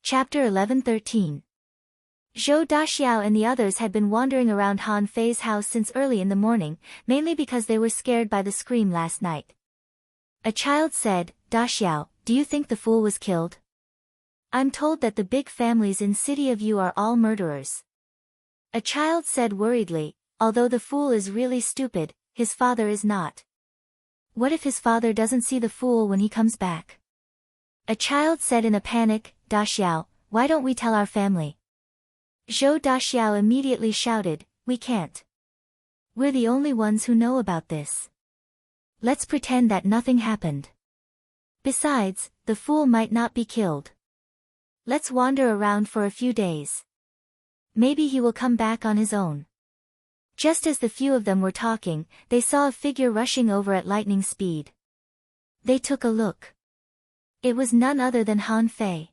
Chapter 11-13. Zhou Daxiao and the others had been wandering around Han Fei's house since early in the morning, mainly because they were scared by the scream last night. A child said, "Daxiao, do you think the fool was killed? I'm told that the big families in City of You are all murderers." A child said worriedly, "Although the fool is really stupid, his father is not. What if his father doesn't see the fool when he comes back?" A child said in a panic, "Daxiao, why don't we tell our family?" Zhou Daxiao immediately shouted, "We can't. We're the only ones who know about this. Let's pretend that nothing happened. Besides, the fool might not be killed. Let's wander around for a few days. Maybe he will come back on his own." Just as the few of them were talking, they saw a figure rushing over at lightning speed. They took a look. It was none other than Han Fei.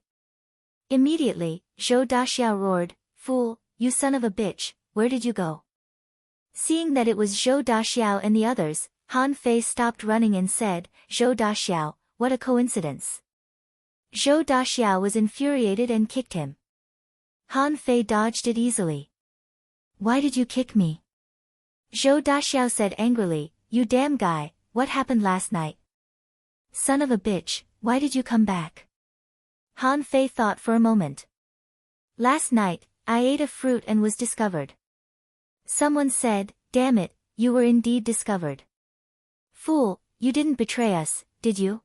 Immediately, Zhou Daxiao roared, "Fool, you son of a bitch, where did you go?" Seeing that it was Zhou Daxiao and the others, Han Fei stopped running and said, "Zhou Daxiao, what a coincidence." Zhou Daxiao was infuriated and kicked him. Han Fei dodged it easily. "Why did you kick me?" Zhou Daxiao said angrily, "You damn guy, what happened last night? Son of a bitch, why did you come back?" Han Fei thought for a moment. "Last night, I ate a fruit and was discovered." Someone said, "Damn it, you were indeed discovered. Fool, you didn't betray us, did you?"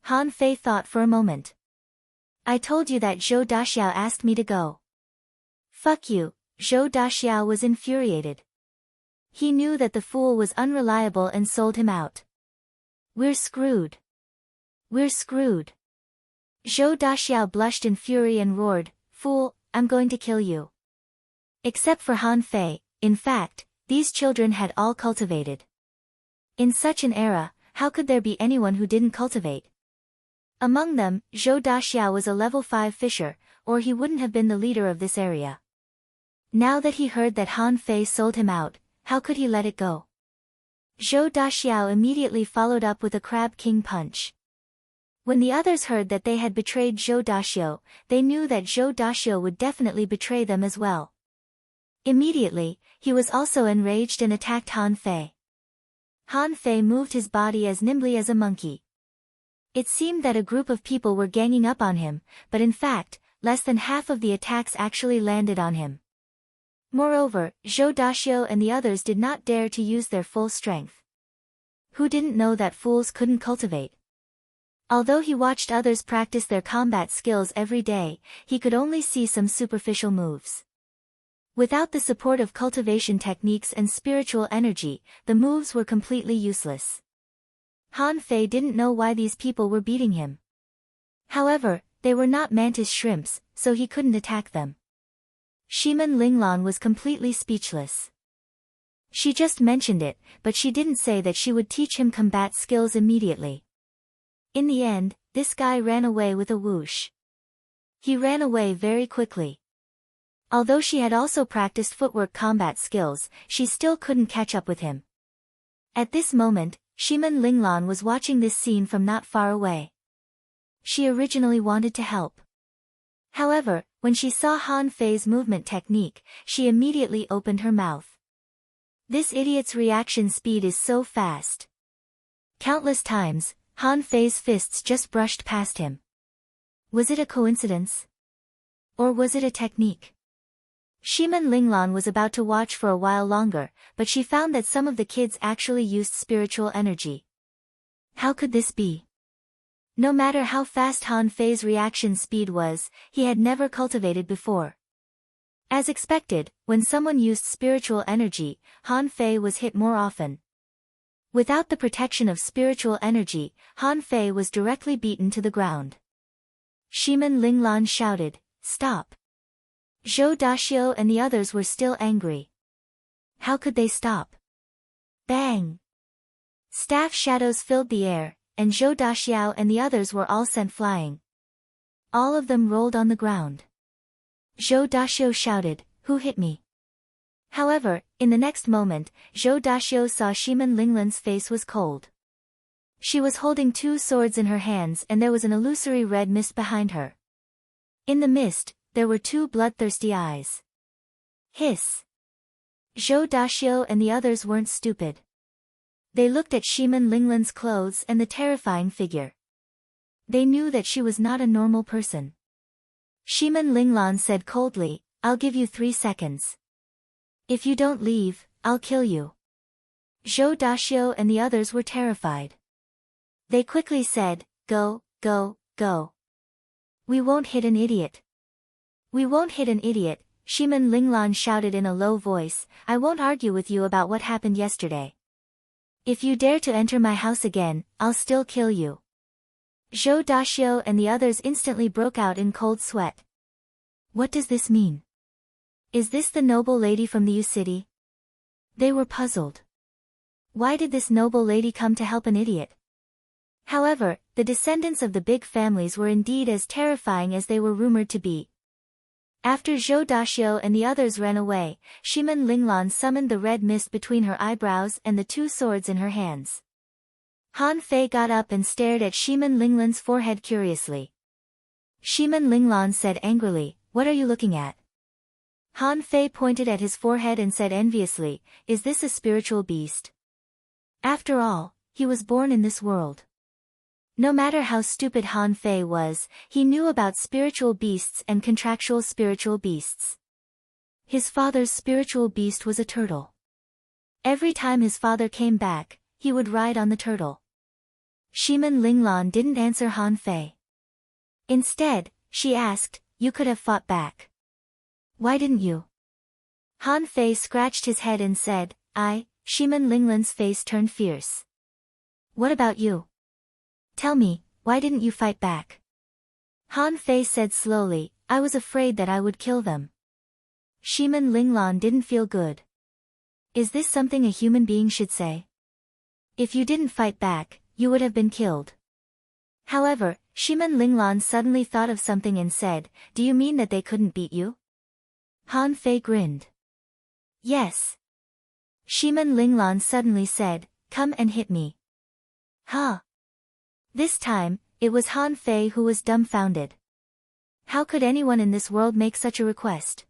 Han Fei thought for a moment. "I told you that Zhou Daxiao asked me to go." "Fuck you." Zhou Daxiao was infuriated. He knew that the fool was unreliable and sold him out. "We're screwed. We're screwed." Zhou Daxiao blushed in fury and roared, "Fool, I'm going to kill you." Except for Han Fei, in fact, these children had all cultivated. In such an era, how could there be anyone who didn't cultivate? Among them, Zhou Daxiao was a level 5 fisher, or he wouldn't have been the leader of this area. Now that he heard that Han Fei sold him out, how could he let it go? Zhou Daxiao immediately followed up with a Crab King punch. When the others heard that they had betrayed Zhou Daxiao, they knew that Zhou Daxiao would definitely betray them as well. Immediately, he was also enraged and attacked Han Fei. Han Fei moved his body as nimbly as a monkey. It seemed that a group of people were ganging up on him, but in fact, less than half of the attacks actually landed on him. Moreover, Zhou Daxiao and the others did not dare to use their full strength. Who didn't know that fools couldn't cultivate? Although he watched others practice their combat skills every day, he could only see some superficial moves. Without the support of cultivation techniques and spiritual energy, the moves were completely useless. Han Fei didn't know why these people were beating him. However, they were not mantis shrimps, so he couldn't attack them. Shimen Linglan was completely speechless. She just mentioned it, but she didn't say that she would teach him combat skills immediately. In the end, this guy ran away with a whoosh. He ran away very quickly. Although she had also practiced footwork combat skills, she still couldn't catch up with him. At this moment, Shimen Linglan was watching this scene from not far away. She originally wanted to help. However, when she saw Han Fei's movement technique, she immediately opened her mouth. This idiot's reaction speed is so fast. Countless times, Han Fei's fists just brushed past him. Was it a coincidence? Or was it a technique? Shimen Linglan was about to watch for a while longer, but she found that some of the kids actually used spiritual energy. How could this be? No matter how fast Han Fei's reaction speed was, he had never cultivated before. As expected, when someone used spiritual energy, Han Fei was hit more often. Without the protection of spiritual energy, Han Fei was directly beaten to the ground. Shimen Linglan shouted, "Stop!" Zhou Daxiao and the others were still angry. How could they stop? Bang! Staff shadows filled the air, and Zhou Daxiao and the others were all sent flying. All of them rolled on the ground. Zhou Daxiao shouted, "Who hit me?" However, in the next moment, Zhou Daxiao saw Shimen Linglan's face was cold. She was holding two swords in her hands and there was an illusory red mist behind her. In the mist, there were two bloodthirsty eyes. Hiss! Zhou Daxiu and the others weren't stupid. They looked at Shimin Linglan's clothes and the terrifying figure. They knew that she was not a normal person. Shimin Linglan said coldly, "I'll give you 3 seconds. If you don't leave, I'll kill you." Zhou Daxiu and the others were terrified. They quickly said, "Go, go, go. We won't hit an idiot." "We won't hit an idiot," Shimin Linglan shouted in a low voice. "I won't argue with you about what happened yesterday. If you dare to enter my house again, I'll still kill you." Zhou Daxiu and the others instantly broke out in cold sweat. What does this mean? Is this the noble lady from the U City? They were puzzled. Why did this noble lady come to help an idiot? However, the descendants of the big families were indeed as terrifying as they were rumored to be. After Zhou Daxiu and the others ran away, Shimin Linglan summoned the red mist between her eyebrows and the 2 swords in her hands. Han Fei got up and stared at Shimin Linglan's forehead curiously. Shimin Linglan said angrily, "What are you looking at?" Han Fei pointed at his forehead and said enviously, "Is this a spiritual beast?" After all, he was born in this world. No matter how stupid Han Fei was, he knew about spiritual beasts and contractual spiritual beasts. His father's spiritual beast was a turtle. Every time his father came back, he would ride on the turtle. Shimin Linglan didn't answer Han Fei. Instead, she asked, "You could have fought back. Why didn't you?" Han Fei scratched his head and said, Shimin Linglan's face turned fierce. "What about you? Tell me, why didn't you fight back?" Han Fei said slowly, "I was afraid that I would kill them." Shimin Linglan didn't feel good. Is this something a human being should say? If you didn't fight back, you would have been killed. However, Shimin Linglan suddenly thought of something and said, "Do you mean that they couldn't beat you?" Han Fei grinned. "Yes." Shimin Linglan suddenly said, "Come and hit me." Huh? This time, it was Han Fei who was dumbfounded. How could anyone in this world make such a request?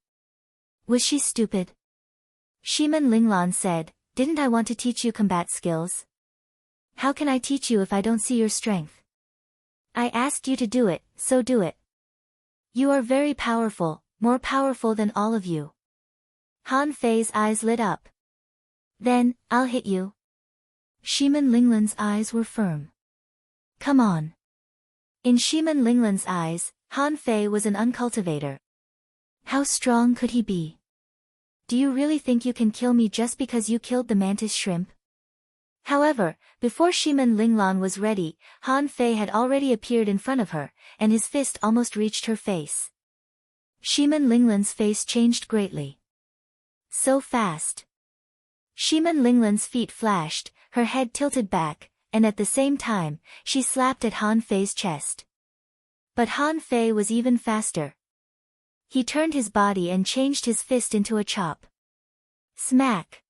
Was she stupid? Shimin Linglan said, "Didn't I want to teach you combat skills? How can I teach you if I don't see your strength? I asked you to do it, so do it. You are very powerful, more powerful than all of you." Han Fei's eyes lit up. "Then, I'll hit you." Shimin Linglan's eyes were firm. "Come on." In Shimin Linglan's eyes, Han Fei was an uncultivator. How strong could he be? "Do you really think you can kill me just because you killed the mantis shrimp?" However, before Shimin Linglan was ready, Han Fei had already appeared in front of her, and his fist almost reached her face. Shimin Linglan's face changed greatly. So fast. Shimin Linglan's feet flashed, her head tilted back, and at the same time, she slapped at Han Fei's chest. But Han Fei was even faster. He turned his body and changed his fist into a chop. Smack!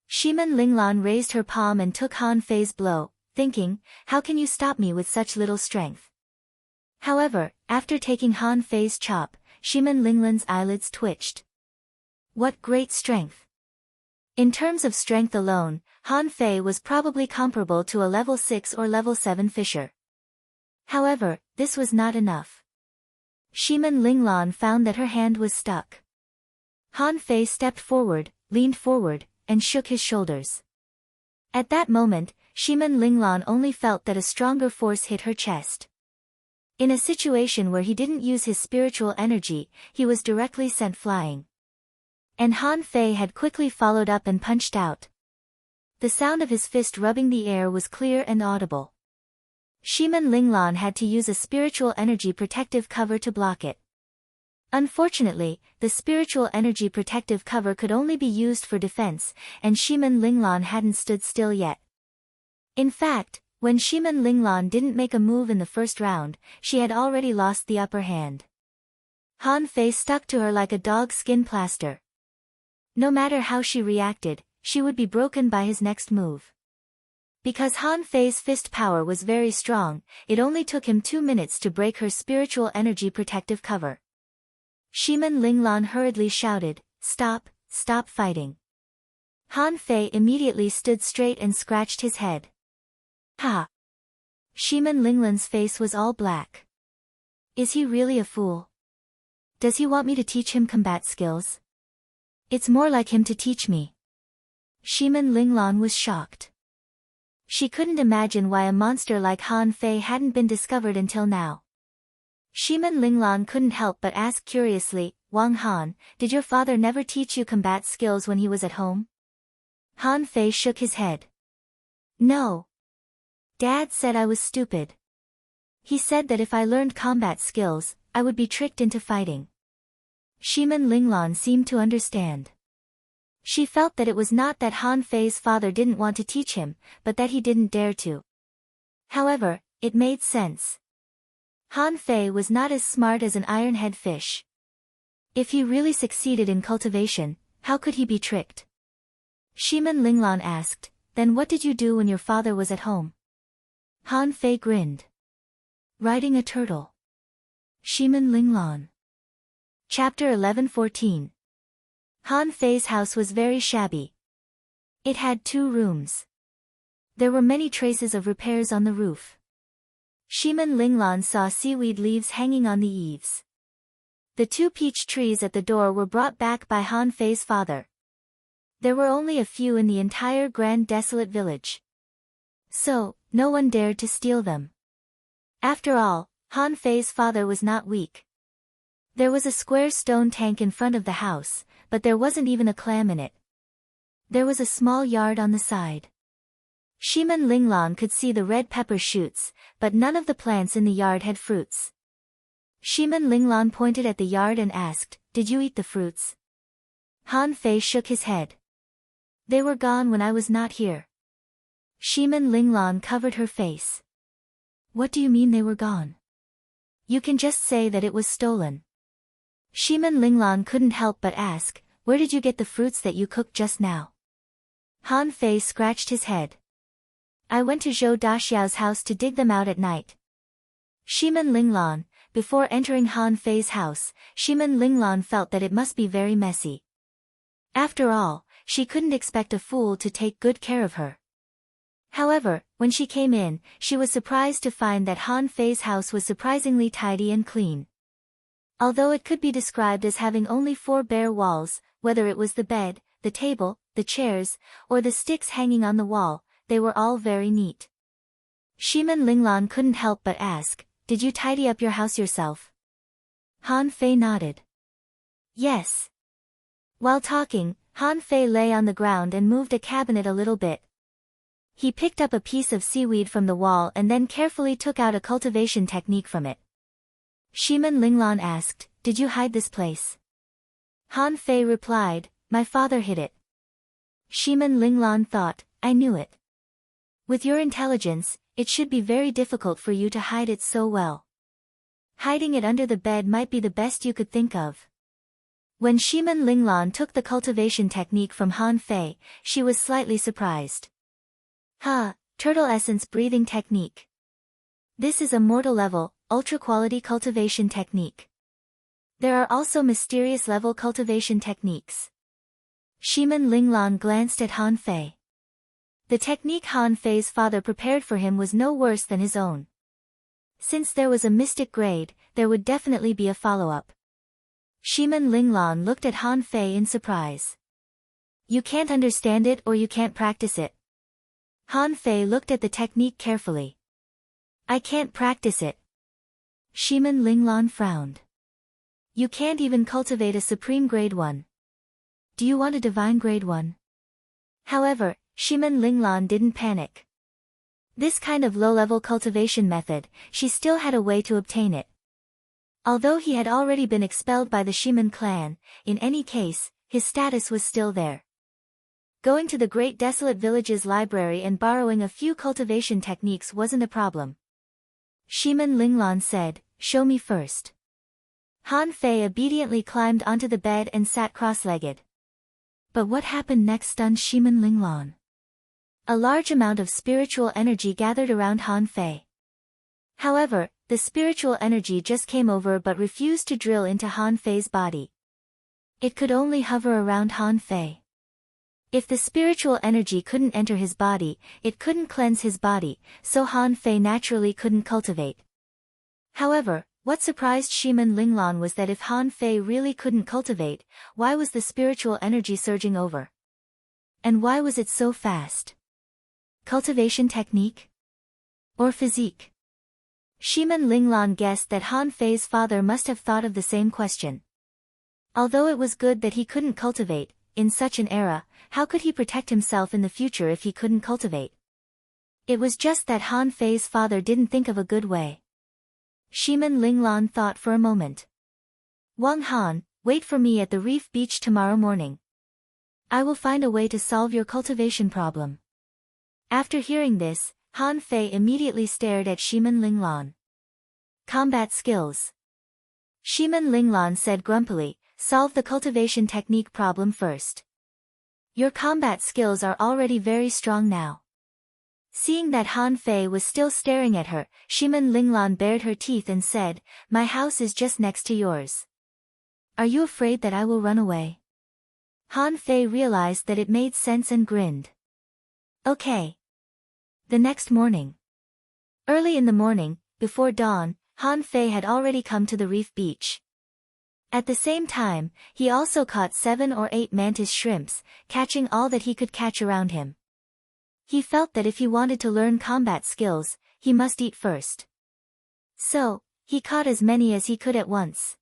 Shimin Linglan raised her palm and took Han Fei's blow, thinking, "How can you stop me with such little strength?" However, after taking Han Fei's chop, Shimin Linglan's eyelids twitched. What great strength! In terms of strength alone, Han Fei was probably comparable to a level 6 or level 7 fisher. However, this was not enough. Shimin Linglan found that her hand was stuck. Han Fei stepped forward, leaned forward, and shook his shoulders. At that moment, Shimin Linglan only felt that a stronger force hit her chest. In a situation where he didn't use his spiritual energy, he was directly sent flying. And Han Fei had quickly followed up and punched out. The sound of his fist rubbing the air was clear and audible. Shimin Linglan had to use a spiritual energy protective cover to block it. Unfortunately, the spiritual energy protective cover could only be used for defense, and Shimin Linglan hadn't stood still yet. In fact, when Shimin Linglan didn't make a move in the first round, she had already lost the upper hand. Han Fei stuck to her like a dog's skin plaster. No matter how she reacted, she would be broken by his next move. Because Han Fei's fist power was very strong, it only took him 2 minutes to break her spiritual energy protective cover. Shimin Linglan hurriedly shouted, "Stop, stop fighting." Han Fei immediately stood straight and scratched his head. Ha! Shimin Linglan's face was all black. Is he really a fool? Does he want me to teach him combat skills? It's more like him to teach me. Shimin Linglan was shocked. She couldn't imagine why a monster like Han Fei hadn't been discovered until now. Shimin Linglan couldn't help but ask curiously, "Wang Han, did your father never teach you combat skills when he was at home?" Han Fei shook his head. "No. Dad said I was stupid. He said that if I learned combat skills, I would be tricked into fighting." Shimin Linglan seemed to understand. She felt that it was not that Han Fei's father didn't want to teach him, but that he didn't dare to. However, it made sense. Han Fei was not as smart as an ironhead fish. If he really succeeded in cultivation, how could he be tricked? Shimin Linglan asked, "Then what did you do when your father was at home?" Han Fei grinned. "Riding a turtle." Shimin Linglan. Chapter 11-14. Han Fei's house was very shabby. It had 2 rooms. There were many traces of repairs on the roof. Shimin Linglan saw seaweed leaves hanging on the eaves. The 2 peach trees at the door were brought back by Han Fei's father. There were only a few in the entire grand desolate village. So, no one dared to steal them. After all, Han Fei's father was not weak. There was a square stone tank in front of the house, but there wasn't even a clam in it. There was a small yard on the side. Shimin Linglan could see the red pepper shoots, but none of the plants in the yard had fruits. Shimin Linglan pointed at the yard and asked, "Did you eat the fruits?" Han Fei shook his head. "They were gone when I was not here." Shimin Linglan covered her face. "What do you mean they were gone? You can just say that it was stolen." Shimin Linglan couldn't help but ask, "Where did you get the fruits that you cooked just now?" Han Fei scratched his head. "I went to Zhou Daxiao's house to dig them out at night." Shimin Linglan, before entering Han Fei's house, Shimin Linglan felt that it must be very messy. After all, she couldn't expect a fool to take good care of her. However, when she came in, she was surprised to find that Han Fei's house was surprisingly tidy and clean. Although it could be described as having only 4 bare walls, whether it was the bed, the table, the chairs, or the sticks hanging on the wall, they were all very neat. Shimin Linglan couldn't help but ask, "Did you tidy up your house yourself?" Han Fei nodded. "Yes." While talking, Han Fei lay on the ground and moved a cabinet a little bit. He picked up a piece of seaweed from the wall and then carefully took out a cultivation technique from it. Shimin Linglan asked, "Did you hide this place?" Han Fei replied, "My father hid it." Shimin Linglan thought, "I knew it. With your intelligence, it should be very difficult for you to hide it so well. Hiding it under the bed might be the best you could think of." When Shimin Linglan took the cultivation technique from Han Fei, she was slightly surprised. Turtle essence breathing technique. This is a mortal level, ultra-quality cultivation technique. There are also mysterious level cultivation techniques. Shimin Linglan glanced at Han Fei. The technique Han Fei's father prepared for him was no worse than his own. Since there was a mystic grade, there would definitely be a follow-up. Shimin Linglan looked at Han Fei in surprise. "You can't understand it or you can't practice it." Han Fei looked at the technique carefully. "I can't practice it." Shimin Linglan frowned. "You can't even cultivate a supreme grade 1. Do you want a divine grade 1? However, Shimin Linglan didn't panic. This kind of low-level cultivation method, she still had a way to obtain it. Although he had already been expelled by the Shimin clan, in any case, his status was still there. Going to the Great Desolate Village's library and borrowing a few cultivation techniques wasn't a problem. Shimin Linglan said, "Show me first." Han Fei obediently climbed onto the bed and sat cross-legged. But what happened next stunned Shimin Linglan. A large amount of spiritual energy gathered around Han Fei. However, the spiritual energy just came over but refused to drill into Han Fei's body. It could only hover around Han Fei. If the spiritual energy couldn't enter his body, it couldn't cleanse his body, so Han Fei naturally couldn't cultivate. However, what surprised Shiman Linglan was that if Han Fei really couldn't cultivate, why was the spiritual energy surging over? And why was it so fast? Cultivation technique? Or physique? Shiman Linglan guessed that Han Fei's father must have thought of the same question. Although it was good that he couldn't cultivate, in such an era, how could he protect himself in the future if he couldn't cultivate? It was just that Han Fei's father didn't think of a good way. Shiman Linglan thought for a moment. Wang Han, wait for me at the reef beach tomorrow morning. I will find a way to solve your cultivation problem. After hearing this, Han Fei immediately stared at Shiman Linglan. Combat skills. Shiman Linglan said grumpily, solve the cultivation technique problem first. Your combat skills are already very strong now. Seeing that Han Fei was still staring at her, Shiman Linglan bared her teeth and said, my house is just next to yours. Are you afraid that I will run away? Han Fei realized that it made sense and grinned. Okay. The next morning. Early in the morning, before dawn, Han Fei had already come to the reef beach. At the same time, he also caught 7 or 8 mantis shrimps, catching all that he could catch around him. He felt that if he wanted to learn combat skills, he must eat first. So, he caught as many as he could at once.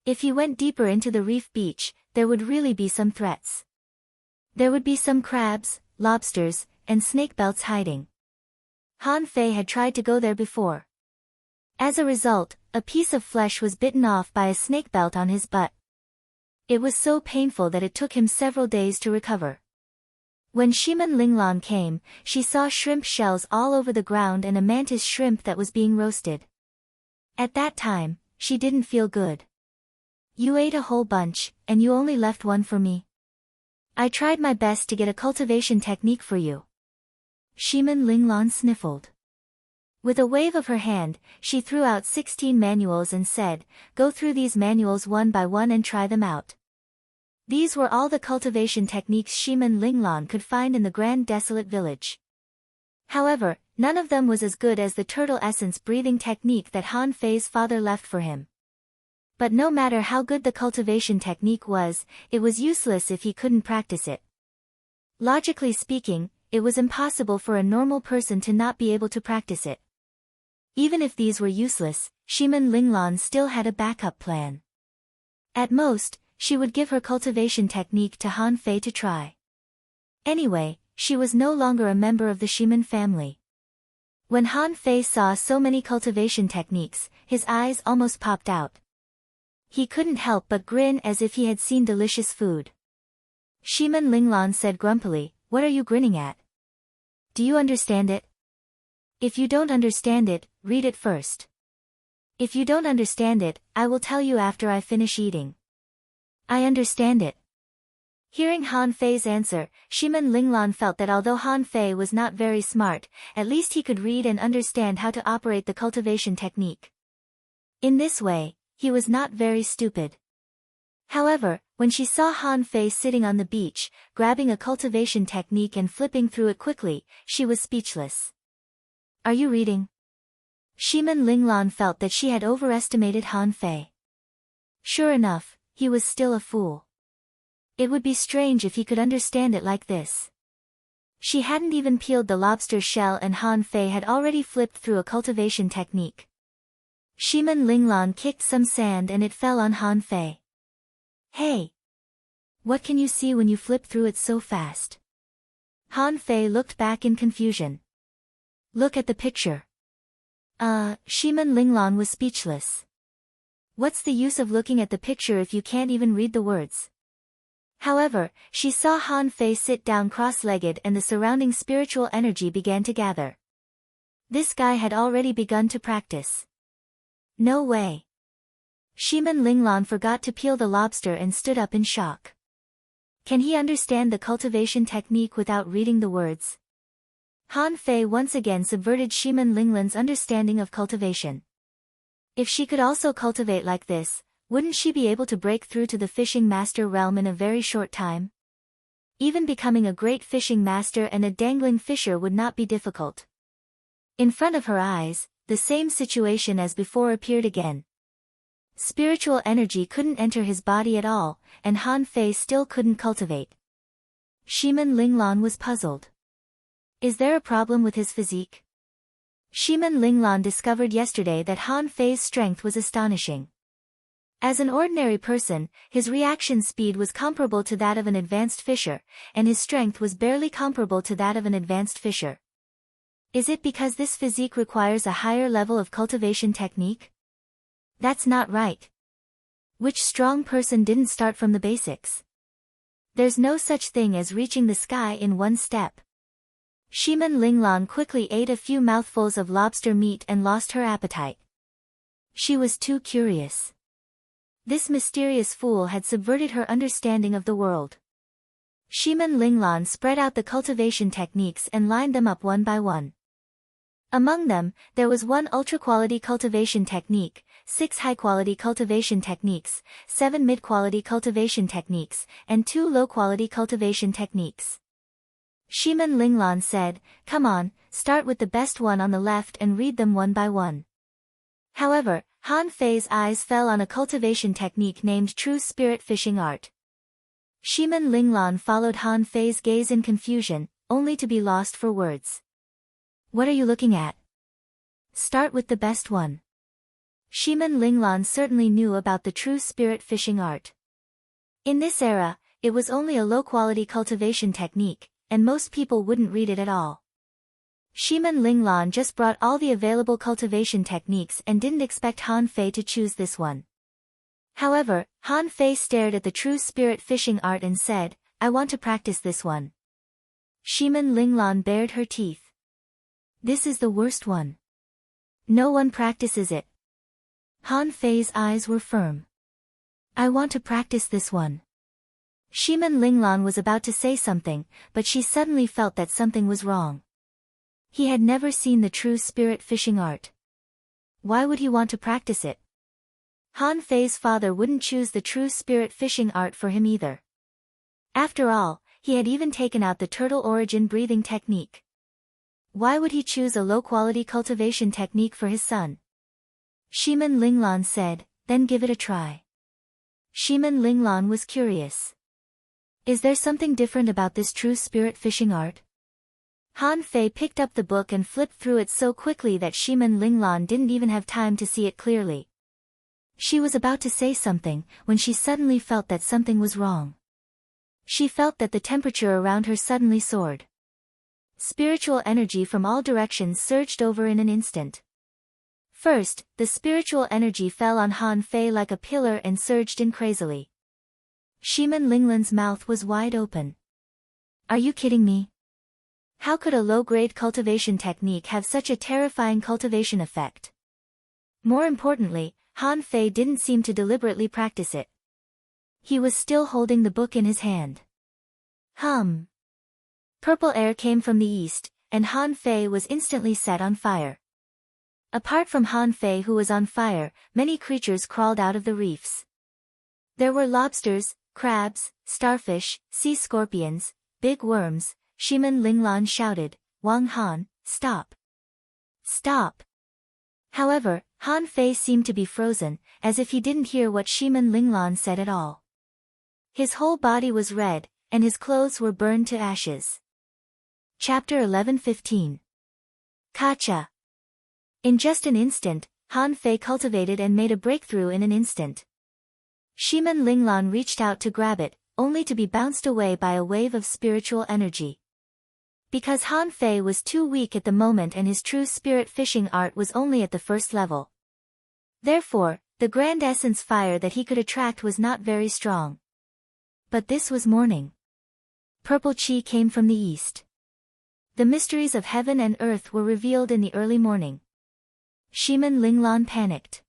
If he went deeper into the reef beach, there would really be some threats. There would be some crabs, lobsters, and snakebelts hiding. Han Fei had tried to go there before. As a result, a piece of flesh was bitten off by a snakebelt on his butt. It was so painful that it took him several days to recover. When Shiman Linglan came, she saw shrimp shells all over the ground and a mantis shrimp that was being roasted. At that time, she didn't feel good. You ate a whole bunch, and you only left one for me. I tried my best to get a cultivation technique for you. Shiman Linglan sniffled. With a wave of her hand, she threw out 16 manuals and said, go through these manuals one by one and try them out. These were all the cultivation techniques Shiman Linglan could find in the Grand Desolate Village. However, none of them was as good as the turtle essence breathing technique that Han Fei's father left for him. But no matter how good the cultivation technique was, it was useless if he couldn't practice it. Logically speaking, it was impossible for a normal person to not be able to practice it. Even if these were useless, Shiman Linglan still had a backup plan. At most, she would give her cultivation technique to Han Fei to try. Anyway, she was no longer a member of the Shiman family. When Han Fei saw so many cultivation techniques, his eyes almost popped out. He couldn't help but grin as if he had seen delicious food. Shiman Linglan said grumpily, what are you grinning at? Do you understand it? If you don't understand it, read it first. If you don't understand it, I will tell you after I finish eating. I understand it. Hearing Han Fei's answer, Shiman Linglan felt that although Han Fei was not very smart, at least he could read and understand how to operate the cultivation technique. In this way, he was not very stupid. However, when she saw Han Fei sitting on the beach, grabbing a cultivation technique and flipping through it quickly, she was speechless. Are you reading? Shiman Linglan felt that she had overestimated Han Fei. Sure enough, he was still a fool. It would be strange if he could understand it like this. She hadn't even peeled the lobster shell and Han Fei had already flipped through a cultivation technique. Shiman Linglan kicked some sand and it fell on Han Fei. Hey! What can you see when you flip through it so fast? Han Fei looked back in confusion. Look at the picture. Shiman Linglan was speechless. What's the use of looking at the picture if you can't even read the words? However, she saw Han Fei sit down cross-legged and the surrounding spiritual energy began to gather. This guy had already begun to practice. No way. Shiman Linglan forgot to peel the lobster and stood up in shock. Can he understand the cultivation technique without reading the words? Han Fei once again subverted Shimin Linglan's understanding of cultivation. If she could also cultivate like this, wouldn't she be able to break through to the fishing master realm in a very short time? Even becoming a great fishing master and a dangling fisher would not be difficult. In front of her eyes, the same situation as before appeared again. Spiritual energy couldn't enter his body at all, and Han Fei still couldn't cultivate. Shimin Linglan was puzzled. Is there a problem with his physique? Shimin Linglan discovered yesterday that Han Fei's strength was astonishing. As an ordinary person, his reaction speed was comparable to that of an advanced fisher, and his strength was barely comparable to that of an advanced fisher. Is it because this physique requires a higher level of cultivation technique? That's not right. Which strong person didn't start from the basics? There's no such thing as reaching the sky in one step. Shimin Linglan quickly ate a few mouthfuls of lobster meat and lost her appetite. She was too curious. This mysterious fool had subverted her understanding of the world. Shimin Linglan spread out the cultivation techniques and lined them up one by one. Among them, there was 1 ultra-quality cultivation technique, 6 high-quality cultivation techniques, 7 mid-quality cultivation techniques, and 2 low-quality cultivation techniques. Shimin Linglan said, "Come on, start with the best one on the left and read them one by one." However, Han Fei's eyes fell on a cultivation technique named True Spirit Fishing Art. Shimin Linglan followed Han Fei's gaze in confusion, only to be lost for words. "What are you looking at?" "Start with the best one." Shimin Linglan certainly knew about the True Spirit Fishing Art. In this era, it was only a low-quality cultivation technique, and most people wouldn't read it at all. Shimin Linglan just brought all the available cultivation techniques and didn't expect Han Fei to choose this one. However, Han Fei stared at the True Spirit Fishing Art and said, "I want to practice this one." Shimin Linglan bared her teeth. "This is the worst one. No one practices it." Han Fei's eyes were firm. "I want to practice this one." Shimin Linglan was about to say something, but she suddenly felt that something was wrong. He had never seen the True Spirit Fishing Art. Why would he want to practice it? Han Fei's father wouldn't choose the True Spirit Fishing Art for him either. After all, he had even taken out the turtle origin breathing technique. Why would he choose a low-quality cultivation technique for his son? Shimin Linglan said, "Then give it a try." Shimin Linglan was curious. Is there something different about this True Spirit Fishing Art? Han Fei picked up the book and flipped through it so quickly that Shimin Linglan didn't even have time to see it clearly. She was about to say something, when she suddenly felt that something was wrong. She felt that the temperature around her suddenly soared. Spiritual energy from all directions surged over in an instant. First, the spiritual energy fell on Han Fei like a pillar and surged in crazily. Shimin Linglan's mouth was wide open. "Are you kidding me? How could a low-grade cultivation technique have such a terrifying cultivation effect?" More importantly, Han Fei didn't seem to deliberately practice it. He was still holding the book in his hand. Purple air came from the east, and Han Fei was instantly set on fire. Apart from Han Fei who was on fire, many creatures crawled out of the reefs. There were lobsters, crabs, starfish, sea scorpions, big worms. Shimin Linglan shouted, "Wang Han, stop! Stop!" However, Han Fei seemed to be frozen, as if he didn't hear what Shimin Linglan said at all. His whole body was red, and his clothes were burned to ashes. Chapter 11:15. Kacha. In just an instant, Han Fei cultivated and made a breakthrough in an instant. Shimin Linglan reached out to grab it, only to be bounced away by a wave of spiritual energy. Because Han Fei was too weak at the moment and his True Spirit Fishing Art was only at the first level. Therefore, the grand essence fire that he could attract was not very strong. But this was morning. Purple chi came from the east. The mysteries of heaven and earth were revealed in the early morning. Shimin Linglan panicked.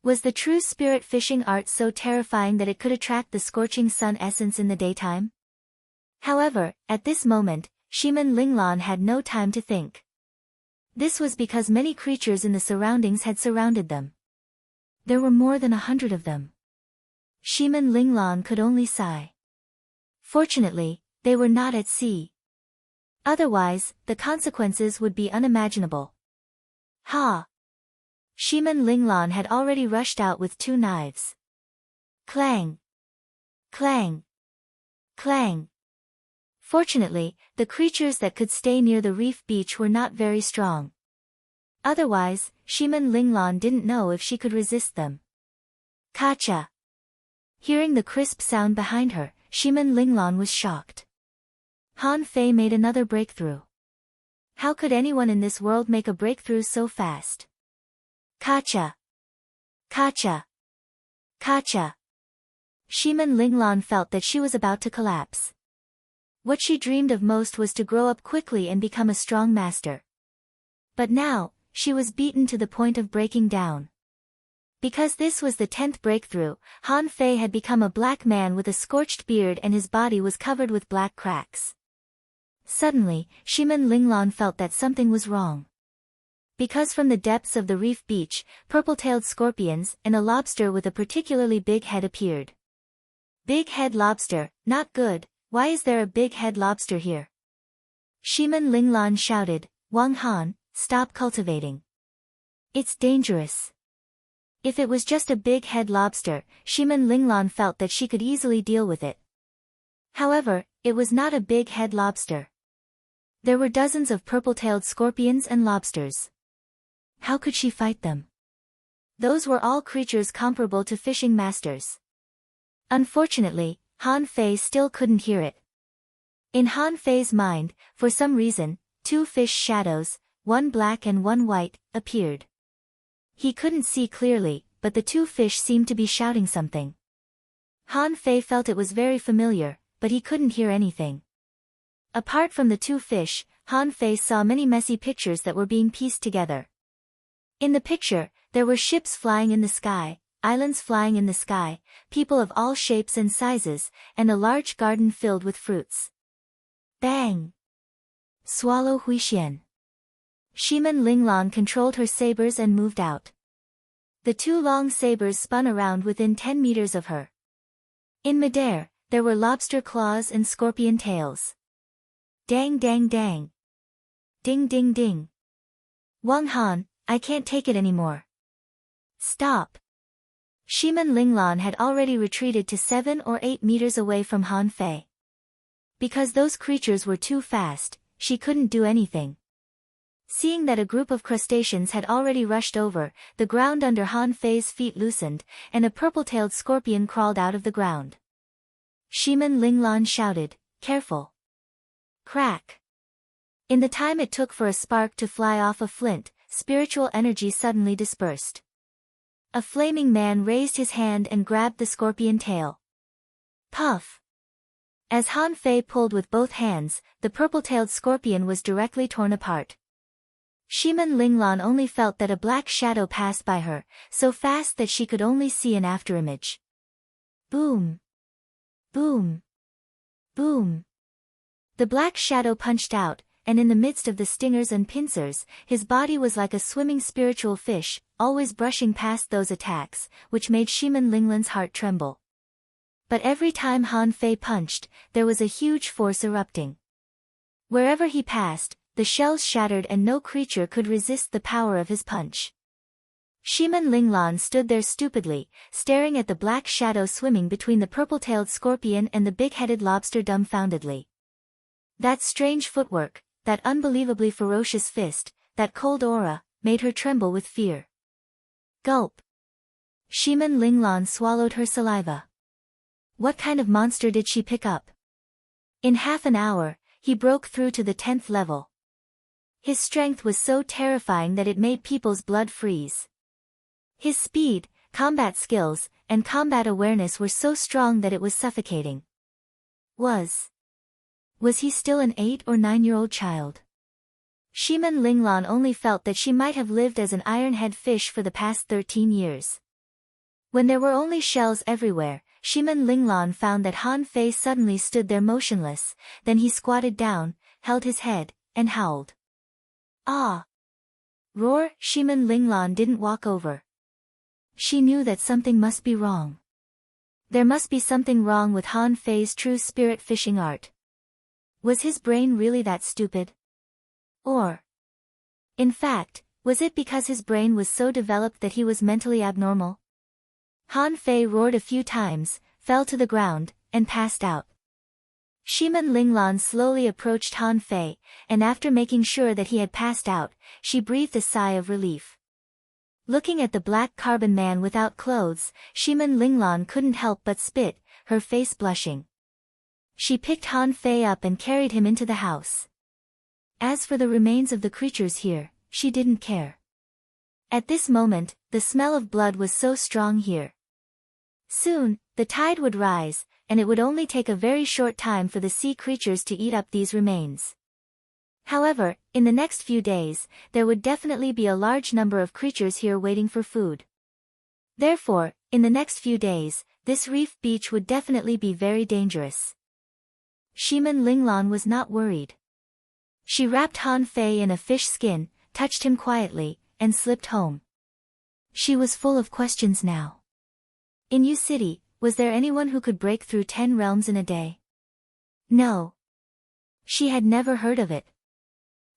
Was the True Spirit Fishing Art so terrifying that it could attract the scorching sun essence in the daytime? However, at this moment, Shiman Linglan had no time to think. This was because many creatures in the surroundings had surrounded them. There were more than 100 of them. Shiman Linglan could only sigh. Fortunately, they were not at sea. Otherwise, the consequences would be unimaginable. Ha! Shiman Linglan had already rushed out with 2 knives. Clang! Clang! Clang! Fortunately, the creatures that could stay near the reef beach were not very strong. Otherwise, Shiman Linglan didn't know if she could resist them. Kacha! Hearing the crisp sound behind her, Shiman Linglan was shocked. Han Fei made another breakthrough. How could anyone in this world make a breakthrough so fast? Kacha! Kacha! Kacha! Shiman Linglan felt that she was about to collapse. What she dreamed of most was to grow up quickly and become a strong master. But now, she was beaten to the point of breaking down. Because this was the 10th breakthrough, Han Fei had become a black man with a scorched beard and his body was covered with black cracks. Suddenly, Shiman Linglan felt that something was wrong. Because from the depths of the reef beach, purple-tailed scorpions and a lobster with a particularly big head appeared. Big head lobster, not good, why is there a big head lobster here? Shiman Linglan shouted, Wang Han, stop cultivating. It's dangerous. If it was just a big head lobster, Shiman Linglan felt that she could easily deal with it. However, it was not a big head lobster. There were dozens of purple-tailed scorpions and lobsters. How could she fight them? Those were all creatures comparable to fishing masters. Unfortunately, Han Fei still couldn't hear it. In Han Fei's mind, for some reason, 2 fish shadows, one black and one white, appeared. He couldn't see clearly, but the 2 fish seemed to be shouting something. Han Fei felt it was very familiar, but he couldn't hear anything. Apart from the 2 fish, Han Fei saw many messy pictures that were being pieced together. In the picture, there were ships flying in the sky, islands flying in the sky, people of all shapes and sizes, and a large garden filled with fruits. Bang! Swallow Huixian. Shiman Linglan controlled her sabers and moved out. The 2 long sabers spun around within 10 meters of her. In midair, there were lobster claws and scorpion tails. Dang dang dang. Ding ding ding. Wang Han, I can't take it anymore. Stop. Shiman Linglan had already retreated to 7 or 8 meters away from Han Fei. Because those creatures were too fast, she couldn't do anything. Seeing that a group of crustaceans had already rushed over, the ground under Han Fei's feet loosened, and a purple-tailed scorpion crawled out of the ground. Shiman Linglan shouted, Careful! Crack! In the time it took for a spark to fly off a flint, spiritual energy suddenly dispersed. A flaming man raised his hand and grabbed the scorpion tail. Puff! As Han Fei pulled with both hands, the purple-tailed scorpion was directly torn apart. Shiman Linglan only felt that a black shadow passed by her, so fast that she could only see an afterimage. Boom! Boom! Boom! The black shadow punched out, and in the midst of the stingers and pincers, his body was like a swimming spiritual fish, always brushing past those attacks, which made Shiman Linglan's heart tremble. But every time Han Fei punched, there was a huge force erupting. Wherever he passed, the shells shattered and no creature could resist the power of his punch. Shiman Linglan stood there stupidly, staring at the black shadow swimming between the purple-tailed scorpion and the big-headed lobster dumbfoundedly. That strange footwork, that unbelievably ferocious fist, that cold aura, made her tremble with fear. Gulp! Shiman Linglan swallowed her saliva. What kind of monster did she pick up? In half an hour, he broke through to the 10th level. His strength was so terrifying that it made people's blood freeze. His speed, combat skills, and combat awareness were so strong that it was suffocating. Was he still an 8 or 9-year-old child? Shiman Linglan only felt that she might have lived as an ironhead fish for the past 13 years. When there were only shells everywhere, Shiman Linglan found that Han Fei suddenly stood there motionless, then he squatted down, held his head, and howled. Ah! Roar! Shiman Linglan didn't walk over. She knew that something must be wrong. There must be something wrong with Han Fei's true spirit fishing art. Was his brain really that stupid? Or, in fact, was it because his brain was so developed that he was mentally abnormal? Han Fei roared a few times, fell to the ground, and passed out. Shiman Linglan slowly approached Han Fei, and after making sure that he had passed out, she breathed a sigh of relief. Looking at the black carbon man without clothes, Shiman Linglan couldn't help but spit, her face blushing. She picked Han Fei up and carried him into the house. As for the remains of the creatures here, she didn't care. At this moment, the smell of blood was so strong here. Soon, the tide would rise, and it would only take a very short time for the sea creatures to eat up these remains. However, in the next few days, there would definitely be a large number of creatures here waiting for food. Therefore, in the next few days, this reef beach would definitely be very dangerous. Shiman Linglan was not worried. She wrapped Han Fei in a fish skin, touched him quietly, and slipped home. She was full of questions now. In Yu City, was there anyone who could break through 10 realms in a day? No. She had never heard of it.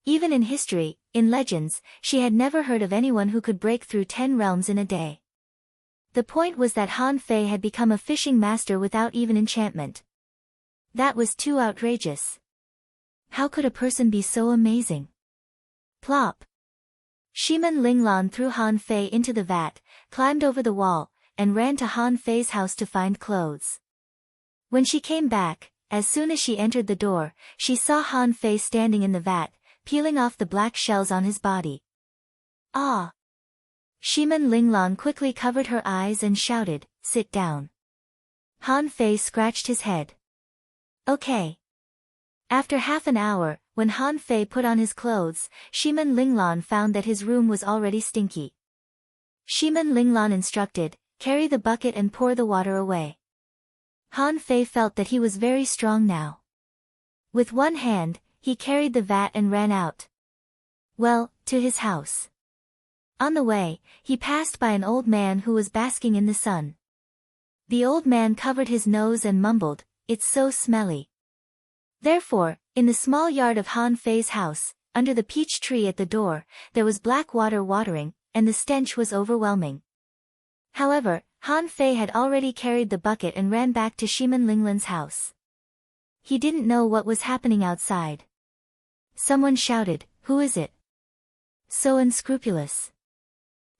Even in history, in legends, she had never heard of anyone who could break through 10 realms in a day. The point was that Han Fei had become a fishing master without even enchantment. That was too outrageous. How could a person be so amazing? Plop! Shiman Linglan threw Han Fei into the vat, climbed over the wall, and ran to Han Fei's house to find clothes. When she came back, as soon as she entered the door, she saw Han Fei standing in the vat, peeling off the black shells on his body. Ah! Shiman Linglan quickly covered her eyes and shouted, "Sit down." Han Fei scratched his head. Okay. After half an hour, when Han Fei put on his clothes, Shiman Linglan found that his room was already stinky. Shiman Linglan instructed, "Carry the bucket and pour the water away." Han Fei felt that he was very strong now. With one hand, he carried the vat and ran out. Well, to his house. On the way, he passed by an old man who was basking in the sun. The old man covered his nose and mumbled, "It's so smelly." Therefore, in the small yard of Han Fei's house, under the peach tree at the door, there was black water watering, and the stench was overwhelming. However, Han Fei had already carried the bucket and ran back to Shiman Linglan's house. He didn't know what was happening outside. Someone shouted, "Who is it? So unscrupulous.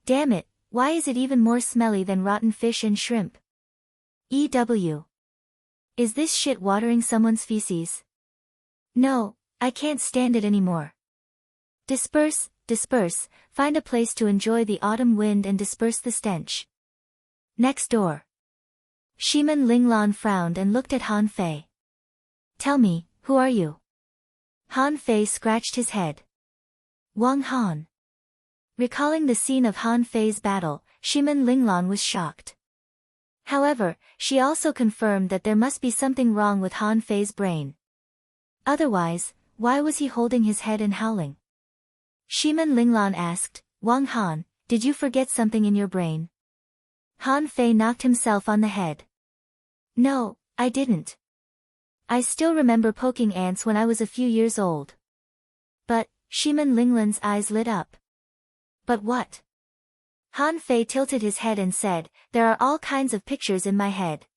Damn it, why is it even more smelly than rotten fish and shrimp? EW. Is this shit watering someone's feces? No, I can't stand it anymore. Disperse, disperse, find a place to enjoy the autumn wind and disperse the stench. Next door." Shiman Linglan frowned and looked at Han Fei. "Tell me, who are you?" Han Fei scratched his head. "Wang Han." Recalling the scene of Han Fei's battle, Shiman Linglan was shocked. However, she also confirmed that there must be something wrong with Han Fei's brain. Otherwise, why was he holding his head and howling? Shiman Linglan asked, "Wang Han, did you forget something in your brain?" Han Fei knocked himself on the head. "No, I didn't. I still remember poking ants when I was a few years old." But, Shiman Linglan's eyes lit up. "But what?" Han Fei tilted his head and said, "There are all kinds of pictures in my head.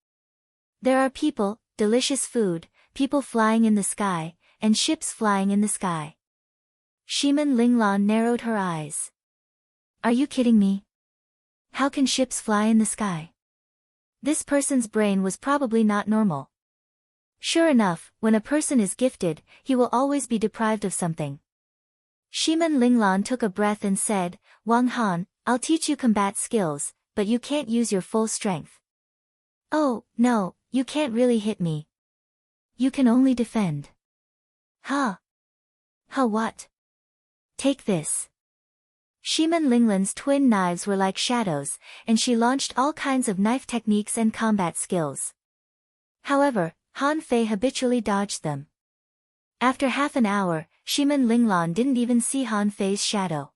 There are people, delicious food, people flying in the sky, and ships flying in the sky." Shiman Linglan narrowed her eyes. "Are you kidding me? How can ships fly in the sky?" This person's brain was probably not normal. Sure enough, when a person is gifted, he will always be deprived of something. Shiman Linglan took a breath and said, "Wang Han, I'll teach you combat skills, but you can't use your full strength." "Oh, no, you can't really hit me. You can only defend." "Huh? Huh what? Take this." Shiman Linglan's twin knives were like shadows, and she launched all kinds of knife techniques and combat skills. However, Han Fei habitually dodged them. After half an hour, Shimin Linglan didn't even see Han Fei's shadow.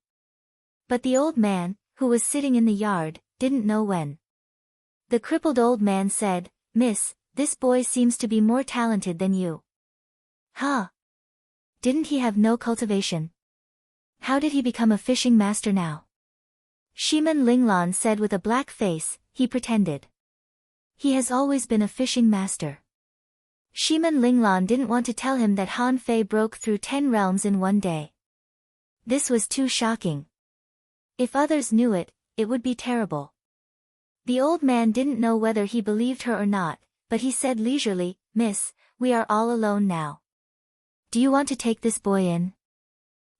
But the old man, who was sitting in the yard, didn't know when. The crippled old man said, "Miss, this boy seems to be more talented than you." "Huh? Didn't he have no cultivation? How did he become a fishing master now?" Shimin Linglan said with a black face. "He pretended. He has always been a fishing master." Shimin Linglan didn't want to tell him that Han Fei broke through 10 realms in one day. This was too shocking. If others knew it, it would be terrible. The old man didn't know whether he believed her or not, but he said leisurely, "Miss, we are all alone now. Do you want to take this boy in?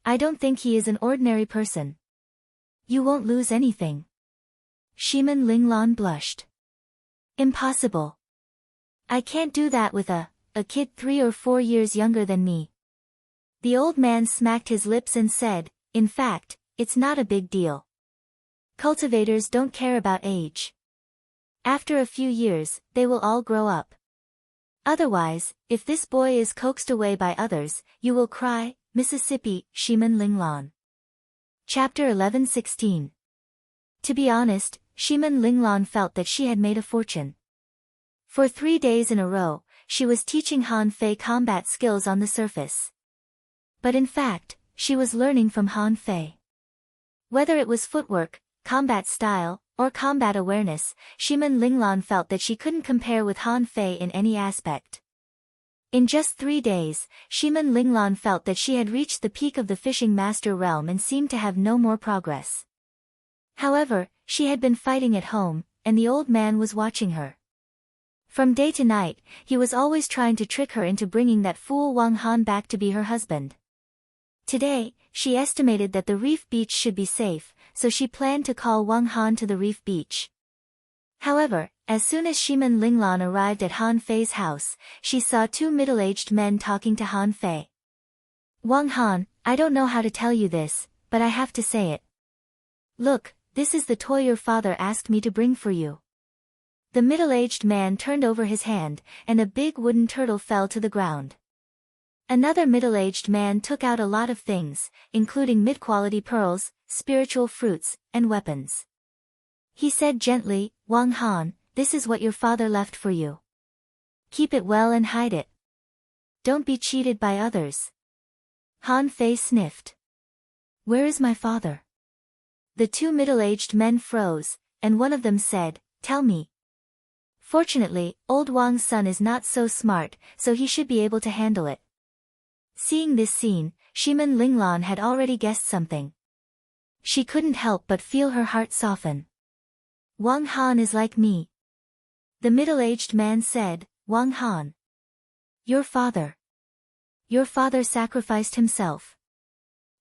I don't think he is an ordinary person. You won't lose anything." Shimin Linglan blushed. "Impossible. I can't do that with a kid 3 or 4 years younger than me." The old man smacked his lips and said, "In fact, it's not a big deal. Cultivators don't care about age. After a few years, they will all grow up. Otherwise, if this boy is coaxed away by others, you will cry." Mississippi, Shimin Linglan. Chapter 11:16. To be honest, Shimin Linglan felt that she had made a fortune. For 3 days in a row, she was teaching Han Fei combat skills on the surface. But in fact, she was learning from Han Fei. Whether it was footwork, combat style, or combat awareness, Shimin Linglan felt that she couldn't compare with Han Fei in any aspect. In just 3 days, Shimin Linglan felt that she had reached the peak of the fishing master realm and seemed to have no more progress. However, she had been fighting at home, and the old man was watching her. From day to night, he was always trying to trick her into bringing that fool Wang Han back to be her husband. Today, she estimated that the reef beach should be safe, so she planned to call Wang Han to the reef beach. However, as soon as Shimin Linglan arrived at Han Fei's house, she saw 2 middle-aged men talking to Han Fei. "Wang Han, I don't know how to tell you this, but I have to say it. Look, this is the toy your father asked me to bring for you." The middle-aged man turned over his hand, and a big wooden turtle fell to the ground. Another middle-aged man took out a lot of things, including mid-quality pearls, spiritual fruits, and weapons. He said gently, "Wang Han, this is what your father left for you. Keep it well and hide it. Don't be cheated by others." Han Fei sniffed. "Where is my father?" The 2 middle-aged men froze, and one of them said, "Tell me." Fortunately, old Wang's son is not so smart, so he should be able to handle it. Seeing this scene, Shimin Linglan had already guessed something. She couldn't help but feel her heart soften. "Wang Han is like me." The middle-aged man said, "Wang Han. Your father. Your father sacrificed himself."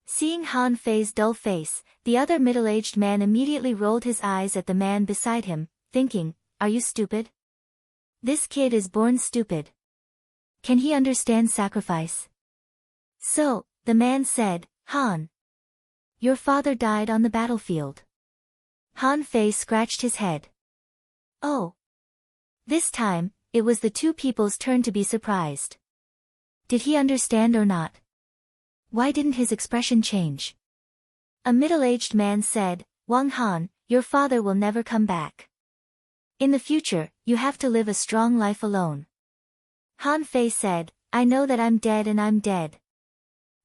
Seeing Han Fei's dull face, the other middle-aged man immediately rolled his eyes at the man beside him, thinking, "Are you stupid? This kid is born stupid. Can he understand sacrifice?" So, the man said, "Han. Your father died on the battlefield." Han Fei scratched his head. Oh. This time, it was the 2 people's turn to be surprised. Did he understand or not? Why didn't his expression change? A middle-aged man said, "Wang Han, your father will never come back. In the future, you have to live a strong life alone." Han Fei said, "I know that I'm dead and I'm dead.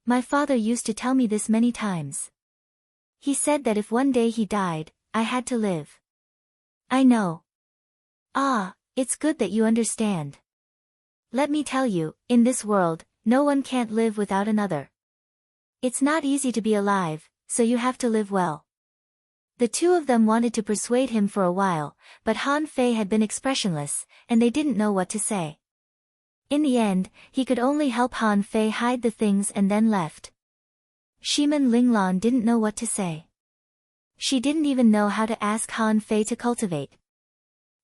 My father used to tell me this many times. He said that if one day he died, I had to live. I know." "Ah, it's good that you understand. Let me tell you, in this world, no one can't live without another. It's not easy to be alive, so you have to live well." The 2 of them wanted to persuade him for a while, but Han Fei had been expressionless, and they didn't know what to say. In the end, he could only help Han Fei hide the things and then left. Shimin Linglan didn't know what to say. She didn't even know how to ask Han Fei to cultivate.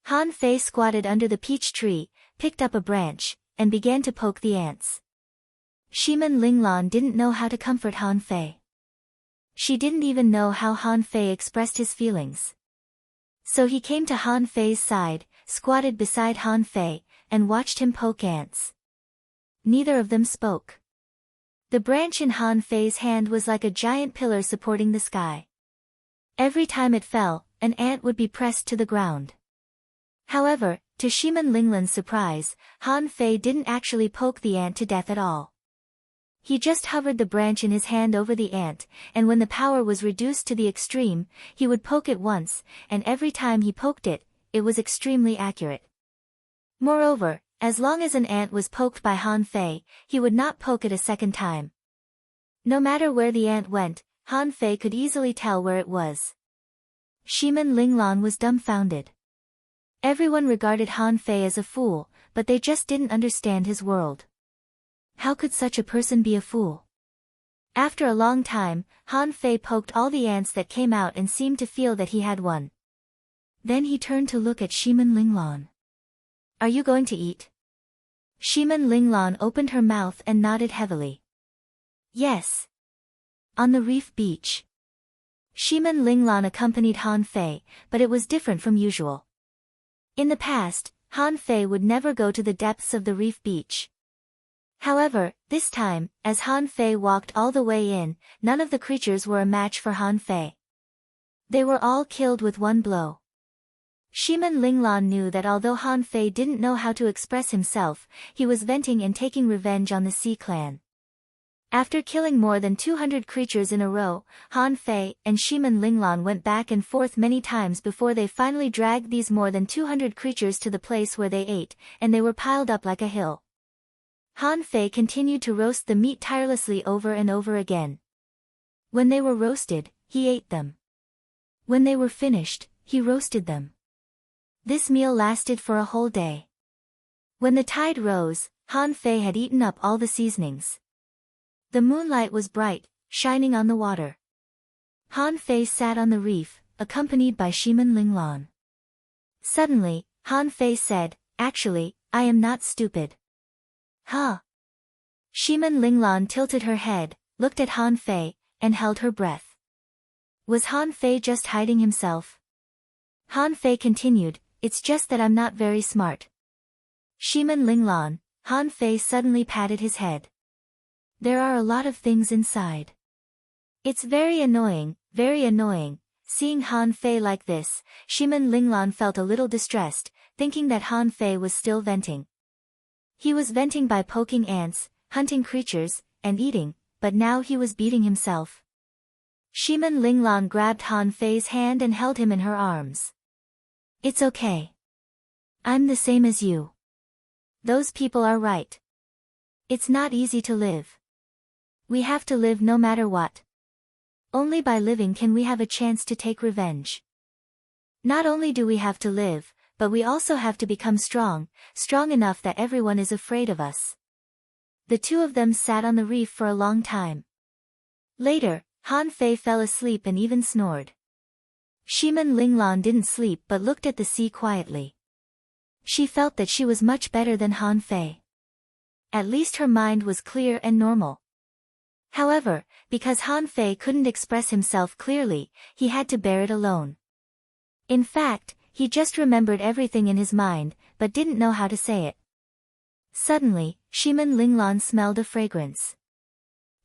Han Fei squatted under the peach tree, picked up a branch, and began to poke the ants. Shimin Linglan didn't know how to comfort Han Fei. She didn't even know how Han Fei expressed his feelings. So he came to Han Fei's side, squatted beside Han Fei, and watched him poke ants. Neither of them spoke. The branch in Han Fei's hand was like a giant pillar supporting the sky. Every time it fell, an ant would be pressed to the ground. However, to Shiman Linglan's surprise, Han Fei didn't actually poke the ant to death at all. He just hovered the branch in his hand over the ant, and when the power was reduced to the extreme, he would poke it once, and every time he poked it, it was extremely accurate. Moreover, as long as an ant was poked by Han Fei, he would not poke it a second time. No matter where the ant went, Han Fei could easily tell where it was. Shiman Linglan was dumbfounded. Everyone regarded Han Fei as a fool, but they just didn't understand his world. How could such a person be a fool? After a long time, Han Fei poked all the ants that came out and seemed to feel that he had won. Then he turned to look at Shiman Linglan. Are you going to eat? Shiman Linglan opened her mouth and nodded heavily. Yes. On the reef beach. Shiman Linglan accompanied Han Fei, but it was different from usual. In the past, Han Fei would never go to the depths of the reef beach. However, this time, as Han Fei walked all the way in, none of the creatures were a match for Han Fei. They were all killed with one blow. Shiman Linglan knew that although Han Fei didn't know how to express himself, he was venting and taking revenge on the Sea Clan. After killing more than 200 creatures in a row, Han Fei and Shiman Linglan went back and forth many times before they finally dragged these more than 200 creatures to the place where they ate, and they were piled up like a hill. Han Fei continued to roast the meat tirelessly over and over again. When they were roasted, he ate them. When they were finished, he roasted them. This meal lasted for a whole day. When the tide rose, Han Fei had eaten up all the seasonings. The moonlight was bright, shining on the water. Han Fei sat on the reef, accompanied by Shiman Linglan. Suddenly, Han Fei said, "Actually, I am not stupid." Huh? Shiman Linglan tilted her head, looked at Han Fei, and held her breath. Was Han Fei just hiding himself? Han Fei continued, "It's just that I'm not very smart." Shiman Linglan, Han Fei suddenly patted his head. There are a lot of things inside. It's very annoying, very annoying. Seeing Han Fei like this, Shiman Linglan felt a little distressed, thinking that Han Fei was still venting. He was venting by poking ants, hunting creatures, and eating, but now he was beating himself. Shiman Linglan grabbed Han Fei's hand and held him in her arms. It's okay. I'm the same as you. Those people are right. It's not easy to live. We have to live no matter what. Only by living can we have a chance to take revenge. Not only do we have to live, but we also have to become strong, strong enough that everyone is afraid of us. The two of them sat on the reef for a long time. Later, Han Fei fell asleep and even snored. Shiman Linglan didn't sleep but looked at the sea quietly. She felt that she was much better than Han Fei. At least her mind was clear and normal. However, because Han Fei couldn't express himself clearly, he had to bear it alone. In fact, he just remembered everything in his mind, but didn't know how to say it. Suddenly, Shiman Linglan smelled a fragrance.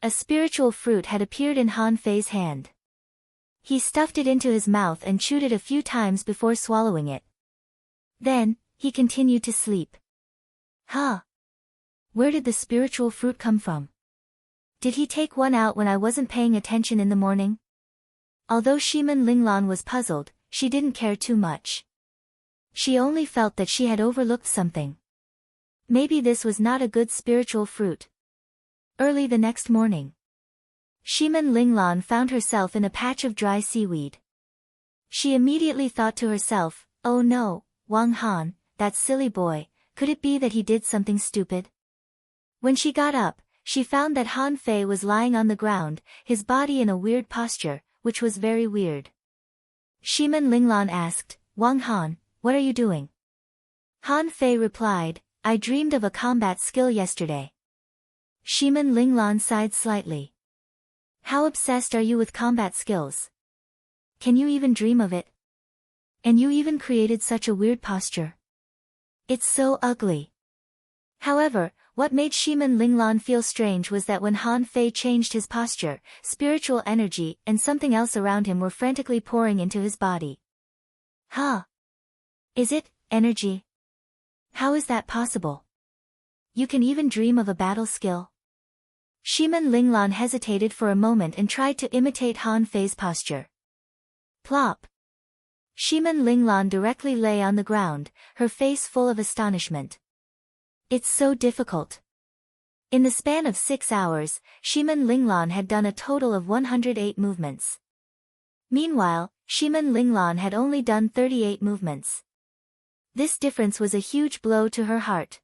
A spiritual fruit had appeared in Han Fei's hand. He stuffed it into his mouth and chewed it a few times before swallowing it. Then, he continued to sleep. Huh? Where did the spiritual fruit come from? Did he take one out when I wasn't paying attention in the morning? Although Shiman Linglan was puzzled, she didn't care too much. She only felt that she had overlooked something. Maybe this was not a good spiritual fruit. Early the next morning, Shiman Linglan found herself in a patch of dry seaweed. She immediately thought to herself, "Oh no, Wang Han, that silly boy, could it be that he did something stupid?" When she got up, she found that Han Fei was lying on the ground, his body in a weird posture, which was very weird. Shiman Linglan asked, "Wang Han, what are you doing?" Han Fei replied, "I dreamed of a combat skill yesterday." Shiman Linglan sighed slightly. "How obsessed are you with combat skills? Can you even dream of it? And you even created such a weird posture. It's so ugly." However, what made Shiman Linglan feel strange was that when Han Fei changed his posture, spiritual energy and something else around him were frantically pouring into his body. Huh? Is it energy? How is that possible? You can even dream of a battle skill? Shiman Linglan hesitated for a moment and tried to imitate Han Fei's posture. Plop! Shiman Linglan directly lay on the ground, her face full of astonishment. It's so difficult. In the span of 6 hours, Shiman Linglan had done a total of 108 movements. Meanwhile, Shiman Linglan had only done 38 movements. This difference was a huge blow to her heart.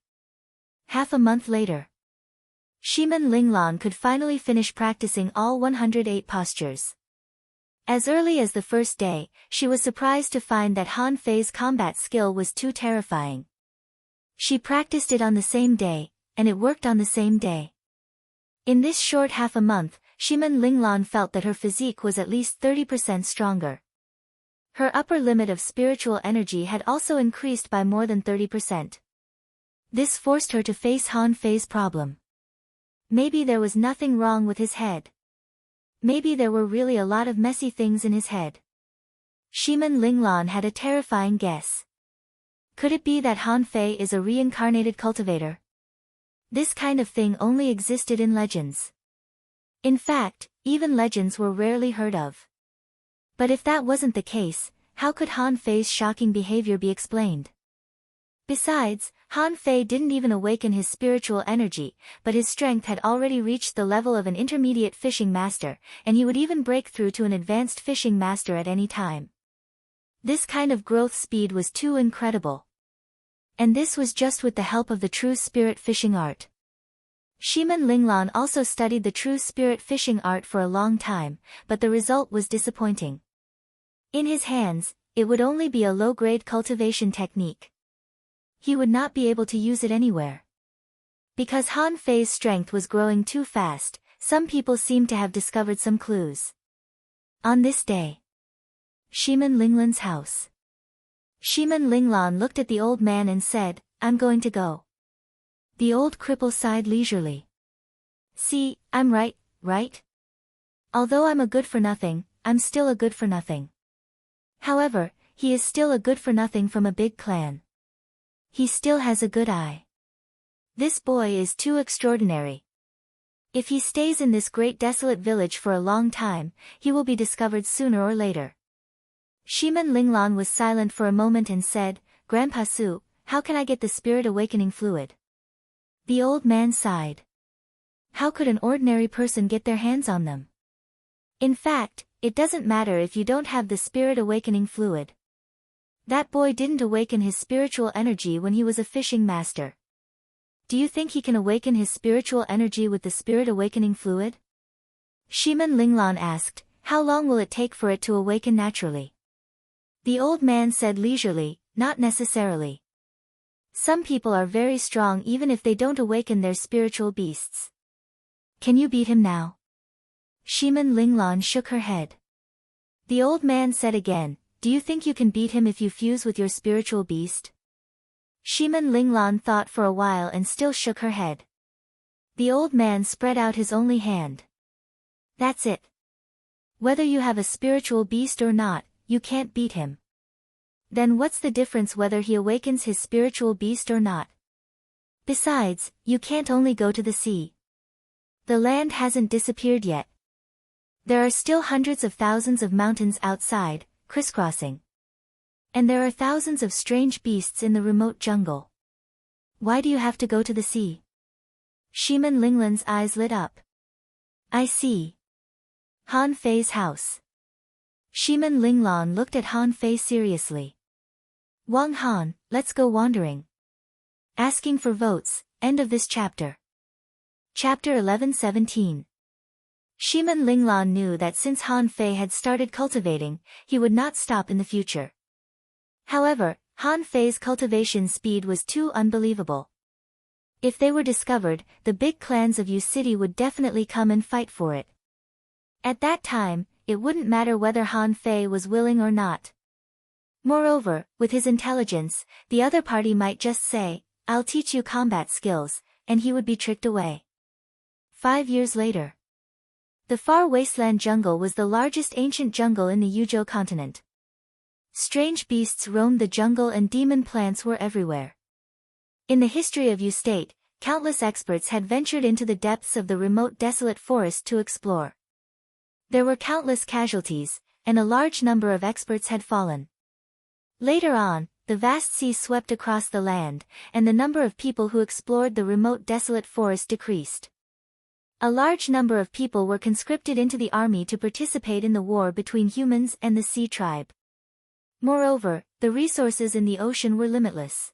Half a month later, Shiman Linglan could finally finish practicing all 108 postures. As early as the first day, she was surprised to find that Han Fei's combat skill was too terrifying. She practiced it on the same day, and it worked on the same day. In this short half a month, Shiman Linglan felt that her physique was at least 30% stronger. Her upper limit of spiritual energy had also increased by more than 30%. This forced her to face Han Fei's problem. Maybe there was nothing wrong with his head. Maybe there were really a lot of messy things in his head. Shiman Linglan had a terrifying guess. Could it be that Han Fei is a reincarnated cultivator? This kind of thing only existed in legends. In fact, even legends were rarely heard of. But if that wasn't the case, how could Han Fei's shocking behavior be explained? Besides, Han Fei didn't even awaken his spiritual energy, but his strength had already reached the level of an intermediate fishing master, and he would even break through to an advanced fishing master at any time. This kind of growth speed was too incredible. And this was just with the help of the true spirit fishing art. Shiman Linglan also studied the true spirit fishing art for a long time, but the result was disappointing. In his hands, it would only be a low-grade cultivation technique. He would not be able to use it anywhere. Because Han Fei's strength was growing too fast, some people seemed to have discovered some clues. On this day, Shiman Linglan's house. Shiman Linglan looked at the old man and said, "I'm going to go." The old cripple sighed leisurely. "See, I'm right, right? Although I'm a good-for-nothing, I'm still a good-for-nothing. However, he is still a good-for-nothing from a big clan. He still has a good eye. This boy is too extraordinary. If he stays in this great desolate village for a long time, he will be discovered sooner or later." Shiman Linglan was silent for a moment and said, "Grandpa Su, how can I get the spirit awakening fluid?" The old man sighed. How could an ordinary person get their hands on them? In fact, it doesn't matter if you don't have the spirit awakening fluid. That boy didn't awaken his spiritual energy when he was a fishing master. Do you think he can awaken his spiritual energy with the spirit awakening fluid? Shiman Linglan asked, "How long will it take for it to awaken naturally?" The old man said leisurely, "Not necessarily. Some people are very strong even if they don't awaken their spiritual beasts." "Can you beat him now?" Shiman Linglan shook her head. The old man said again, "Do you think you can beat him if you fuse with your spiritual beast?" Shiman Linglan thought for a while and still shook her head. The old man spread out his only hand. "That's it. Whether you have a spiritual beast or not, you can't beat him. Then what's the difference whether he awakens his spiritual beast or not? Besides, you can't only go to the sea. The land hasn't disappeared yet. There are still hundreds of thousands of mountains outside, crisscrossing. And there are thousands of strange beasts in the remote jungle. Why do you have to go to the sea?" Shiman Linglan's eyes lit up. "I see. Han Fei's house." Shiman Linglan looked at Han Fei seriously. "Wang Han, let's go wandering." Asking for votes, end of this chapter. Chapter 11:17. Shiman Linglan knew that since Han Fei had started cultivating, he would not stop in the future. However, Han Fei's cultivation speed was too unbelievable. If they were discovered, the big clans of Yu City would definitely come and fight for it. At that time, it wouldn't matter whether Han Fei was willing or not. Moreover, with his intelligence, the other party might just say, I'll teach you combat skills, and he would be tricked away. 5 years later. The far wasteland jungle was the largest ancient jungle in the Yuzhou continent. Strange beasts roamed the jungle and demon plants were everywhere. In the history of Yu State, countless experts had ventured into the depths of the remote desolate forest to explore. There were countless casualties, and a large number of experts had fallen. Later on, the vast sea swept across the land, and the number of people who explored the remote desolate forest decreased. A large number of people were conscripted into the army to participate in the war between humans and the sea tribe. Moreover, the resources in the ocean were limitless.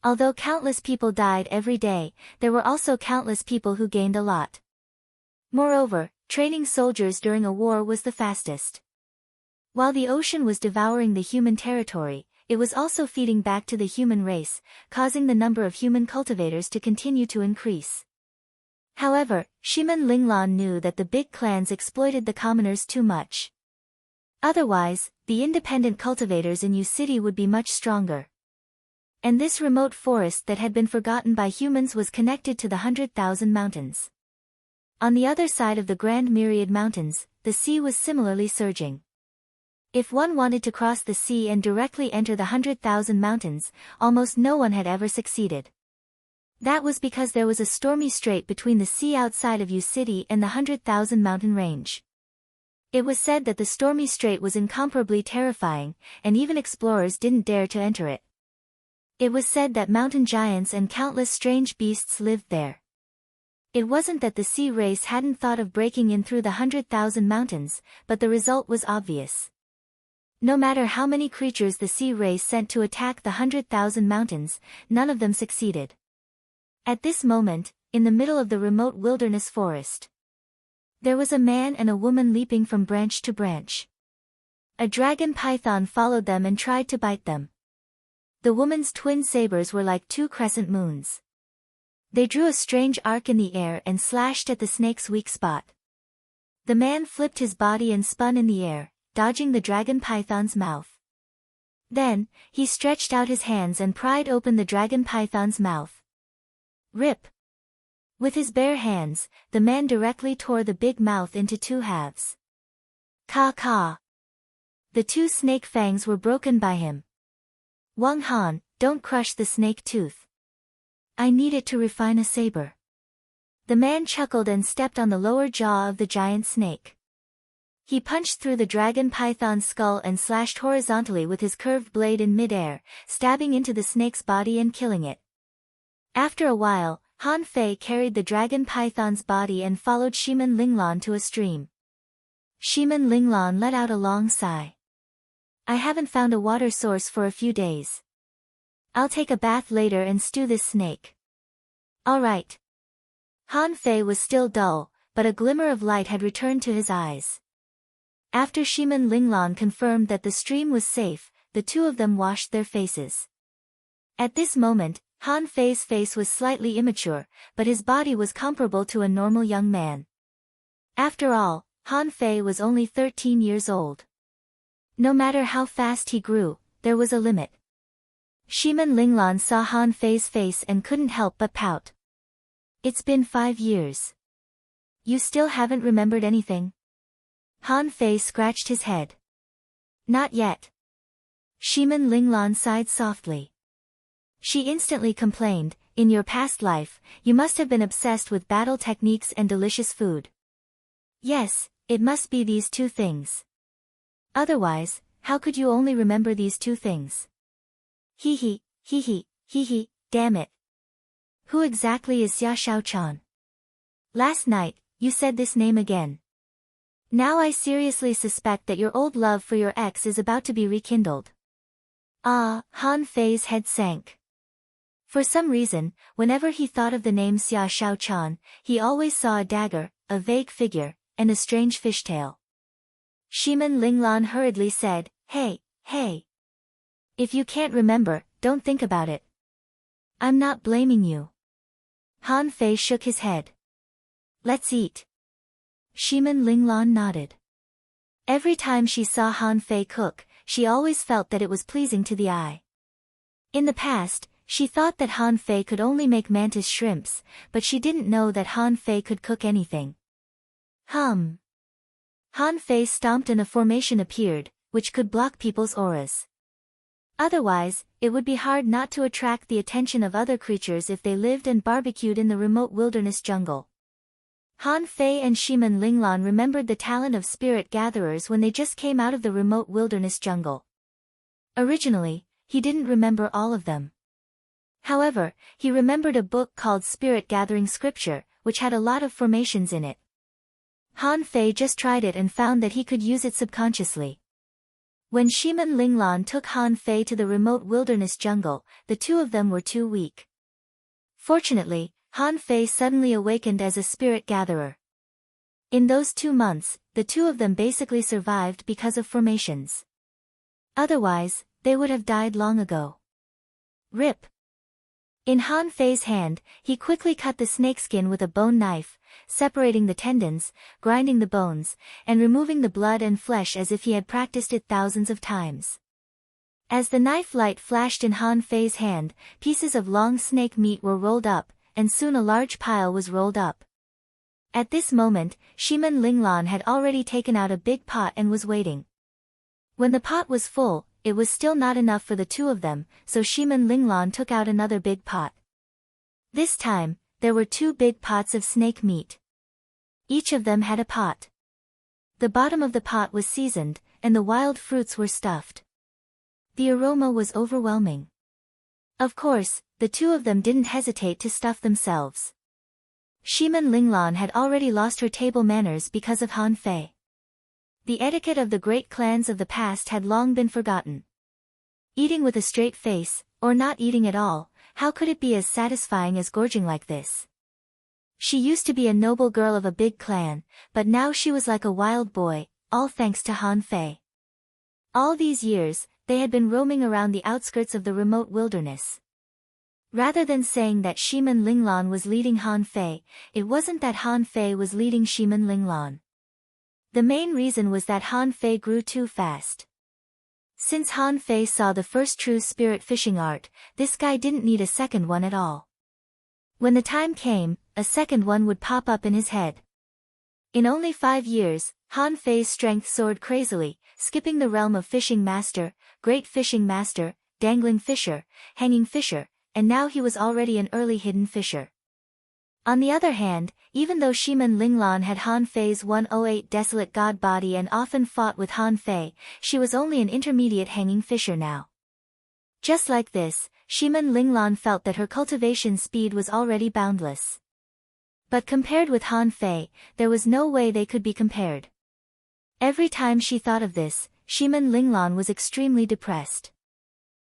Although countless people died every day, there were also countless people who gained a lot. Moreover, training soldiers during a war was the fastest. While the ocean was devouring the human territory, it was also feeding back to the human race, causing the number of human cultivators to continue to increase. However, Shimen Linglan knew that the big clans exploited the commoners too much. Otherwise, the independent cultivators in Yu City would be much stronger. And this remote forest that had been forgotten by humans was connected to the 100,000 mountains. On the other side of the Grand Myriad Mountains, the sea was similarly surging. If one wanted to cross the sea and directly enter the 100,000 mountains, almost no one had ever succeeded. That was because there was a stormy strait between the sea outside of Yu City and the 100,000 mountain range. It was said that the stormy strait was incomparably terrifying, and even explorers didn't dare to enter it. It was said that mountain giants and countless strange beasts lived there. It wasn't that the sea race hadn't thought of breaking in through the 100,000 mountains, but the result was obvious. No matter how many creatures the sea race sent to attack the 100,000 mountains, none of them succeeded. At this moment, in the middle of the remote wilderness forest, there was a man and a woman leaping from branch to branch. A dragon python followed them and tried to bite them. The woman's twin sabers were like 2 crescent moons. They drew a strange arc in the air and slashed at the snake's weak spot. The man flipped his body and spun in the air, dodging the dragon python's mouth. Then, he stretched out his hands and pried open the dragon python's mouth. Rip! With his bare hands, the man directly tore the big mouth into 2 halves. Caw. The 2 snake fangs were broken by him. Wang Han, don't crush the snake tooth. I need it to refine a saber. The man chuckled and stepped on the lower jaw of the giant snake. He punched through the dragon python's skull and slashed horizontally with his curved blade in midair, stabbing into the snake's body and killing it. After a while, Han Fei carried the dragon python's body and followed Shimen Linglan to a stream. Shimen Linglan let out a long sigh. I haven't found a water source for a few days. I'll take a bath later and stew this snake. All right. Han Fei was still dull, but a glimmer of light had returned to his eyes. After Shimen Linglan confirmed that the stream was safe, the 2 of them washed their faces. At this moment, Han Fei's face was slightly immature, but his body was comparable to a normal young man. After all, Han Fei was only 13 years old. No matter how fast he grew, there was a limit. Shimen Linglan saw Han Fei's face and couldn't help but pout. It's been 5 years. You still haven't remembered anything? Han Fei scratched his head. Not yet. Shimen Linglan sighed softly. She instantly complained, in your past life, you must have been obsessed with battle techniques and delicious food. Yes, it must be these 2 things. Otherwise, how could you only remember these 2 things? Hee hee, damn it. Who exactly is Xia Shaochan? Last night, you said this name again. Now I seriously suspect that your old love for your ex is about to be rekindled. Ah, Han Fei's head sank. For some reason, whenever he thought of the name Xia Shaochan, he always saw a dagger, a vague figure, and a strange fishtail. Shimen Linglan hurriedly said, Hey. If you can't remember, don't think about it. I'm not blaming you. Han Fei shook his head. Let's eat. Shimen Linglan nodded. Every time she saw Han Fei cook, she always felt that it was pleasing to the eye. In the past, She thought that Han Fei could only make mantis shrimps, but she didn't know that Han Fei could cook anything. Han Fei stomped and a formation appeared, which could block people's auras. Otherwise, it would be hard not to attract the attention of other creatures if they lived and barbecued in the remote wilderness jungle. Han Fei and Shiman Linglan remembered the talent of spirit gatherers when they just came out of the remote wilderness jungle. Originally, he didn't remember all of them. However, he remembered a book called Spirit Gathering Scripture, which had a lot of formations in it. Han Fei just tried it and found that he could use it subconsciously. When Shiman Linglan took Han Fei to the remote wilderness jungle, the two of them were too weak. Fortunately, Han Fei suddenly awakened as a spirit gatherer. In those 2 months, the two of them basically survived because of formations. Otherwise, they would have died long ago. Rip. In Han Fei's hand, he quickly cut the snakeskin with a bone knife, separating the tendons, grinding the bones, and removing the blood and flesh as if he had practiced it thousands of times. As the knife light flashed in Han Fei's hand, pieces of long snake meat were rolled up, and soon a large pile was rolled up. At this moment, Shiman Linglan had already taken out a big pot and was waiting. When the pot was full, it was still not enough for the two of them, so Shiman Linglan took out another big pot. This time, there were 2 big pots of snake meat. Each of them had a pot. The bottom of the pot was seasoned, and the wild fruits were stuffed. The aroma was overwhelming. Of course, the two of them didn't hesitate to stuff themselves. Shiman Linglan had already lost her table manners because of Han Fei. The etiquette of the great clans of the past had long been forgotten. Eating with a straight face, or not eating at all, how could it be as satisfying as gorging like this? She used to be a noble girl of a big clan, but now she was like a wild boy, all thanks to Han Fei. All these years, they had been roaming around the outskirts of the remote wilderness. Rather than saying that Shiman Linglan was leading Han Fei, it wasn't that Han Fei was leading Shiman Linglan. The main reason was that Han Fei grew too fast. Since Han Fei saw the first true spirit fishing art, this guy didn't need a second one at all. When the time came, a second one would pop up in his head. In only 5 years, Han Fei's strength soared crazily, skipping the realm of fishing master, great fishing master, dangling fisher, hanging fisher, and now he was already an early hidden fisher. On the other hand, even though Shiman Linglan had Han Fei's 108 desolate god body and often fought with Han Fei, she was only an intermediate hanging fisher now. Just like this, Shiman Linglan felt that her cultivation speed was already boundless. But compared with Han Fei, there was no way they could be compared. Every time she thought of this, Shiman Linglan was extremely depressed.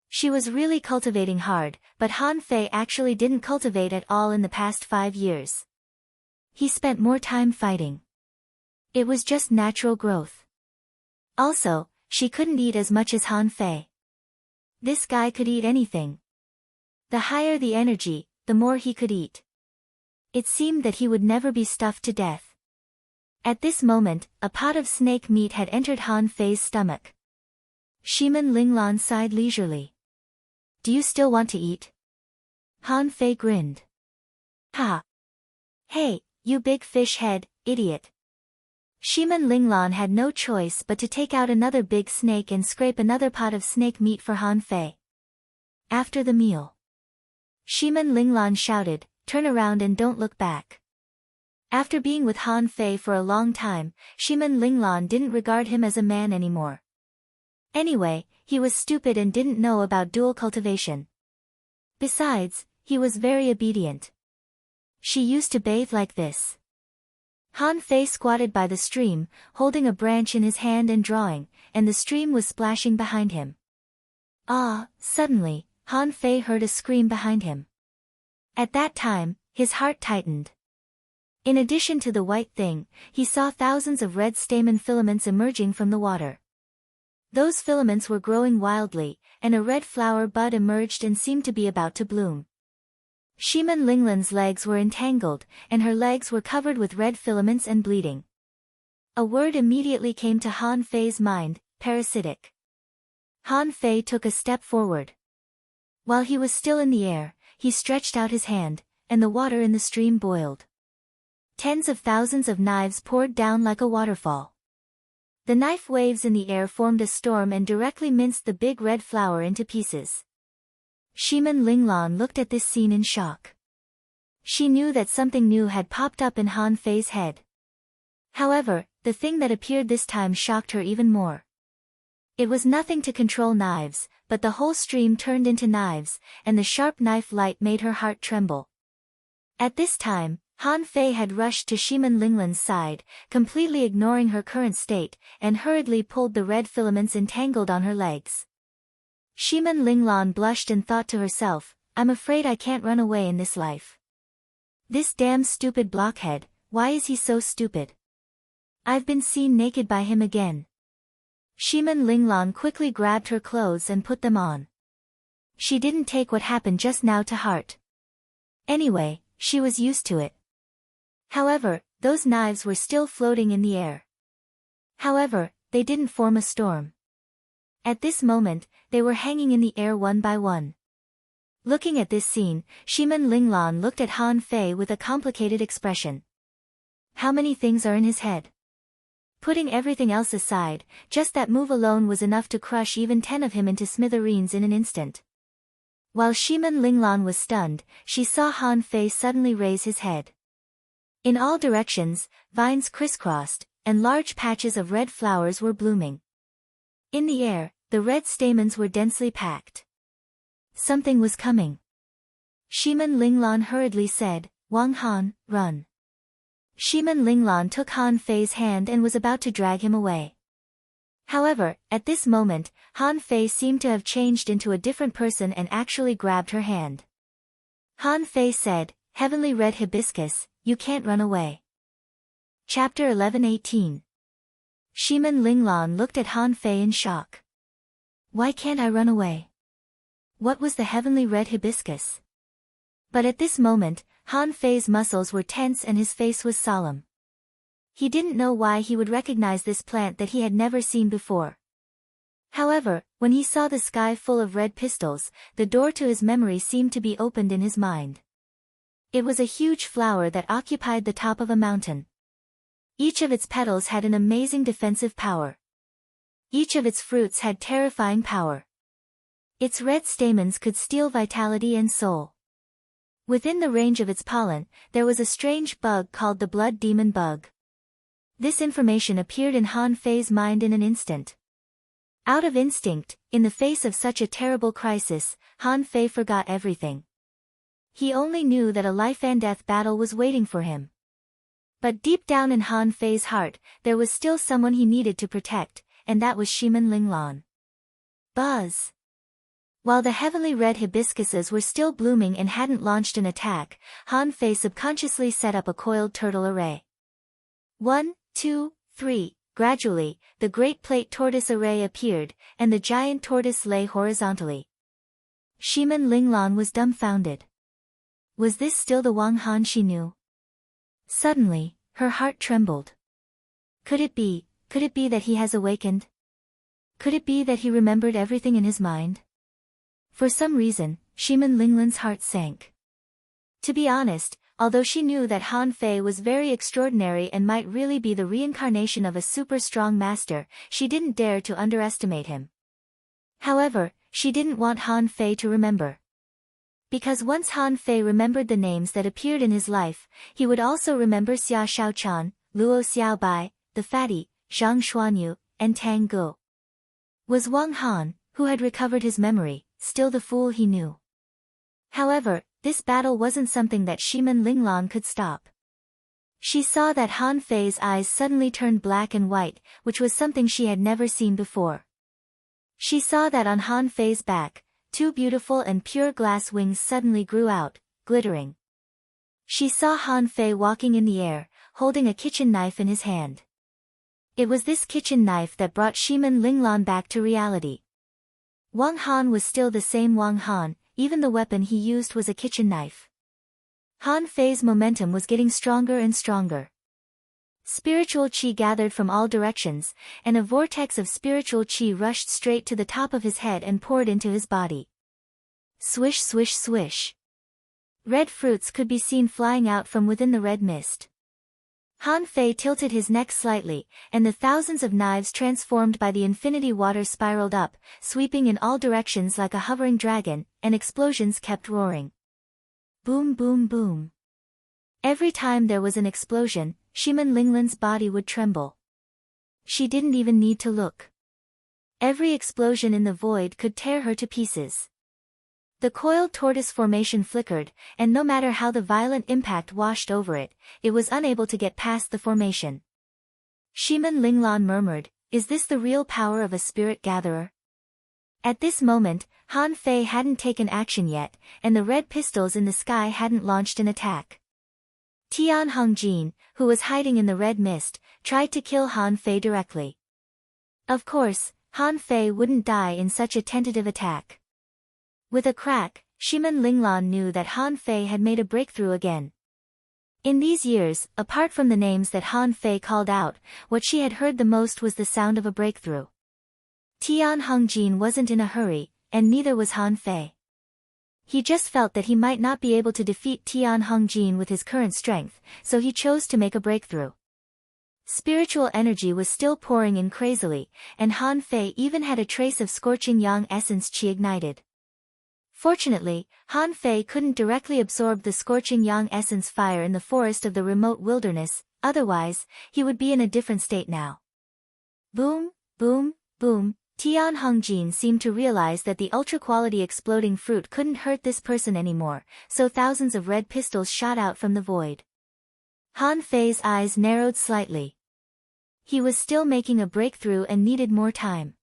She was really cultivating hard, but Han Fei actually didn't cultivate at all in the past 5 years. He spent more time fighting. It was just natural growth. Also, she couldn't eat as much as Han Fei. This guy could eat anything. The higher the energy, the more he could eat. It seemed that he would never be stuffed to death. At this moment, a pot of snake meat had entered Han Fei's stomach. Shiman Linglan sighed leisurely. Do you still want to eat? Han Fei grinned. Ha! Hey, you big fish head, idiot. Shiman Linglan had no choice but to take out another big snake and scrape another pot of snake meat for Han Fei. After the meal, Shiman Linglan shouted, "Turn around and don't look back." After being with Han Fei for a long time, Shiman Linglan didn't regard him as a man anymore. Anyway, he was stupid and didn't know about dual cultivation. Besides, he was very obedient. She used to bathe like this. Han Fei squatted by the stream, holding a branch in his hand and drawing, and the stream was splashing behind him. Suddenly, Han Fei heard a scream behind him. At that time, his heart tightened. In addition to the white thing, he saw thousands of red stamen filaments emerging from the water. Those filaments were growing wildly, and a red flower bud emerged and seemed to be about to bloom. Shiman Linglan's legs were entangled, and her legs were covered with red filaments and bleeding. A word immediately came to Han Fei's mind, parasitic. Han Fei took a step forward. While he was still in the air, he stretched out his hand, and the water in the stream boiled. Tens of thousands of knives poured down like a waterfall. The knife waves in the air formed a storm and directly minced the big red flower into pieces. Shimin Linglan looked at this scene in shock. She knew that something new had popped up in Han Fei's head. However, the thing that appeared this time shocked her even more. It was nothing to control knives, but the whole stream turned into knives, and the sharp knife light made her heart tremble. At this time, Han Fei had rushed to Shimin Linglan's side, completely ignoring her current state, and hurriedly pulled the red filaments entangled on her legs. Shimin Linglan blushed and thought to herself, I'm afraid I can't run away in this life. This damn stupid blockhead, why is he so stupid? I've been seen naked by him again. Shimin Linglan quickly grabbed her clothes and put them on. She didn't take what happened just now to heart. Anyway, she was used to it. However, those knives were still floating in the air. However, they didn't form a storm. At this moment, they were hanging in the air one by one. Looking at this scene, Shimin Linglan looked at Han Fei with a complicated expression. How many things are in his head? Putting everything else aside, just that move alone was enough to crush even 10 of him into smithereens in an instant. While Shimin Linglan was stunned, she saw Han Fei suddenly raise his head. In all directions, vines crisscrossed, and large patches of red flowers were blooming. In the air, the red stamens were densely packed. Something was coming. Shimin Linglan hurriedly said, Wang Han, run. Shimin Linglan took Han Fei's hand and was about to drag him away. However, at this moment, Han Fei seemed to have changed into a different person and actually grabbed her hand. Han Fei said, Heavenly Red Hibiscus, you can't run away. Chapter 11:18. Shimin Linglan looked at Han Fei in shock. Why can't I run away? What was the Heavenly Red Hibiscus? But at this moment, Han Fei's muscles were tense and his face was solemn. He didn't know why he would recognize this plant that he had never seen before. However, when he saw the sky full of red pistils, the door to his memory seemed to be opened in his mind. It was a huge flower that occupied the top of a mountain. Each of its petals had an amazing defensive power. Each of its fruits had terrifying power. Its red stamens could steal vitality and soul. Within the range of its pollen, there was a strange bug called the blood demon bug. This information appeared in Han Fei's mind in an instant. Out of instinct, in the face of such a terrible crisis, Han Fei forgot everything. He only knew that a life-and-death battle was waiting for him. But deep down in Han Fei's heart, there was still someone he needed to protect, and that was Shimin Linglan. Buzz! While the heavenly red hibiscuses were still blooming and hadn't launched an attack, Han Fei subconsciously set up a coiled turtle array. 1, 2, 3, gradually, the great plate tortoise array appeared, and the giant tortoise lay horizontally. Shimin Linglan was dumbfounded. Was this still the Wang Han she knew? Suddenly, her heart trembled. Could it be that he has awakened? Could it be that he remembered everything in his mind? For some reason, Shimin Linglan's heart sank. To be honest, although she knew that Han Fei was very extraordinary and might really be the reincarnation of a super strong master, she didn't dare to underestimate him. Luohowever, she didn't want Han Fei to remember. Because once Han Fei remembered the names that appeared in his life, he would also remember Xia Shaochan, Luo Xiaobai, the Fatty, Zhang Xuanyu, and Tang Ge. Was Wang Han, who had recovered his memory, still the fool he knew? However, this battle wasn't something that Shimin Linglan could stop. She saw that Han Fei's eyes suddenly turned black and white, which was something she had never seen before. She saw that on Han Fei's back, 2 beautiful and pure glass wings suddenly grew out, glittering. She saw Han Fei walking in the air, holding a kitchen knife in his hand. It was this kitchen knife that brought Shimin Linglan back to reality. Wang Han was still the same Wang Han, even the weapon he used was a kitchen knife. Han Fei's momentum was getting stronger and stronger. Spiritual qi gathered from all directions, and a vortex of spiritual qi rushed straight to the top of his head and poured into his body. Swish swish swish. Red fruits could be seen flying out from within the red mist. Han Fei tilted his neck slightly, and the thousands of knives transformed by the infinity water spiraled up, sweeping in all directions like a hovering dragon, and explosions kept roaring. Boom boom boom. Every time there was an explosion, Shiman Linglan's body would tremble. She didn't even need to look. Every explosion in the void could tear her to pieces. The coiled tortoise formation flickered, and no matter how the violent impact washed over it, it was unable to get past the formation. Shiman Linglan murmured, "Is this the real power of a spirit gatherer?" At this moment, Han Fei hadn't taken action yet, and the red pistols in the sky hadn't launched an attack. Tian Hongjin, who was hiding in the red mist, tried to kill Han Fei directly. Of course, Han Fei wouldn't die in such a tentative attack. With a crack, Shiman Linglan knew that Han Fei had made a breakthrough again. In these years, apart from the names that Han Fei called out, what she had heard the most was the sound of a breakthrough. Tian Hongjin wasn't in a hurry, and neither was Han Fei. He just felt that he might not be able to defeat Tian Hongjin with his current strength, so he chose to make a breakthrough. Spiritual energy was still pouring in crazily, and Han Fei even had a trace of scorching yang essence chi ignited. Fortunately, Han Fei couldn't directly absorb the scorching yang essence fire in the forest of the remote wilderness, otherwise, he would be in a different state now. Boom, boom, boom. Tian Hongjin seemed to realize that the ultra-quality exploding fruit couldn't hurt this person anymore, so thousands of red pistols shot out from the void. Han Fei's eyes narrowed slightly. He was still making a breakthrough and needed more time.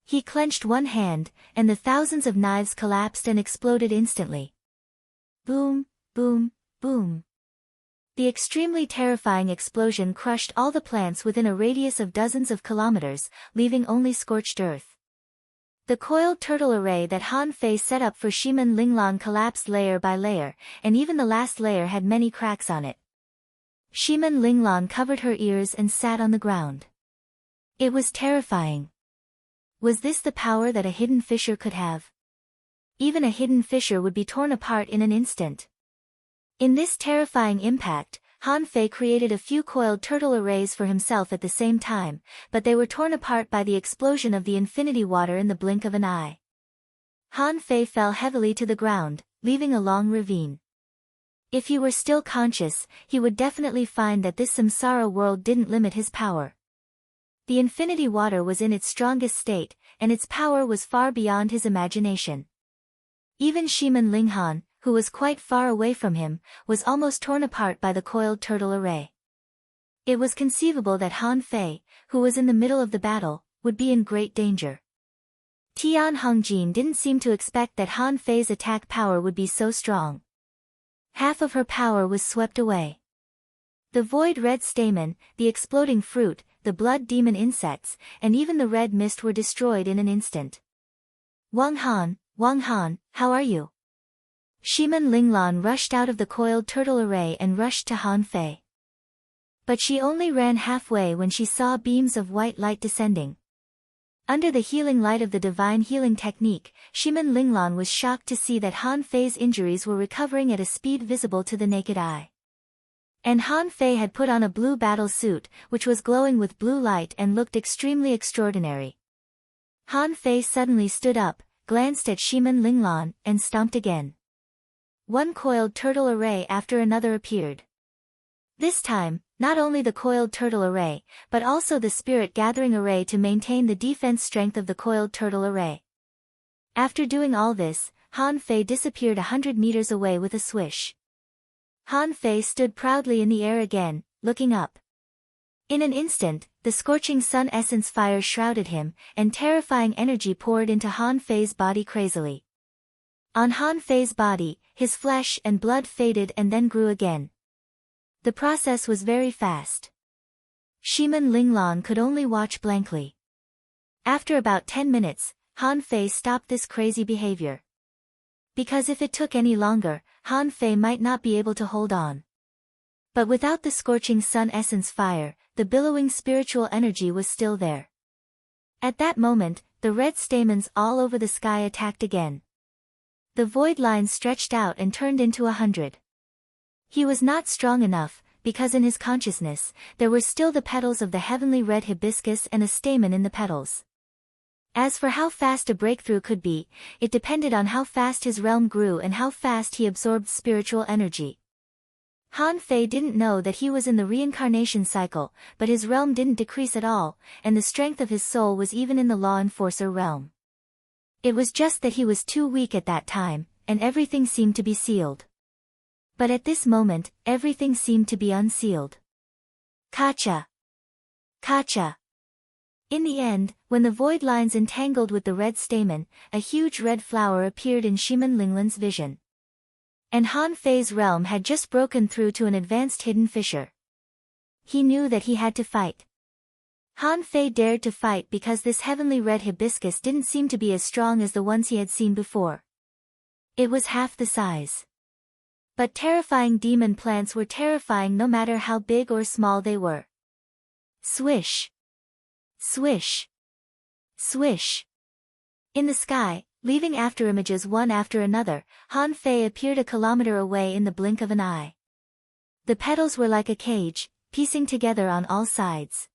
He clenched one hand, and the thousands of knives collapsed and exploded instantly. Boom, boom, boom. The extremely terrifying explosion crushed all the plants within a radius of dozens of kilometers, leaving only scorched earth. The coiled turtle array that Han Fei set up for Shiman Linglan collapsed layer by layer, and even the last layer had many cracks on it. Shiman Linglan covered her ears and sat on the ground. It was terrifying. Was this the power that a hidden fissure could have? Even a hidden fissure would be torn apart in an instant. In this terrifying impact, Han Fei created a few coiled turtle arrays for himself at the same time, but they were torn apart by the explosion of the infinity water in the blink of an eye. Han Fei fell heavily to the ground, leaving a long ravine. If he were still conscious, he would definitely find that this samsara world didn't limit his power. The infinity water was in its strongest state, and its power was far beyond his imagination. Even Shiman Linghan, who was quite far away from him, was almost torn apart by the coiled turtle array. It was conceivable that Han Fei, who was in the middle of the battle, would be in great danger. Tian Hongjin didn't seem to expect that Han Fei's attack power would be so strong. Half of her power was swept away. The void red stamen, the exploding fruit, the blood demon insects, and even the red mist were destroyed in an instant. Wang Han, how are you? Shiman Linglan rushed out of the coiled turtle array and rushed to Han Fei. But she only ran halfway when she saw beams of white light descending. Under the healing light of the divine healing technique, Shiman Linglan was shocked to see that Han Fei's injuries were recovering at a speed visible to the naked eye. And Han Fei had put on a blue battle suit, which was glowing with blue light and looked extremely extraordinary. Han Fei suddenly stood up, glanced at Shiman Linglan, and stomped again. One coiled turtle array after another appeared. This time, not only the coiled turtle array, but also the spirit gathering array to maintain the defense strength of the coiled turtle array. After doing all this, Han Fei disappeared 100 meters away with a swish. Han Fei stood proudly in the air again, looking up. In an instant, the scorching sun essence fire shrouded him, and terrifying energy poured into Han Fei's body crazily. On Han Fei's body, his flesh and blood faded and then grew again. The process was very fast. Shiman Linglan could only watch blankly. After about 10 minutes, Han Fei stopped this crazy behavior. Because if it took any longer, Han Fei might not be able to hold on. But without the scorching sun essence fire, the billowing spiritual energy was still there. At that moment, the red stamens all over the sky attacked again. The void lines stretched out and turned into 100. He was not strong enough, because in his consciousness, there were still the petals of the heavenly red hibiscus and a stamen in the petals. As for how fast a breakthrough could be, it depended on how fast his realm grew and how fast he absorbed spiritual energy. Han Fei didn't know that he was in the reincarnation cycle, but his realm didn't decrease at all, and the strength of his soul was even in the law enforcer realm. It was just that he was too weak at that time, and everything seemed to be sealed. But at this moment, everything seemed to be unsealed. Kacha! Kacha! In the end, when the void lines entangled with the red stamen, a huge red flower appeared in Shiman Linglan's vision. And Han Fei's realm had just broken through to an advanced hidden fissure. He knew that he had to fight. Han Fei dared to fight because this heavenly red hibiscus didn't seem to be as strong as the ones he had seen before. It was half the size. But terrifying demon plants were terrifying no matter how big or small they were. Swish! Swish! Swish! In the sky, leaving afterimages one after another, Han Fei appeared a kilometer away in the blink of an eye. The petals were like a cage, piecing together on all sides.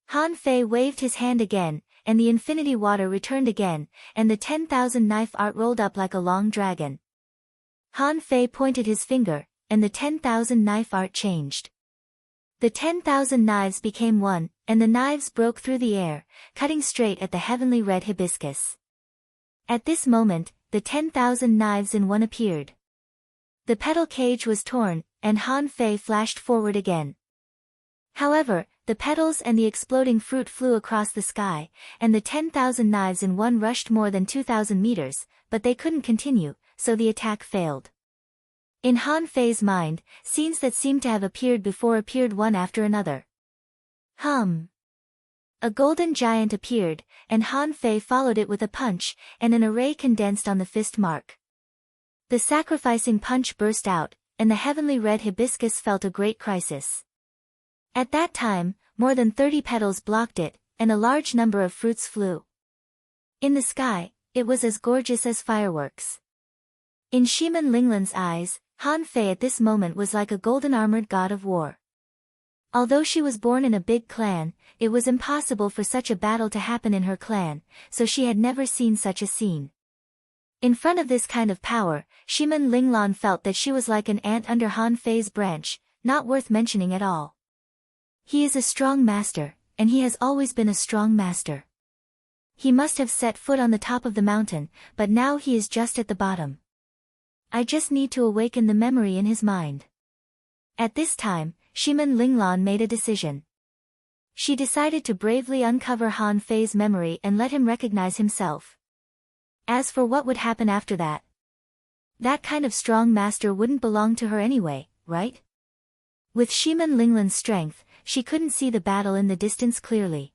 Han Fei waved his hand again, and the infinity water returned again, and the 10,000 knife art rolled up like a long dragon. Han Fei pointed his finger, and the 10,000 knife art changed. The 10,000 knives became one, and the knives broke through the air, cutting straight at the heavenly red hibiscus. At this moment, the 10,000 knives in one appeared. The petal cage was torn, and Han Fei flashed forward again. However, the petals and the exploding fruit flew across the sky, and the 10,000 knives in one rushed more than 2,000 meters, but they couldn't continue, so the attack failed. In Han Fei's mind, scenes that seemed to have appeared before appeared one after another. A golden giant appeared, and Han Fei followed it with a punch, and an array condensed on the fist mark. The sacrificing punch burst out, and the heavenly red hibiscus felt a great crisis. At that time, more than 30 petals blocked it, and a large number of fruits flew. In the sky, it was as gorgeous as fireworks. In Shiman Linglan's eyes, Han Fei at this moment was like a golden-armored god of war. Although she was born in a big clan, it was impossible for such a battle to happen in her clan, so she had never seen such a scene. In front of this kind of power, Shiman Linglan felt that she was like an ant under Han Fei's branch, not worth mentioning at all. He is a strong master, and he has always been a strong master. He must have set foot on the top of the mountain, but now he is just at the bottom. I just need to awaken the memory in his mind. At this time, Shiman Linglan made a decision. She decided to bravely uncover Han Fei's memory and let him recognize himself. As for what would happen after that, that kind of strong master wouldn't belong to her anyway, right? With Shiman Linglan's strength, she couldn't see the battle in the distance clearly.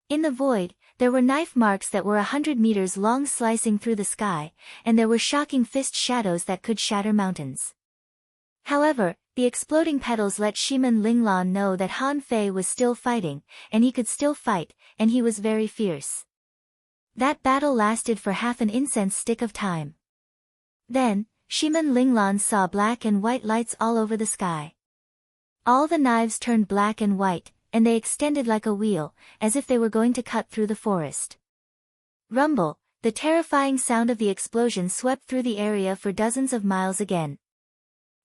In the void, there were knife marks that were 100 meters long slicing through the sky, and there were shocking fist shadows that could shatter mountains. However, the exploding petals let Shiman Linglan know that Han Fei was still fighting, and he could still fight, and he was very fierce. That battle lasted for half an incense stick of time. Then, Shiman Linglan saw black and white lights all over the sky. All the knives turned black and white, and they extended like a wheel, as if they were going to cut through the forest. Rumble, the terrifying sound of the explosion swept through the area for dozens of miles again.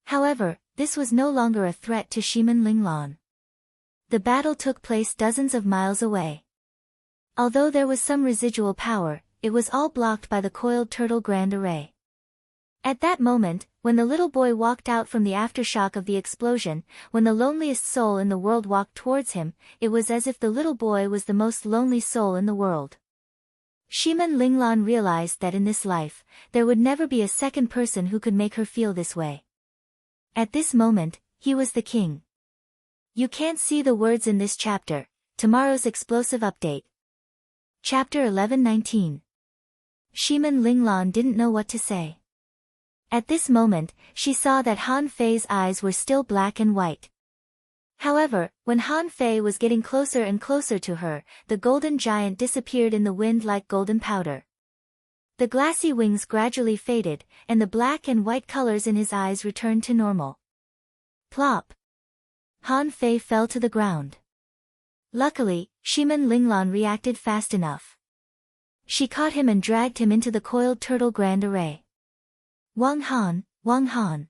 However, this was no longer a threat to Shiman Linglan. The battle took place dozens of miles away. Although there was some residual power, it was all blocked by the coiled turtle grand array. At that moment, when the little boy walked out from the aftershock of the explosion, when the loneliest soul in the world walked towards him, it was as if the little boy was the most lonely soul in the world. Shiman Linglan realized that in this life, there would never be a second person who could make her feel this way. At this moment, he was the king. You can't see the words in this chapter. Tomorrow's explosive update. Chapter 11:19. Shiman Linglan didn't know what to say. At this moment, she saw that Han Fei's eyes were still black and white. However, when Han Fei was getting closer and closer to her, the golden giant disappeared in the wind like golden powder. The glassy wings gradually faded, and the black and white colors in his eyes returned to normal. Plop! Han Fei fell to the ground. Luckily, Shimin Linglan reacted fast enough. She caught him and dragged him into the coiled turtle grand array. Wang Han, Wang Han.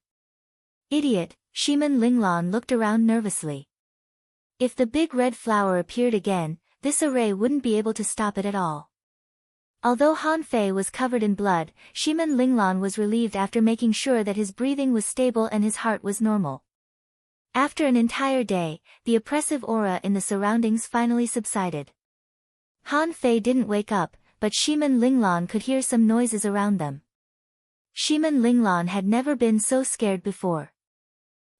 Idiot, Shimin Linglan looked around nervously. If the big red flower appeared again, this array wouldn't be able to stop it at all. Although Han Fei was covered in blood, Shimin Linglan was relieved after making sure that his breathing was stable and his heart was normal. After an entire day, the oppressive aura in the surroundings finally subsided. Han Fei didn't wake up, but Shimin Linglan could hear some noises around them. Shimin Linglan had never been so scared before.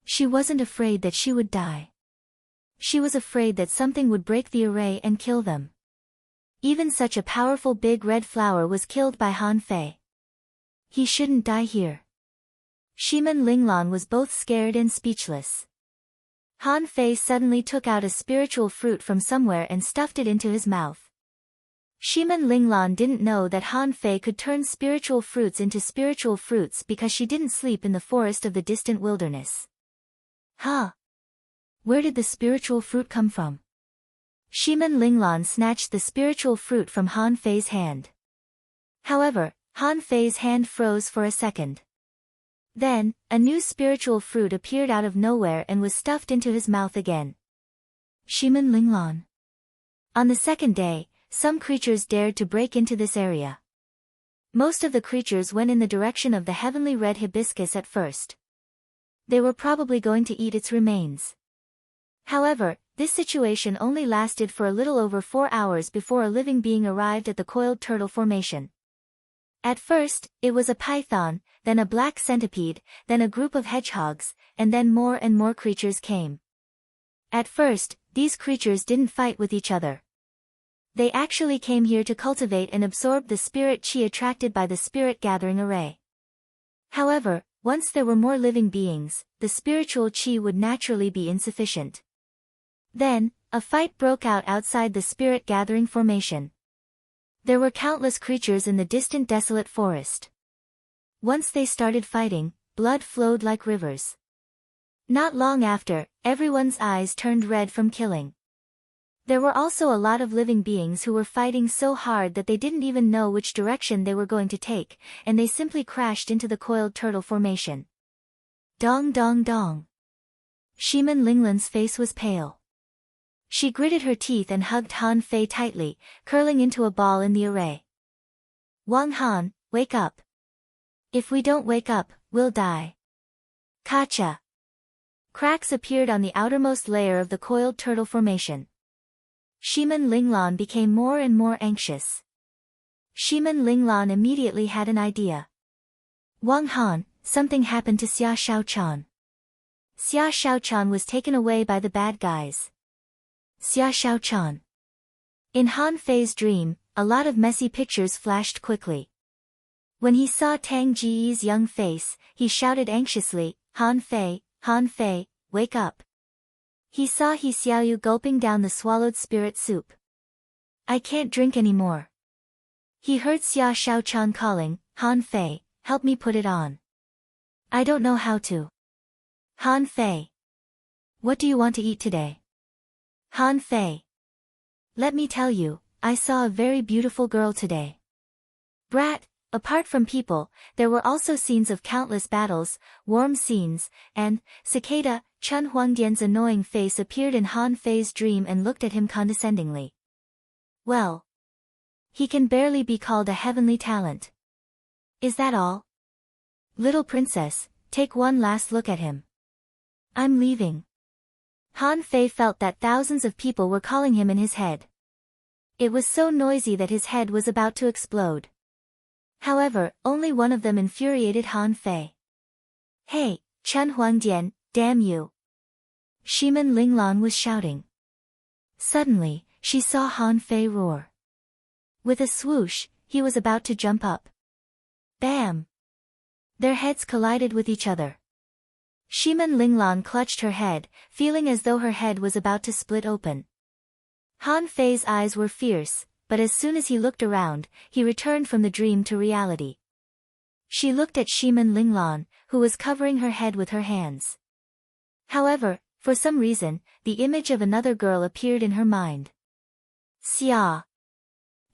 She wasn't afraid that she would die. She was afraid that something would break the array and kill them. Even such a powerful big red flower was killed by Han Fei. He shouldn't die here. Shimin Linglan was both scared and speechless. Han Fei suddenly took out a spiritual fruit from somewhere and stuffed it into his mouth. Shimin Linglan didn't know that Han Fei could turn spiritual fruits into spiritual fruits because she didn't sleep in the forest of the distant wilderness. Huh? Where did the spiritual fruit come from? Shimin Linglan snatched the spiritual fruit from Han Fei's hand. However, Han Fei's hand froze for a second. Then, a new spiritual fruit appeared out of nowhere and was stuffed into his mouth again. Shimin Linglan. On the second day, some creatures dared to break into this area. Most of the creatures went in the direction of the heavenly red hibiscus at first. They were probably going to eat its remains. However, this situation only lasted for a little over 4 hours before a living being arrived at the coiled turtle formation. At first, it was a python, then a black centipede, then a group of hedgehogs, and then more and more creatures came. At first, these creatures didn't fight with each other. They actually came here to cultivate and absorb the spirit chi attracted by the spirit gathering array. However, once there were more living beings, the spiritual chi would naturally be insufficient. Then, a fight broke out outside the spirit gathering formation. There were countless creatures in the distant desolate forest. Once they started fighting, blood flowed like rivers. Not long after, everyone's eyes turned red from killing. There were also a lot of living beings who were fighting so hard that they didn't even know which direction they were going to take, and they simply crashed into the coiled turtle formation. Dong dong dong. Shimin Linglan's face was pale. She gritted her teeth and hugged Han Fei tightly, curling into a ball in the array. Wang Han, wake up. If we don't wake up, we'll die. Kacha. Cracks appeared on the outermost layer of the coiled turtle formation. Shimin Linglan became more and more anxious. Shimin Linglan immediately had an idea. Wang Han, something happened to Xia Shaochan. Xia Shaochan was taken away by the bad guys. Xia Shaochan. In Han Fei's dream, a lot of messy pictures flashed quickly. When he saw Tang Jiyi's young face, he shouted anxiously, Han Fei, wake up. He saw He Xiaoyu gulping down the swallowed spirit soup. I can't drink anymore. He heard Xia Shaochan calling, Han Fei, help me put it on. I don't know how to. Han Fei. What do you want to eat today? Han Fei. Let me tell you, I saw a very beautiful girl today. Brat, apart from people, there were also scenes of countless battles, warm scenes, and, cicada, Chen Huangdian's annoying face appeared in Han Fei's dream and looked at him condescendingly. Well. He can barely be called a heavenly talent. Is that all? Little princess, take one last look at him. I'm leaving. Han Fei felt that thousands of people were calling him in his head. It was so noisy that his head was about to explode. However, only one of them infuriated Han Fei. Hey, Chen Huangdian, damn you! Shimin Linglan was shouting. Suddenly, she saw Han Fei roar. With a swoosh, he was about to jump up. Bam! Their heads collided with each other. Shimin Linglan clutched her head, feeling as though her head was about to split open. Han Fei's eyes were fierce, but as soon as he looked around, he returned from the dream to reality. She looked at Shiman Linglan, who was covering her head with her hands. However, for some reason, the image of another girl appeared in her mind. Xia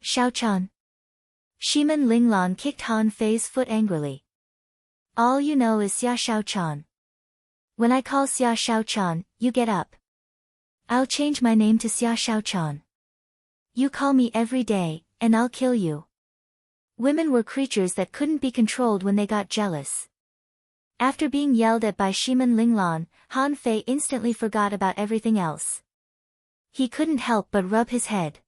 Xiaochan. Shiman Linglan kicked Han Fei's foot angrily. All you know is Xia Xiaochan. When I call Xia Xiaochan, you get up. I'll change my name to Xia Xiaochan. You call me every day, and I'll kill you. Women were creatures that couldn't be controlled when they got jealous. After being yelled at by Shiman Linglan, Han Fei instantly forgot about everything else. He couldn't help but rub his head.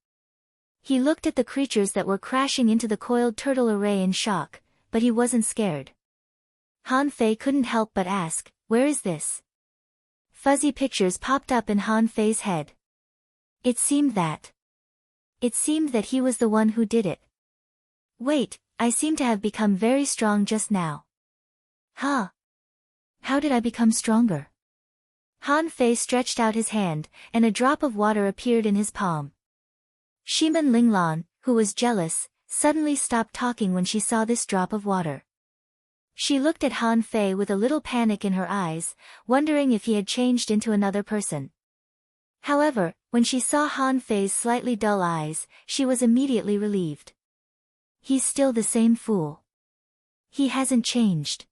He looked at the creatures that were crashing into the coiled turtle array in shock, but he wasn't scared. Han Fei couldn't help but ask, "Where is this?" Fuzzy pictures popped up in Han Fei's head. It seemed that he was the one who did it. Wait, I seem to have become very strong just now. Huh? How did I become stronger? Han Fei stretched out his hand, and a drop of water appeared in his palm. Shiman Linglan, who was jealous, suddenly stopped talking when she saw this drop of water. She looked at Han Fei with a little panic in her eyes, wondering if he had changed into another person. However, when she saw Han Fei's slightly dull eyes, she was immediately relieved. He's still the same fool. He hasn't changed.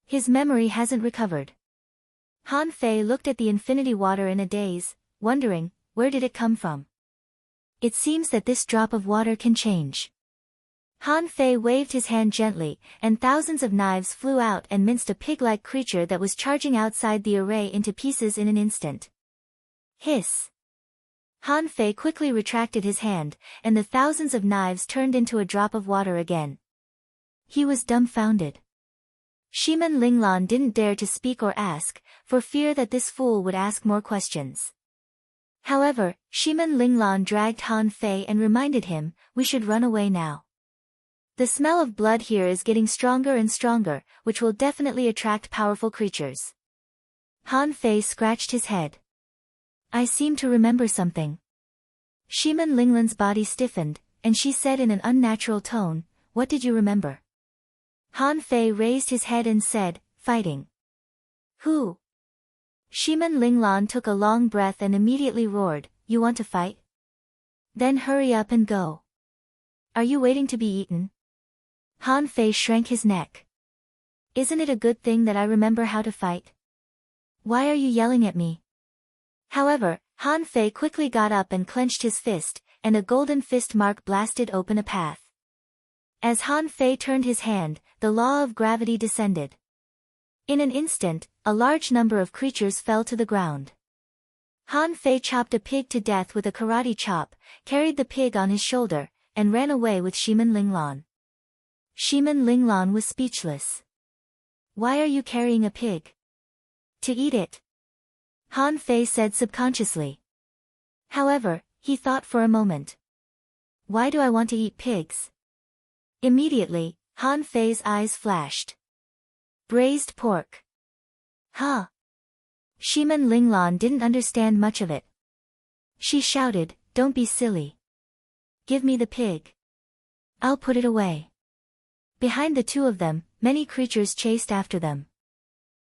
His memory hasn't recovered. Han Fei looked at the infinity water in a daze, wondering, where did it come from? It seems that this drop of water can change. Han Fei waved his hand gently, and thousands of knives flew out and minced a pig-like creature that was charging outside the array into pieces in an instant. Hiss! Han Fei quickly retracted his hand, and the thousands of knives turned into a drop of water again. He was dumbfounded. Shiman Linglan didn't dare to speak or ask, for fear that this fool would ask more questions. However, Shiman Linglan dragged Han Fei and reminded him, "We should run away now. The smell of blood here is getting stronger and stronger, which will definitely attract powerful creatures." Han Fei scratched his head. "I seem to remember something." Shiman Linglan's body stiffened, and she said in an unnatural tone, "What did you remember?" Han Fei raised his head and said, "Fighting." "Who?" Shiman Linglan took a long breath and immediately roared, "You want to fight? Then hurry up and go. Are you waiting to be eaten?" Han Fei shrank his neck. "Isn't it a good thing that I remember how to fight? Why are you yelling at me?" However, Han Fei quickly got up and clenched his fist, and a golden fist mark blasted open a path. As Han Fei turned his hand, the law of gravity descended. In an instant, a large number of creatures fell to the ground. Han Fei chopped a pig to death with a karate chop, carried the pig on his shoulder, and ran away with Shiman Linglan. Shiman Linglan was speechless. "Why are you carrying a pig?" "To eat it," Han Fei said subconsciously. However, he thought for a moment. "Why do I want to eat pigs?" Immediately, Han Fei's eyes flashed. Braised pork. Huh? Shiman Linglan didn't understand much of it. She shouted, "Don't be silly. Give me the pig. I'll put it away." Behind the two of them, many creatures chased after them.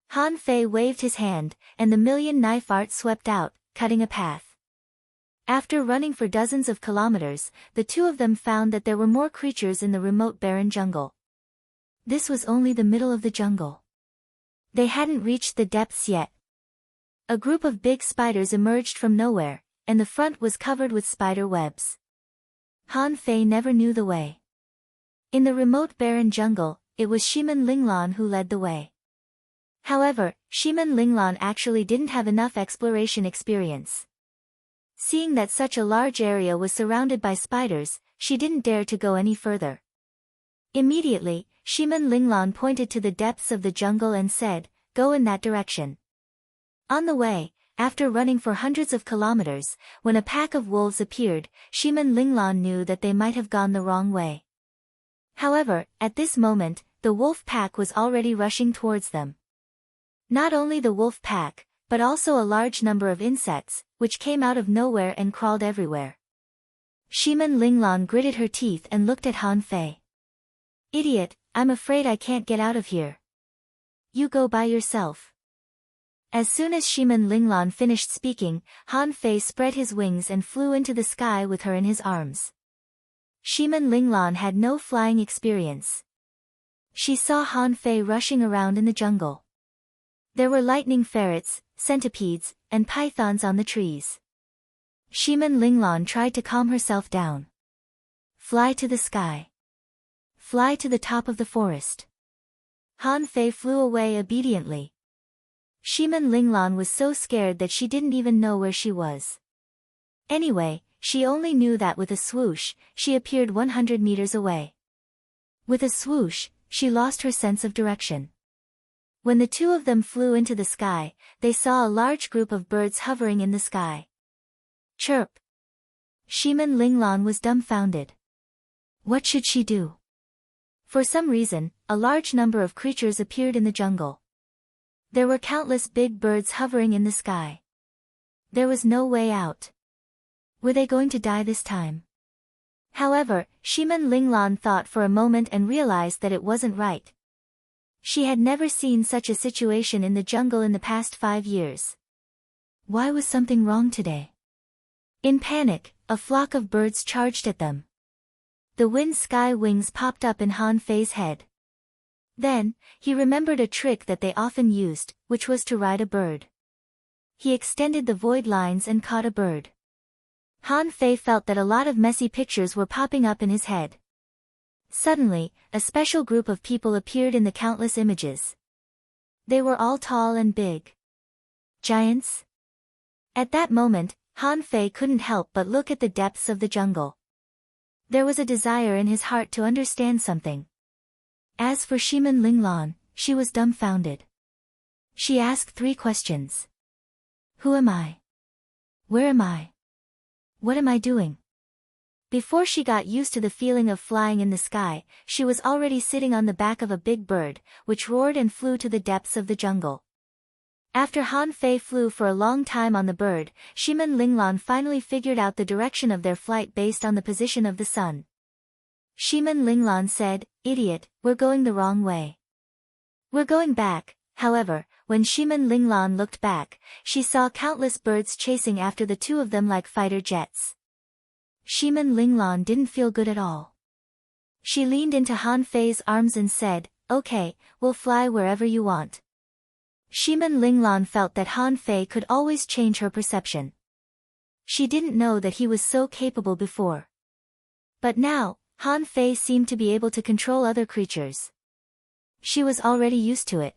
Han Fei waved his hand, and the million knife art swept out, cutting a path. After running for dozens of kilometers, the two of them found that there were more creatures in the remote barren jungle. This was only the middle of the jungle. They hadn't reached the depths yet. A group of big spiders emerged from nowhere, and the front was covered with spider webs. Han Fei never knew the way. In the remote barren jungle, it was Shiman Linglan who led the way. However, Shiman Linglan actually didn't have enough exploration experience. Seeing that such a large area was surrounded by spiders, she didn't dare to go any further. Immediately, Shiman Linglan pointed to the depths of the jungle and said, "Go in that direction." On the way, after running for hundreds of kilometers, when a pack of wolves appeared, Shiman Linglan knew that they might have gone the wrong way. However, at this moment, the wolf pack was already rushing towards them. Not only the wolf pack, but also a large number of insects, which came out of nowhere and crawled everywhere. Shimin Linglan gritted her teeth and looked at Han Fei. Idiot, I'm afraid I can't get out of here. You go by yourself. As soon as Shimin Linglan finished speaking, Han Fei spread his wings and flew into the sky with her in his arms. Shimin Linglan had no flying experience. She saw Han Fei rushing around in the jungle. There were lightning ferrets, centipedes, and pythons on the trees. Shimin Linglan tried to calm herself down. Fly to the sky. Fly to the top of the forest. Han Fei flew away obediently. Shimin Linglan was so scared that she didn't even know where she was. Anyway, she only knew that with a swoosh, she appeared 100 meters away. With a swoosh, she lost her sense of direction. When the two of them flew into the sky, they saw a large group of birds hovering in the sky. Chirp! Shimin Linglan was dumbfounded. What should she do? For some reason, a large number of creatures appeared in the jungle. There were countless big birds hovering in the sky. There was no way out. Were they going to die this time? However, Shimin Linglan thought for a moment and realized that it wasn't right. She had never seen such a situation in the jungle in the past 5 years. Why was something wrong today? In panic, a flock of birds charged at them. The wind sky wings popped up in Han Fei's head. Then, he remembered a trick that they often used, which was to ride a bird. He extended the void lines and caught a bird. Han Fei felt that a lot of messy pictures were popping up in his head. Suddenly, a special group of people appeared in the countless images. They were all tall and big. Giants? At that moment, Han Fei couldn't help but look at the depths of the jungle. There was a desire in his heart to understand something. As for Shimin Linglan, she was dumbfounded. She asked 3 questions. Who am I? Where am I? What am I doing? Before she got used to the feeling of flying in the sky, she was already sitting on the back of a big bird, which roared and flew to the depths of the jungle. After Han Fei flew for a long time on the bird, Shimin Linglan finally figured out the direction of their flight based on the position of the sun. Shimin Linglan said, Idiot, we're going the wrong way. We're going back. However, when Shimin Linglan looked back, she saw countless birds chasing after the two of them like fighter jets. Shimin Linglan didn't feel good at all. She leaned into Han Fei's arms and said, Okay, we'll fly wherever you want. Shimin Linglan felt that Han Fei could always change her perception. She didn't know that he was so capable before. But now, Han Fei seemed to be able to control other creatures. She was already used to it.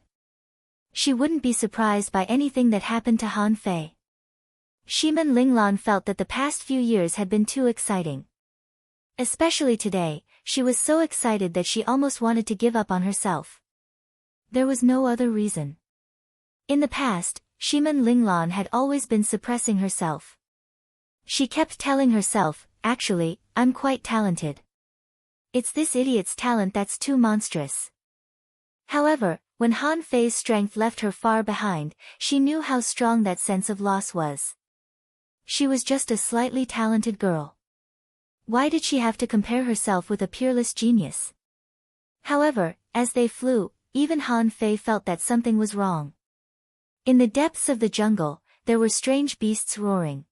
She wouldn't be surprised by anything that happened to Han Fei. Shimin Linglan felt that the past few years had been too exciting. Especially today, she was so excited that she almost wanted to give up on herself. There was no other reason. In the past, Shimin Linglan had always been suppressing herself. She kept telling herself, actually, I'm quite talented. It's this idiot's talent that's too monstrous. However, when Han Fei's strength left her far behind, she knew how strong that sense of loss was. She was just a slightly talented girl. Why did she have to compare herself with a peerless genius? However, as they flew, even Han Fei felt that something was wrong. In the depths of the jungle, there were strange beasts roaring.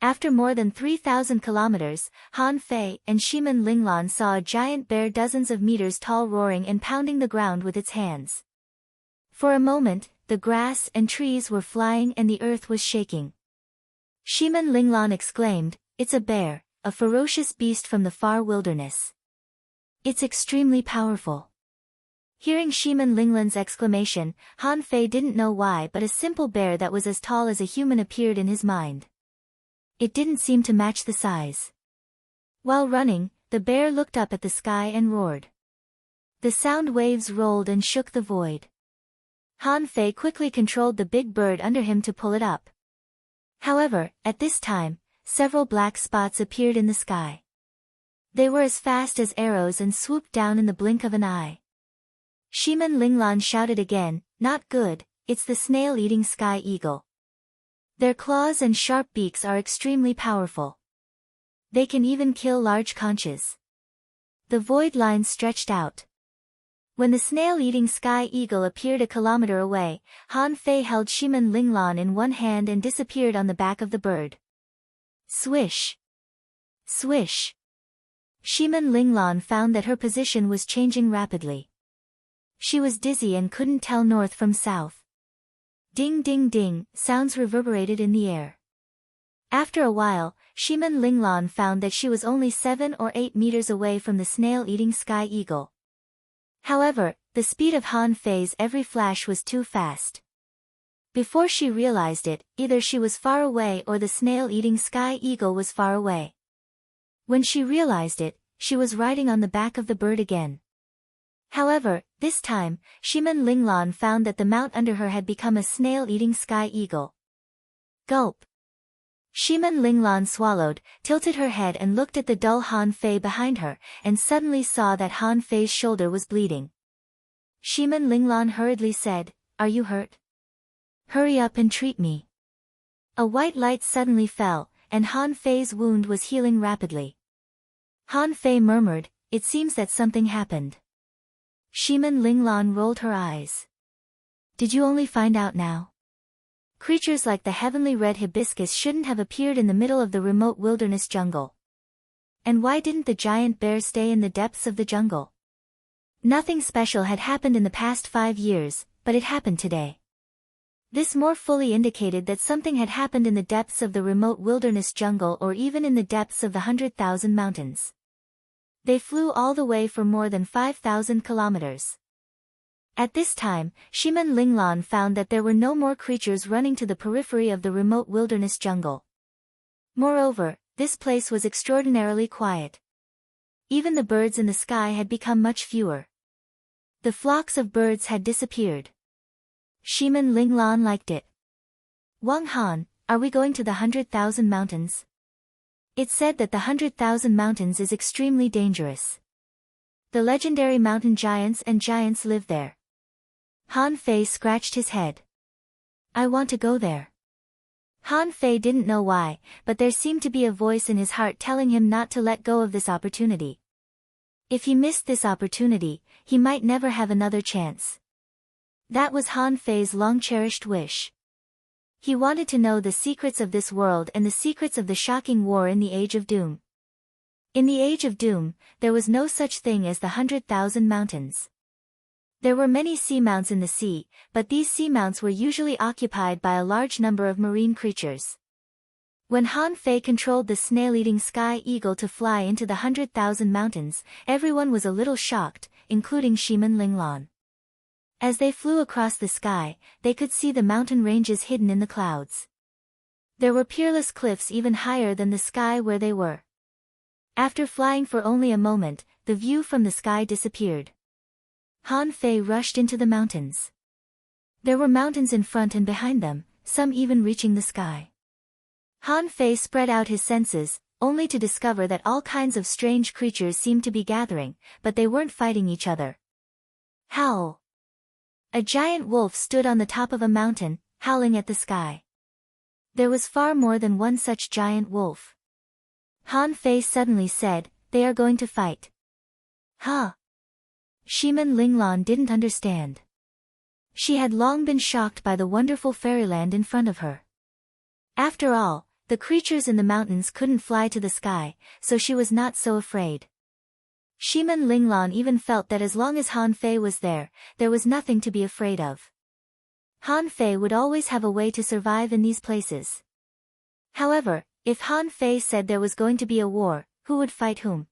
After more than 3,000 kilometers, Han Fei and Shimin Linglan saw a giant bear dozens of meters tall roaring and pounding the ground with its hands. For a moment, the grass and trees were flying and the earth was shaking. Shimin Linglan exclaimed, It's a bear, a ferocious beast from the far wilderness. It's extremely powerful. Hearing Shimin Linglan's exclamation, Han Fei didn't know why, but a simple bear that was as tall as a human appeared in his mind. It didn't seem to match the size. While running, the bear looked up at the sky and roared. The sound waves rolled and shook the void. Han Fei quickly controlled the big bird under him to pull it up. However, at this time, several black spots appeared in the sky. They were as fast as arrows and swooped down in the blink of an eye. Shimin Linglan shouted again, Not good, it's the snail-eating sky eagle. Their claws and sharp beaks are extremely powerful. They can even kill large conches. The void line stretched out. When the snail-eating sky eagle appeared a kilometer away, Han Fei held Shimen Linglan in one hand and disappeared on the back of the bird. Swish! Swish! Shimen Linglan found that her position was changing rapidly. She was dizzy and couldn't tell north from south. Ding ding ding, sounds reverberated in the air. After a while, Shimen Linglan found that she was only 7 or 8 meters away from the snail-eating sky eagle. However, the speed of Han Fei's every flash was too fast. Before she realized it, either she was far away or the snail-eating sky eagle was far away. When she realized it, she was riding on the back of the bird again. However, this time, Shimen Linglan found that the mount under her had become a snail-eating sky eagle. Gulp! Shimen Linglan swallowed, tilted her head and looked at the dull Han Fei behind her, and suddenly saw that Han Fei's shoulder was bleeding. Shimen Linglan hurriedly said, "Are you hurt? Hurry up and treat me." A white light suddenly fell, and Han Fei's wound was healing rapidly. Han Fei murmured, "It seems that something happened." Shimen Linglan rolled her eyes. "Did you only find out now? Creatures like the heavenly red hibiscus shouldn't have appeared in the middle of the remote wilderness jungle. And why didn't the giant bear stay in the depths of the jungle? Nothing special had happened in the past 5 years, but it happened today." This more fully indicated that something had happened in the depths of the remote wilderness jungle or even in the depths of the 100,000 mountains. They flew all the way for more than 5,000 kilometers. At this time, Shimen Linglan found that there were no more creatures running to the periphery of the remote wilderness jungle. Moreover, this place was extraordinarily quiet. Even the birds in the sky had become much fewer. The flocks of birds had disappeared. Shimen Linglan liked it. "Wang Han, are we going to the 100,000 mountains? It's said that the 100,000 mountains is extremely dangerous. The legendary mountain giants and giants live there." Han Fei scratched his head. "I want to go there." Han Fei didn't know why, but there seemed to be a voice in his heart telling him not to let go of this opportunity. If he missed this opportunity, he might never have another chance. That was Han Fei's long-cherished wish. He wanted to know the secrets of this world and the secrets of the shocking war in the Age of Doom. In the Age of Doom, there was no such thing as the 100,000 mountains. There were many seamounts in the sea, but these seamounts were usually occupied by a large number of marine creatures. When Han Fei controlled the snail-eating sky eagle to fly into the 100,000 mountains, everyone was a little shocked, including Shimen Linglan. As they flew across the sky, they could see the mountain ranges hidden in the clouds. There were peerless cliffs even higher than the sky where they were. After flying for only a moment, the view from the sky disappeared. Han Fei rushed into the mountains. There were mountains in front and behind them, some even reaching the sky. Han Fei spread out his senses, only to discover that all kinds of strange creatures seemed to be gathering, but they weren't fighting each other. Howl! A giant wolf stood on the top of a mountain, howling at the sky. There was far more than one such giant wolf. Han Fei suddenly said, "They are going to fight." Huh? Shimen Linglan didn't understand. She had long been shocked by the wonderful fairyland in front of her. After all, the creatures in the mountains couldn't fly to the sky, so she was not so afraid. Shimen Linglan even felt that as long as Han Fei was there was nothing to be afraid of. Han Fei would always have a way to survive in these places. However, if Han Fei said there was going to be a war, who would fight whom?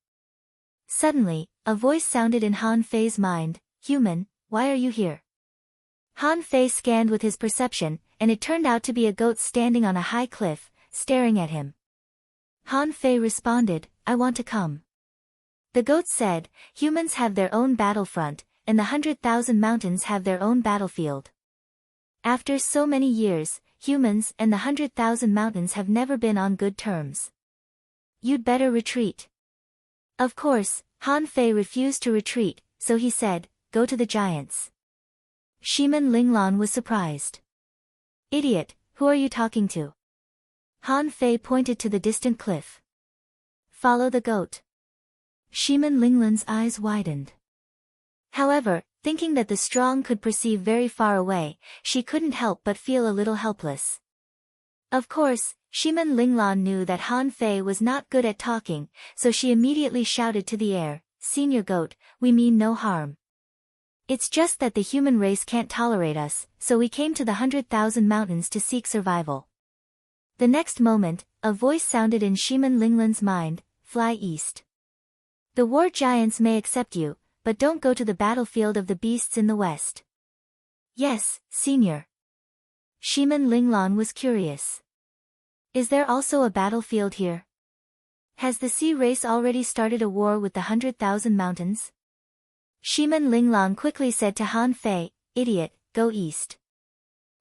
Suddenly, a voice sounded in Han Fei's mind, "Human, why are you here?" Han Fei scanned with his perception, and it turned out to be a goat standing on a high cliff, staring at him. Han Fei responded, "I want to come." The goat said, "Humans have their own battlefront, and the 100,000 mountains have their own battlefield. After so many years, humans and the 100,000 mountains have never been on good terms. You'd better retreat." Of course, Han Fei refused to retreat, so he said, "Go to the giants." Shimen Linglan was surprised. "Idiot, who are you talking to?" Han Fei pointed to the distant cliff. Follow the goat. Shimin Linglan's eyes widened. However, thinking that the strong could perceive very far away, she couldn't help but feel a little helpless. Of course, Shimin Linglan knew that Han Fei was not good at talking, so she immediately shouted to the air, "Senior goat, we mean no harm. It's just that the human race can't tolerate us, so we came to the 100,000 mountains to seek survival." The next moment, a voice sounded in Shimin Linglan's mind, "Fly east. The war giants may accept you, but don't go to the battlefield of the beasts in the west." "Yes, senior." Shimin Linglan was curious. "Is there also a battlefield here? Has the sea race already started a war with the 100,000 mountains?" Shimin Linglan quickly said to Han Fei, "Idiot, go east.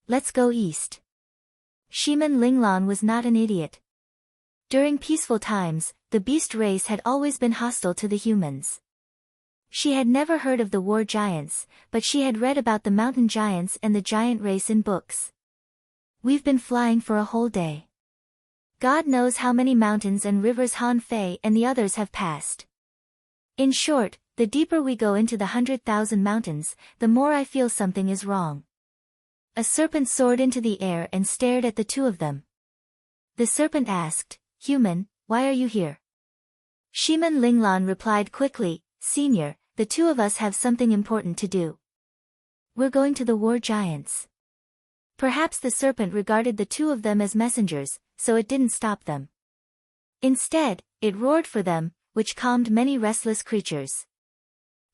Let's go east." Shimin Linglan was not an idiot. During peaceful times, the beast race had always been hostile to the humans. She had never heard of the war giants, but she had read about the mountain giants and the giant race in books. "We've been flying for a whole day. God knows how many mountains and rivers Han Fei and the others have passed. In short, the deeper we go into the 100,000 mountains, the more I feel something is wrong." A serpent soared into the air and stared at the two of them. The serpent asked, "Human, why are you here?" Shimin Linglan replied quickly, "Senior, the two of us have something important to do. We're going to the war giants." Perhaps the serpent regarded the two of them as messengers, so it didn't stop them. Instead, it roared for them, which calmed many restless creatures.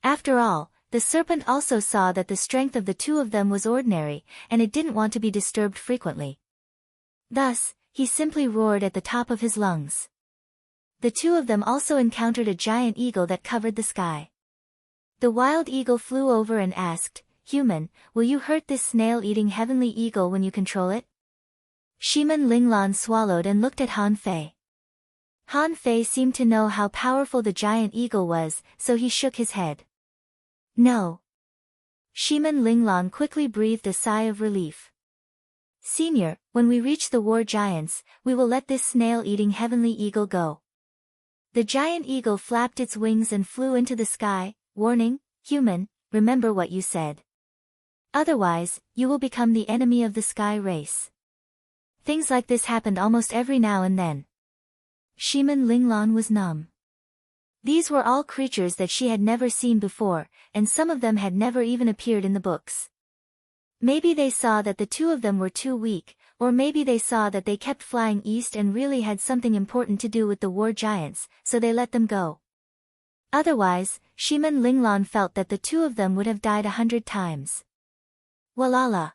After all, the serpent also saw that the strength of the two of them was ordinary, and it didn't want to be disturbed frequently. Thus, he simply roared at the top of his lungs. The two of them also encountered a giant eagle that covered the sky. The wild eagle flew over and asked, "Human, will you hurt this snail-eating heavenly eagle when you control it?" Shimin Linglan swallowed and looked at Han Fei. Han Fei seemed to know how powerful the giant eagle was, so he shook his head. "No." Shimin Linglan quickly breathed a sigh of relief. "Senior, when we reach the war giants, we will let this snail-eating heavenly eagle go." The giant eagle flapped its wings and flew into the sky, warning, "Human, remember what you said. Otherwise, you will become the enemy of the sky race." Things like this happened almost every now and then. Shimin Linglan was numb. These were all creatures that she had never seen before, and some of them had never even appeared in the books. Maybe they saw that the two of them were too weak, or maybe they saw that they kept flying east and really had something important to do with the war giants, so they let them go. Otherwise, Shimin Linglan felt that the two of them would have died 100 times. Walala.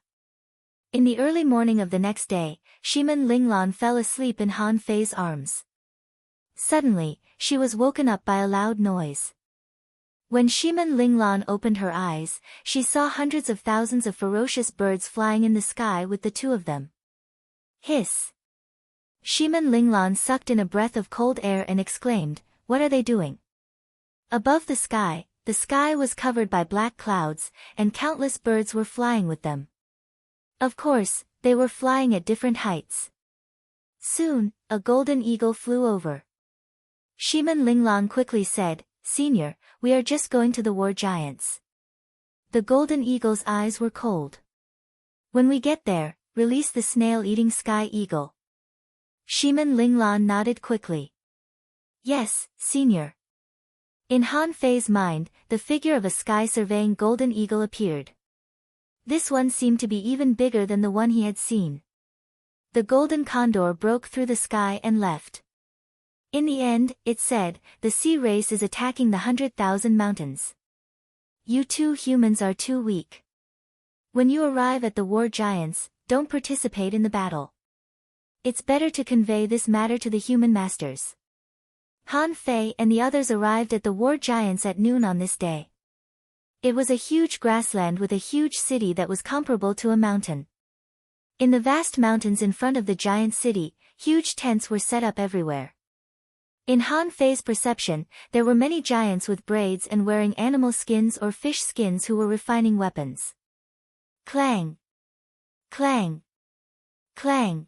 In the early morning of the next day, Shimin Linglan fell asleep in Han Fei's arms. Suddenly, she was woken up by a loud noise. When Shimin Linglan opened her eyes, she saw hundreds of thousands of ferocious birds flying in the sky with the two of them. Hiss! Shimin Linglan sucked in a breath of cold air and exclaimed, "What are they doing?" Above the sky was covered by black clouds, and countless birds were flying with them. Of course, they were flying at different heights. Soon, a golden eagle flew over. Shimin Linglan quickly said, "Senior, we are just going to the war giants." The golden eagle's eyes were cold. "When we get there, release the snail-eating sky eagle." Shimin Linglan nodded quickly. "Yes, senior." In Han Fei's mind, the figure of a sky-surveying golden eagle appeared. This one seemed to be even bigger than the one he had seen. The golden condor broke through the sky and left. In the end, it said, "The sea race is attacking the 100,000 mountains. You two humans are too weak. When you arrive at the war giants, don't participate in the battle. It's better to convey this matter to the human masters." Han Fei and the others arrived at the war giants at noon on this day. It was a huge grassland with a huge city that was comparable to a mountain. In the vast mountains in front of the giant city, huge tents were set up everywhere. In Han Fei's perception, there were many giants with braids and wearing animal skins or fish skins who were refining weapons. Clang! Clang! Clang!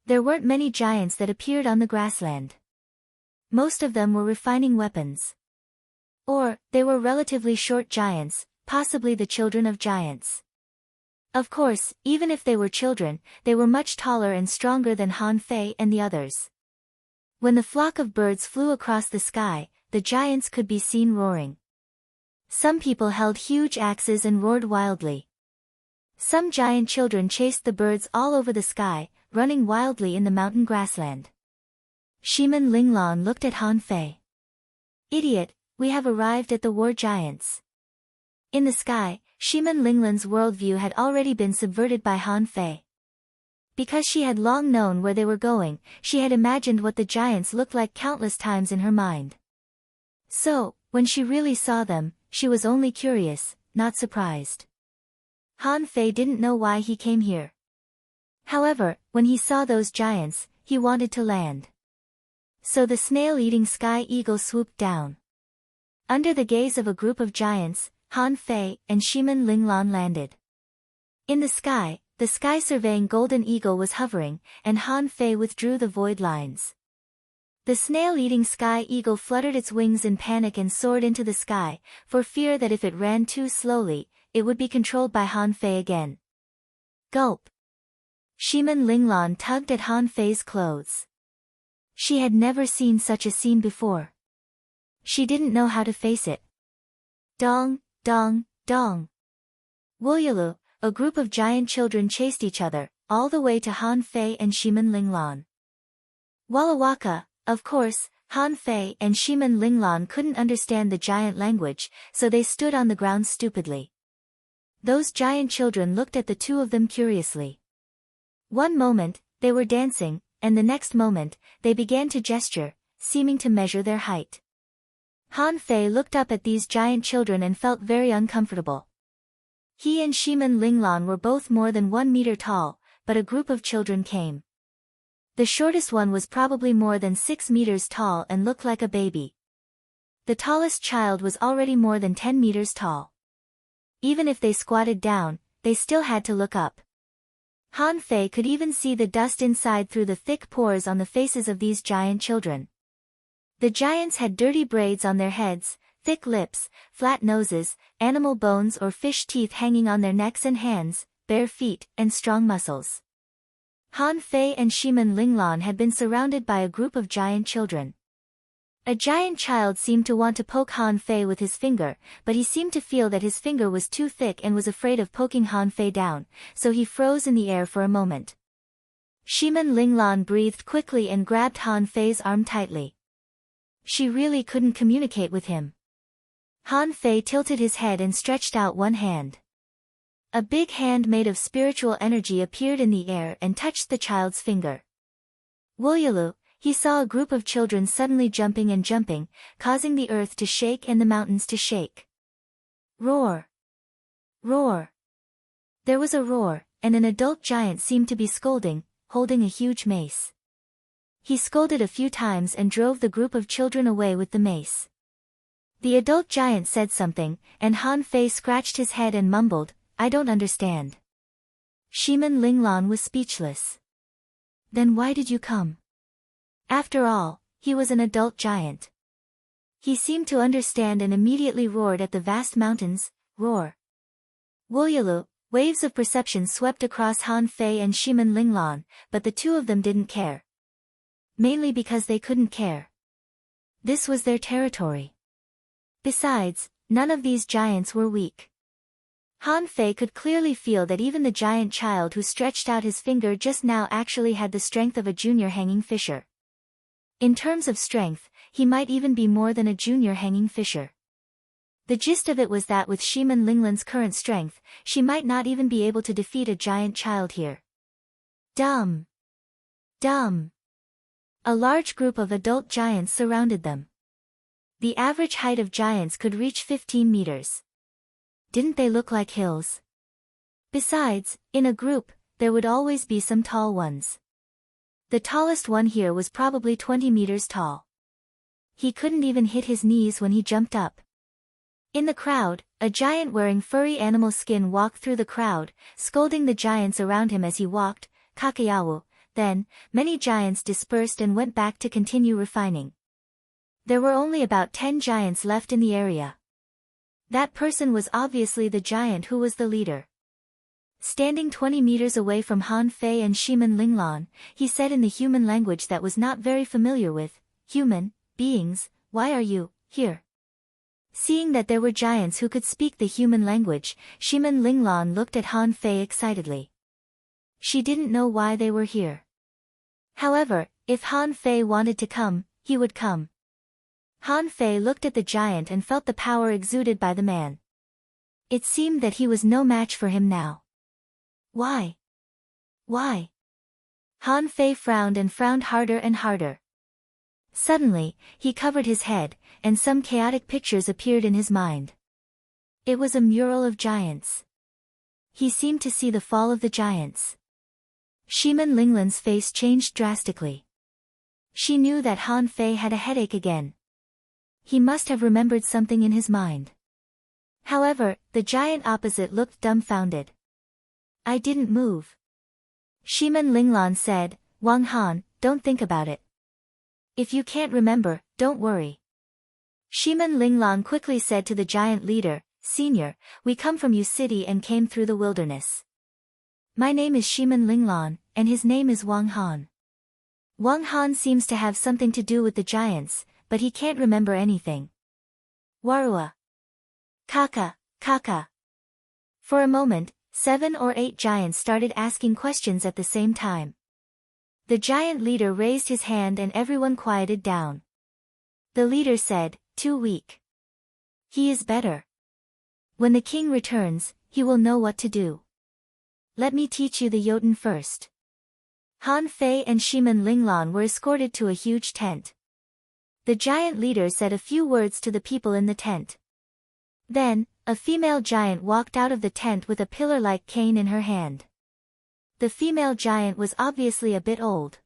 There weren't many giants that appeared on the grassland. Most of them were refining weapons. Or, they were relatively short giants, possibly the children of giants. Of course, even if they were children, they were much taller and stronger than Han Fei and the others. When the flock of birds flew across the sky, the giants could be seen roaring. Some people held huge axes and roared wildly. Some giant children chased the birds all over the sky, running wildly in the mountain grassland. Shimin Linglan looked at Han Fei. Idiot, we have arrived at the war giants. In the sky, Shimin Linglan's worldview had already been subverted by Han Fei. Because she had long known where they were going, she had imagined what the giants looked like countless times in her mind. So, when she really saw them, she was only curious, not surprised. Han Fei didn't know why he came here. However, when he saw those giants, he wanted to land. So the snail-eating sky eagle swooped down. Under the gaze of a group of giants, Han Fei and Shimin Linglan landed. In the sky surveying golden eagle was hovering, and Han Fei withdrew the void lines. The snail-eating sky eagle fluttered its wings in panic and soared into the sky, for fear that if it ran too slowly, it would be controlled by Han Fei again. Gulp! Shimin Linglan tugged at Han Fei's clothes. She had never seen such a scene before. She didn't know how to face it. Dong, dong, dong. Wooyalu, a group of giant children chased each other, all the way to Han Fei and Shimin Linglan. Walla Waka, of course, Han Fei and Shimin Linglan couldn't understand the giant language, so they stood on the ground stupidly. Those giant children looked at the two of them curiously. One moment, they were dancing, and the next moment, they began to gesture, seeming to measure their height. Han Fei looked up at these giant children and felt very uncomfortable. He and Shimin Linglan were both more than 1 meter tall, but a group of children came. The shortest one was probably more than 6 meters tall and looked like a baby. The tallest child was already more than 10 meters tall. Even if they squatted down, they still had to look up. Han Fei could even see the dust inside through the thick pores on the faces of these giant children. The giants had dirty braids on their heads, thick lips, flat noses, animal bones or fish teeth hanging on their necks and hands, bare feet, and strong muscles. Han Fei and Shimin Linglan had been surrounded by a group of giant children. A giant child seemed to want to poke Han Fei with his finger, but he seemed to feel that his finger was too thick and was afraid of poking Han Fei down, so he froze in the air for a moment. Shimin Linglan breathed quickly and grabbed Han Fei's arm tightly. She really couldn't communicate with him. Han Fei tilted his head and stretched out one hand. A big hand made of spiritual energy appeared in the air and touched the child's finger. Wooyalu, he saw a group of children suddenly jumping and jumping, causing the earth to shake and the mountains to shake. Roar! Roar! There was a roar, and an adult giant seemed to be scolding, holding a huge mace. He scolded a few times and drove the group of children away with the mace. The adult giant said something, and Han Fei scratched his head and mumbled, "I don't understand." Shimin Linglan was speechless. Then why did you come? After all, he was an adult giant. He seemed to understand and immediately roared at the vast mountains, "Roar!" Wooyalu, waves of perception swept across Han Fei and Shimin Linglan, but the two of them didn't care. Mainly because they couldn't care. This was their territory. Besides, none of these giants were weak. Han Fei could clearly feel that even the giant child who stretched out his finger just now actually had the strength of a junior hanging fisher. In terms of strength, he might even be more than a junior hanging fisher. The gist of it was that with Shimin Linglan's current strength, she might not even be able to defeat a giant child here. Dumb! Dumb! A large group of adult giants surrounded them. The average height of giants could reach 15 meters. Didn't they look like hills? Besides, in a group, there would always be some tall ones. The tallest one here was probably 20 meters tall. He couldn't even hit his knees when he jumped up. In the crowd, a giant wearing furry animal skin walked through the crowd, scolding the giants around him as he walked, Kakayawu. Then, many giants dispersed and went back to continue refining. There were only about 10 giants left in the area. That person was obviously the giant who was the leader. Standing 20 meters away from Han Fei and Shimen Linglan, he said in the human language that was not very familiar with, "Human beings, why are you here?" Seeing that there were giants who could speak the human language, Shimen Linglan looked at Han Fei excitedly. She didn't know why they were here. However, if Han Fei wanted to come, he would come. Han Fei looked at the giant and felt the power exuded by the man. It seemed that he was no match for him now. Why? Why? Han Fei frowned and frowned harder and harder. Suddenly, he covered his head, and some chaotic pictures appeared in his mind. It was a mural of giants. He seemed to see the fall of the giants. Shimen Linglan's face changed drastically. She knew that Han Fei had a headache again. He must have remembered something in his mind. However, the giant opposite looked dumbfounded. I didn't move. Shimen Linglan said, Wang Han, don't think about it. If you can't remember, don't worry. Shimen Linglan quickly said to the giant leader, Senior, we come from Yu City and came through the wilderness. My name is Shimen Linglan, and his name is Wang Han. Wang Han seems to have something to do with the giants, but he can't remember anything. Warua. Kaka, Kaka. For a moment, 7 or 8 giants started asking questions at the same time. The giant leader raised his hand and everyone quieted down. The leader said, Too weak. He is better. When the king returns, he will know what to do. Let me teach you the Jotun first. Han Fei and Shimen Linglan were escorted to a huge tent. The giant leader said a few words to the people in the tent. Then, a female giant walked out of the tent with a pillar-like cane in her hand. The female giant was obviously a bit old.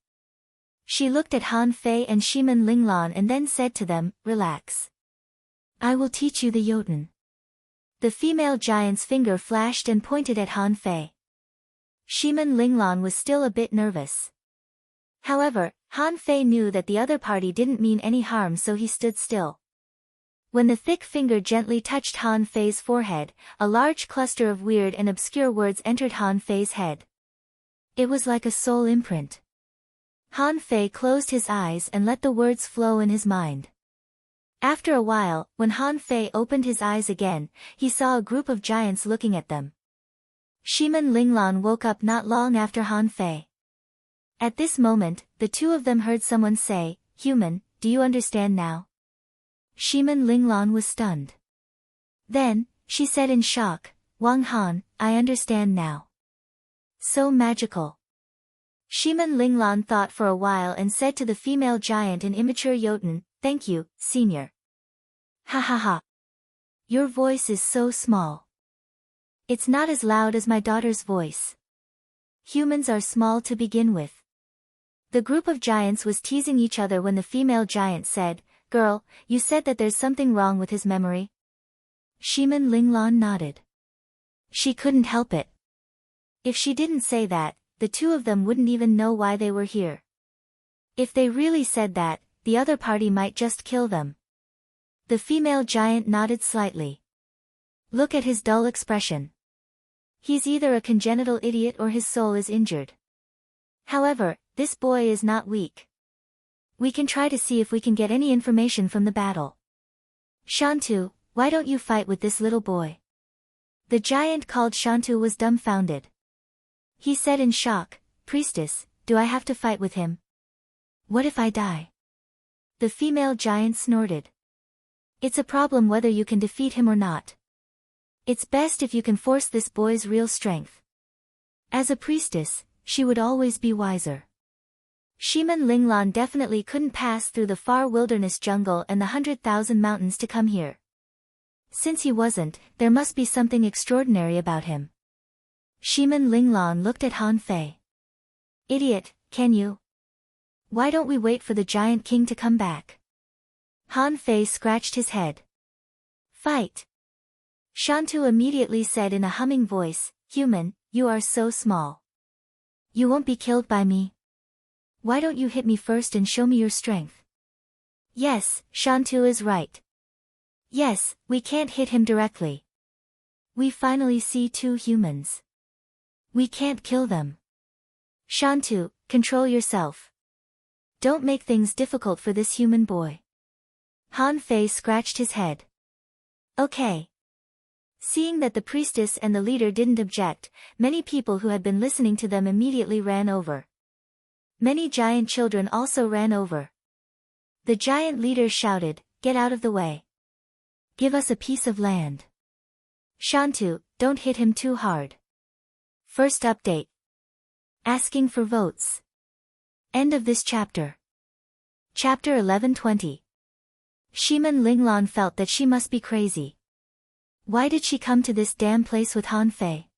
She looked at Han Fei and Shimen Linglan and then said to them, Relax. I will teach you the Jotun. The female giant's finger flashed and pointed at Han Fei. Shimen Linglan was still a bit nervous. However, Han Fei knew that the other party didn't mean any harm, so he stood still. When the thick finger gently touched Han Fei's forehead, a large cluster of weird and obscure words entered Han Fei's head. It was like a soul imprint. Han Fei closed his eyes and let the words flow in his mind. After a while, when Han Fei opened his eyes again, he saw a group of giants looking at them. Shimen Linglan woke up not long after Han Fei. At this moment, the two of them heard someone say, Human, do you understand now? Shimen Linglan was stunned. Then, she said in shock, Wang Han, I understand now. So magical. Shimen Linglan thought for a while and said to the female giant in immature Jotun, Thank you, senior. Ha ha ha. Your voice is so small. It's not as loud as my daughter's voice. Humans are small to begin with. The group of giants was teasing each other when the female giant said, Girl, you said that there's something wrong with his memory? Shimen Linglan nodded. She couldn't help it. If she didn't say that, the two of them wouldn't even know why they were here. If they really said that, the other party might just kill them. The female giant nodded slightly. Look at his dull expression. He's either a congenital idiot or his soul is injured. However, this boy is not weak. We can try to see if we can get any information from the battle. Shantu, why don't you fight with this little boy? The giant called Shantu was dumbfounded. He said in shock, Priestess, do I have to fight with him? What if I die? The female giant snorted. It's a problem whether you can defeat him or not. It's best if you can force this boy's real strength. As a priestess, she would always be wiser. Shimen Linglan definitely couldn't pass through the far wilderness jungle and the 100,000 mountains to come here. Since he wasn't, there must be something extraordinary about him. Shimen Linglan looked at Han Fei. Idiot, can you? Why don't we wait for the giant king to come back? Han Fei scratched his head. Fight! Shantu immediately said in a humming voice, Human, you are so small. You won't be killed by me. Why don't you hit me first and show me your strength? Yes, Shantu is right. Yes, we can't hit him directly. We finally see two humans. We can't kill them. Shantu, control yourself. Don't make things difficult for this human boy. Han Fei scratched his head. Okay. Seeing that the priestess and the leader didn't object, many people who had been listening to them immediately ran over. Many giant children also ran over. The giant leader shouted, "Get out of the way. Give us a piece of land. Shantu, don't hit him too hard." First update. Asking for votes. End of this chapter. Chapter 11:20. Shiman Linglan felt that she must be crazy. Why did she come to this damn place with Han Fei?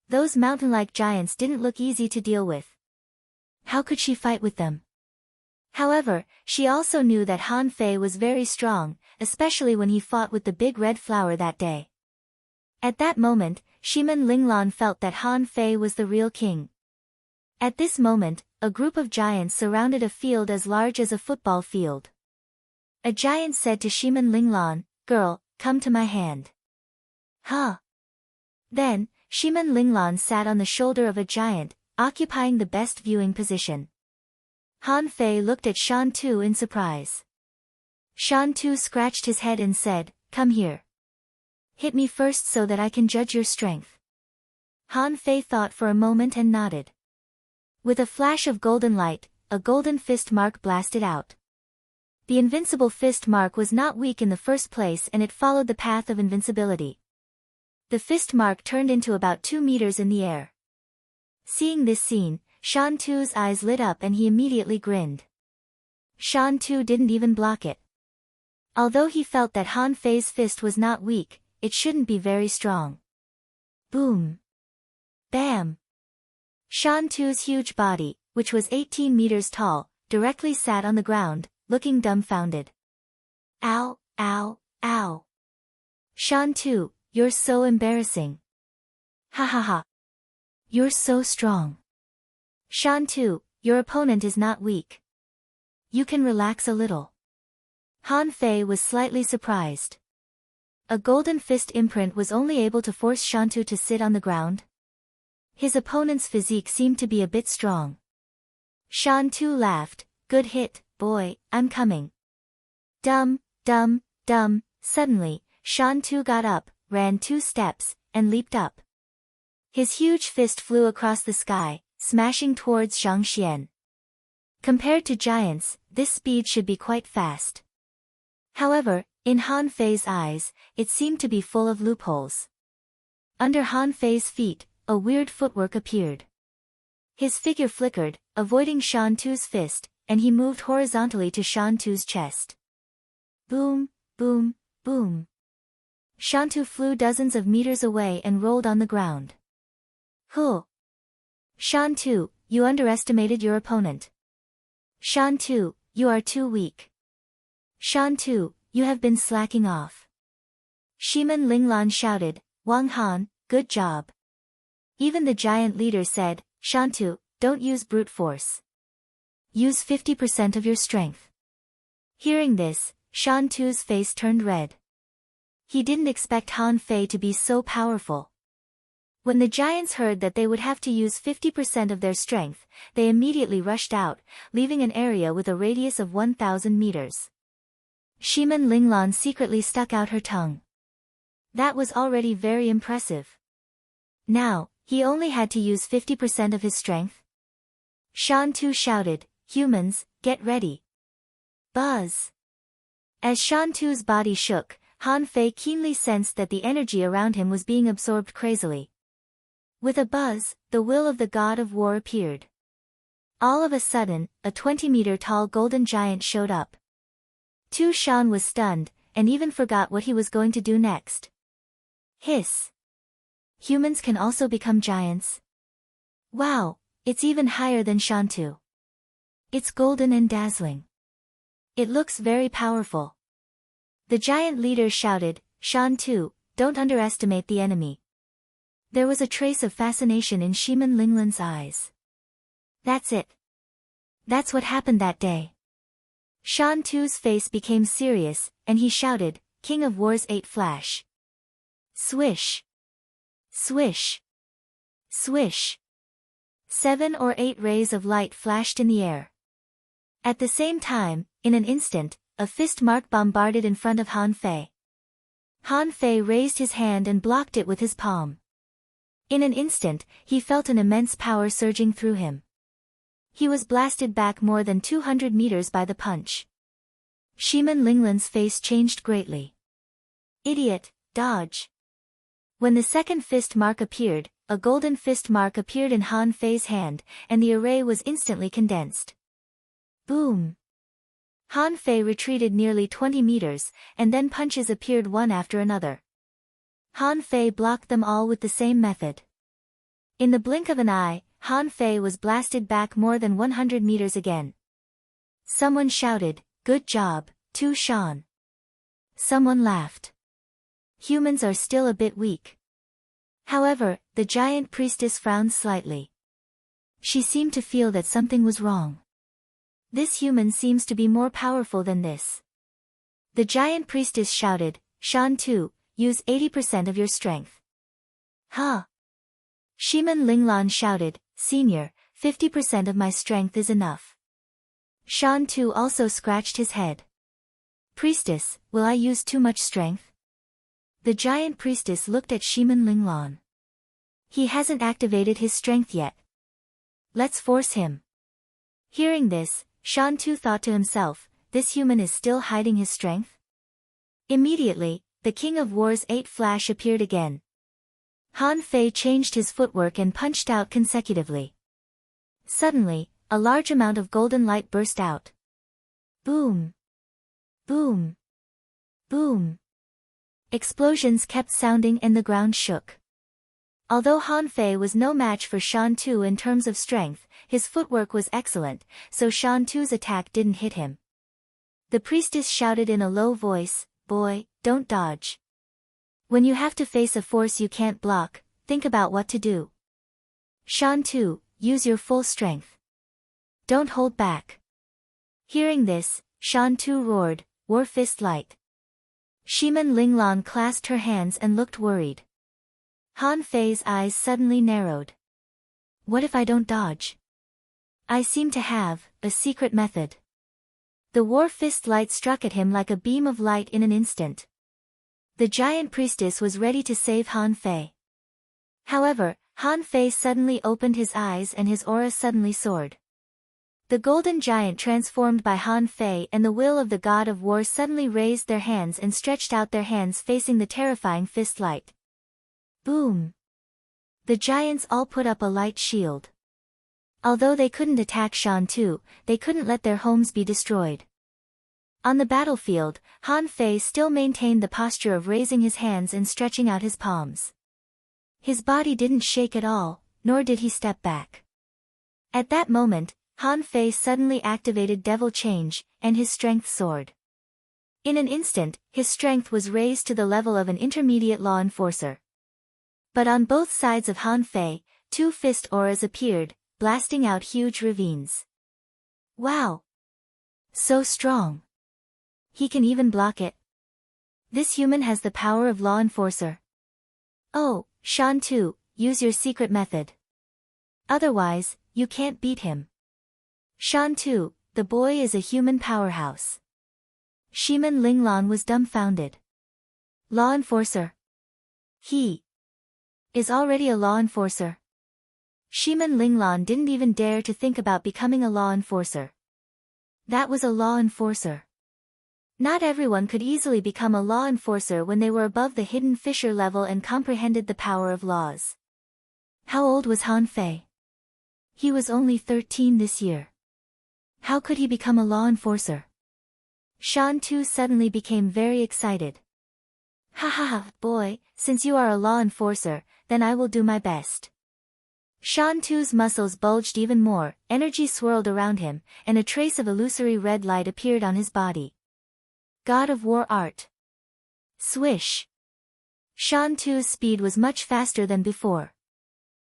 Those mountain-like giants didn't look easy to deal with. How could she fight with them? However, she also knew that Han Fei was very strong, especially when he fought with the big red flower that day. At that moment, Shiman Linglan felt that Han Fei was the real king. At this moment, a group of giants surrounded a field as large as a football field. A giant said to Shiman Linglan, "Girl, come to my hand." Huh? Then, Shiman Linglan sat on the shoulder of a giant, occupying the best viewing position. Han Fei looked at Shantu in surprise. Shantu scratched his head and said, "Come here. Hit me first so that I can judge your strength." Han Fei thought for a moment and nodded. With a flash of golden light, a golden fist mark blasted out. The invincible fist mark was not weak in the first place and it followed the path of invincibility. The fist mark turned into about 2 meters in the air. Seeing this scene, Shantu's eyes lit up and he immediately grinned. Shantu didn't even block it. Although he felt that Han Fei's fist was not weak, it shouldn't be very strong. Boom. Bam. Shantu's huge body, which was 18 meters tall, directly sat on the ground, looking dumbfounded. Ow, ow, ow. Shantu, you're so embarrassing. Ha ha ha. You're so strong. Shantu, your opponent is not weak. You can relax a little. Han Fei was slightly surprised. A golden fist imprint was only able to force Shantu to sit on the ground. His opponent's physique seemed to be a bit strong. Shantu laughed, "Good hit, boy, I'm coming." Dum, dum, dum, suddenly, Shantu got up, ran 2 steps, and leaped up. His huge fist flew across the sky, smashing towards Zhang Xian. Compared to giants, this speed should be quite fast. However, in Han Fei's eyes, it seemed to be full of loopholes. Under Han Fei's feet, a weird footwork appeared. His figure flickered, avoiding Shantu's fist, and he moved horizontally to Shantu's chest. Boom, boom, boom. Shantu flew dozens of meters away and rolled on the ground. Huh. Shantu, you underestimated your opponent. Shantu, you are too weak. Shantu, you have been slacking off. Shiman Linglan shouted, "Wang Han, good job." Even the giant leader said, "Shantu, don't use brute force. Use 50% of your strength." Hearing this, Shantu's face turned red. He didn't expect Han Fei to be so powerful. When the giants heard that they would have to use 50% of their strength, they immediately rushed out, leaving an area with a radius of 1,000 meters. Shiman Linglan secretly stuck out her tongue. That was already very impressive. Now, he only had to use 50% of his strength. Shantu shouted, "Humans, get ready." Buzz. As Shantu's body shook, Han Fei keenly sensed that the energy around him was being absorbed crazily. With a buzz, the will of the god of war appeared. All of a sudden, a 20-meter-tall golden giant showed up. Tu Shan was stunned, and even forgot what he was going to do next. Hiss. Humans can also become giants. Wow, it's even higher than Shantu. It's golden and dazzling. It looks very powerful. The giant leader shouted, "Shantu, don't underestimate the enemy." There was a trace of fascination in Shiman Linglan's eyes. That's it. That's what happened that day. Shan Tu's face became serious, and he shouted, "King of War's 8 flash." Swish! Swish! Swish! 7 or 8 rays of light flashed in the air. At the same time, in an instant, a fist mark bombarded in front of Han Fei. Han Fei raised his hand and blocked it with his palm. In an instant, he felt an immense power surging through him. He was blasted back more than 200 meters by the punch. Shiman Linglan's face changed greatly. "Idiot, dodge." When the second fist mark appeared, a golden fist mark appeared in Han Fei's hand, and the array was instantly condensed. Boom! Han Fei retreated nearly 20 meters, and then punches appeared one after another. Han Fei blocked them all with the same method. In the blink of an eye, Han Fei was blasted back more than 100 meters again. Someone shouted, "Good job, Tu Shan." Someone laughed. Humans are still a bit weak. However, the giant priestess frowned slightly. She seemed to feel that something was wrong. This human seems to be more powerful than this. The giant priestess shouted, "Shan Tu, use 80% of your strength." "Huh?" Shiman Linglan shouted, "Senior, 50% of my strength is enough." Shan Tu also scratched his head. "Priestess, will I use too much strength?" The giant priestess looked at Shiman Linglan. "He hasn't activated his strength yet. Let's force him." Hearing this, Shan Tu thought to himself, this human is still hiding his strength? Immediately, the King of War's 8 flash appeared again. Han Fei changed his footwork and punched out consecutively. Suddenly, a large amount of golden light burst out. Boom! Boom! Boom! Explosions kept sounding and the ground shook. Although Han Fei was no match for Shan Tu in terms of strength, his footwork was excellent, so Shan Tu's attack didn't hit him. The priestess shouted in a low voice, "Boy, don't dodge. When you have to face a force you can't block, think about what to do. Shan Tu, use your full strength. Don't hold back." Hearing this, Shan Tu roared, "War Fist Light." Shiman Linglan clasped her hands and looked worried. Han Fei's eyes suddenly narrowed. "What if I don't dodge? I seem to have a secret method." The War Fist Light struck at him like a beam of light in an instant. The giant priestess was ready to save Han Fei. However, Han Fei suddenly opened his eyes and his aura suddenly soared. The golden giant transformed by Han Fei and the will of the god of war suddenly raised their hands and stretched out their hands facing the terrifying fist light. Boom! The giants all put up a light shield. Although they couldn't attack Shan Tu, they couldn't let their homes be destroyed. On the battlefield, Han Fei still maintained the posture of raising his hands and stretching out his palms. His body didn't shake at all, nor did he step back. At that moment, Han Fei suddenly activated Devil Change, and his strength soared. In an instant, his strength was raised to the level of an intermediate law enforcer. But on both sides of Han Fei, 2 fist auras appeared, blasting out huge ravines. Wow! So strong! He can even block it. This human has the power of law enforcer. Oh, Shan Tu, use your secret method. Otherwise, you can't beat him. Shan Tu, the boy is a human powerhouse. Shiman Linglan was dumbfounded. Law enforcer. He is already a law enforcer. Shiman Linglan didn't even dare to think about becoming a law enforcer. That was a law enforcer. Not everyone could easily become a law enforcer when they were above the hidden fisher level and comprehended the power of laws. How old was Han Fei? He was only 13 this year. How could he become a law enforcer? Shan Tu suddenly became very excited. Ha ha ha, boy, since you are a law enforcer, then I will do my best. Shan Tu's muscles bulged even more, energy swirled around him, and a trace of illusory red light appeared on his body. God of War Art. Swish! Shan Tu's speed was much faster than before.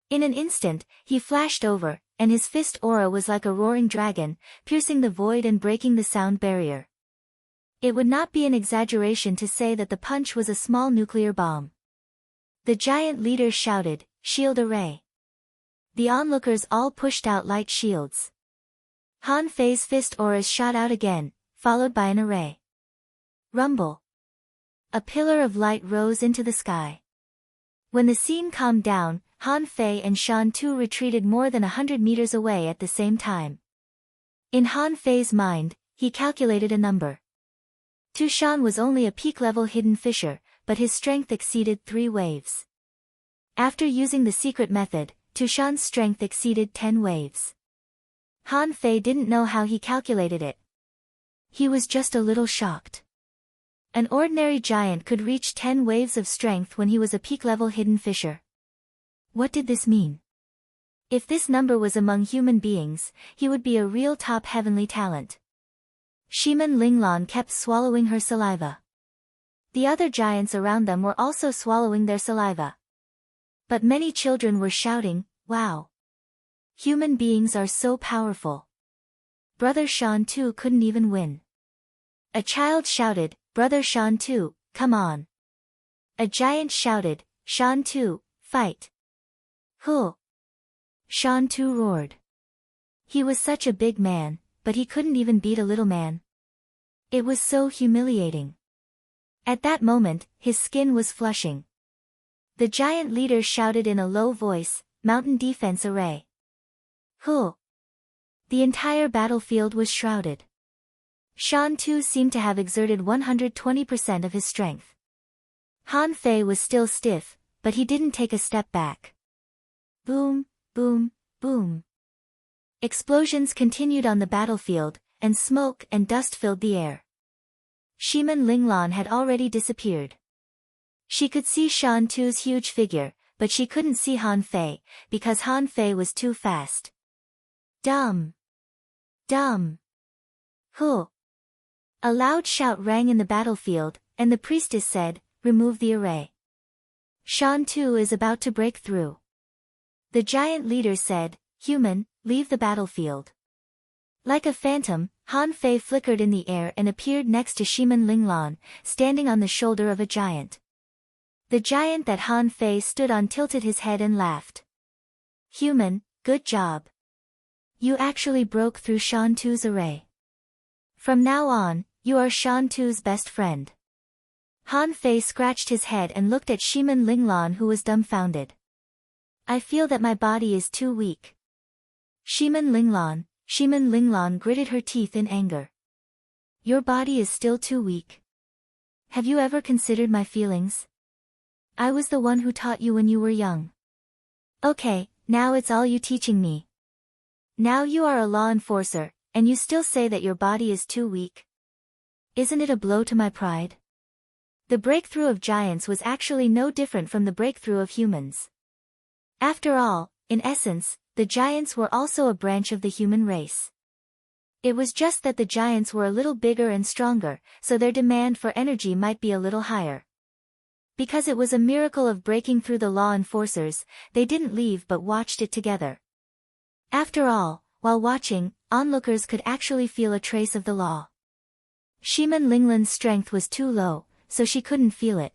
In an instant, he flashed over, and his fist aura was like a roaring dragon, piercing the void and breaking the sound barrier. It would not be an exaggeration to say that the punch was a small nuclear bomb. The giant leader shouted, "Shield array." The onlookers all pushed out light shields. Han Fei's fist auras shot out again, followed by an array. Rumble. A pillar of light rose into the sky. When the scene calmed down, Han Fei and Shan Tu retreated more than 100 meters away at the same time. In Han Fei's mind, he calculated a number. Tu Shan was only a peak-level hidden fisher, but his strength exceeded 3 waves. After using the secret method, Tu Shan's strength exceeded 10 waves. Han Fei didn't know how he calculated it. He was just a little shocked. An ordinary giant could reach 10 waves of strength when he was a peak-level hidden fisher. What did this mean? If this number was among human beings, he would be a real top heavenly talent. Shimen Linglan kept swallowing her saliva. The other giants around them were also swallowing their saliva. But many children were shouting, "Wow! Human beings are so powerful." Brother Shan Tu couldn't even win. A child shouted, "Brother Shan Tu, come on." A giant shouted, "Shan Tu, fight." "Huh!" Shan Tu roared. He was such a big man, but he couldn't even beat a little man. It was so humiliating. At that moment, his skin was flushing. The giant leader shouted in a low voice, "Mountain defense array." Huh! The entire battlefield was shrouded. Shan Tu seemed to have exerted 120% of his strength. Han Fei was still stiff, but he didn't take a step back. Boom, boom, boom. Explosions continued on the battlefield, and smoke and dust filled the air. Shimen Linglan had already disappeared. She could see Shan Tu's huge figure, but she couldn't see Han Fei, because Han Fei was too fast. Dumb! Dumb! Huh! A loud shout rang in the battlefield, and the priestess said, "Remove the array. Shan Tu is about to break through." The giant leader said, "Human, leave the battlefield." Like a phantom, Han Fei flickered in the air and appeared next to Shimen Linglan, standing on the shoulder of a giant. The giant that Han Fei stood on tilted his head and laughed. "Human, good job. You actually broke through Shan Tu's array. From now on, you are Shan Tu's best friend." Han Fei scratched his head and looked at Shimen Linglan, who was dumbfounded. "I feel that my body is too weak." Shimen Linglan gritted her teeth in anger. "Your body is still too weak. Have you ever considered my feelings? I was the one who taught you when you were young. Okay, now it's all you teaching me. Now you are a law enforcer, and you still say that your body is too weak. Isn't it a blow to my pride?" The breakthrough of giants was actually no different from the breakthrough of humans. After all, in essence, the giants were also a branch of the human race. It was just that the giants were a little bigger and stronger, so their demand for energy might be a little higher. Because it was a miracle of breaking through the law enforcers, they didn't leave but watched it together. After all, while watching, onlookers could actually feel a trace of the law. Shimen Linglan's strength was too low, so she couldn't feel it.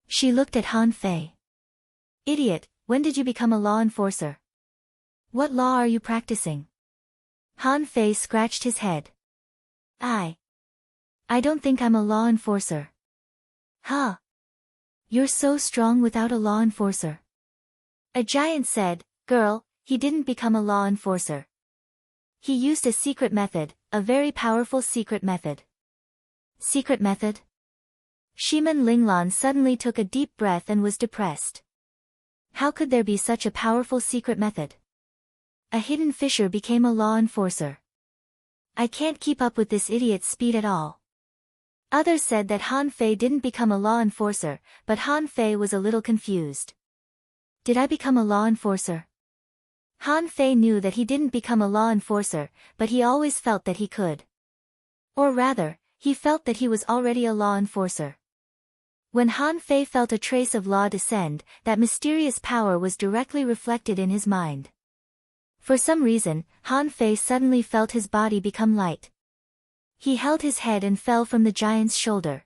She looked at Han Fei. "Idiot, when did you become a law enforcer? What law are you practicing?" Han Fei scratched his head. I don't think I'm a law enforcer." "Huh? You're so strong without a law enforcer." A giant said, "Girl, he didn't become a law enforcer. He used a secret method, a very powerful secret method." "Secret method?" Shimen Linglan suddenly took a deep breath and was depressed. How could there be such a powerful secret method? A hidden fisher became a law enforcer. I can't keep up with this idiot's speed at all. Others said that Han Fei didn't become a law enforcer, but Han Fei was a little confused. Did I become a law enforcer? Han Fei knew that he didn't become a law enforcer, but he always felt that he could. Or rather, he felt that he was already a law enforcer. When Han Fei felt a trace of law descend, that mysterious power was directly reflected in his mind. For some reason, Han Fei suddenly felt his body become light. He held his head and fell from the giant's shoulder.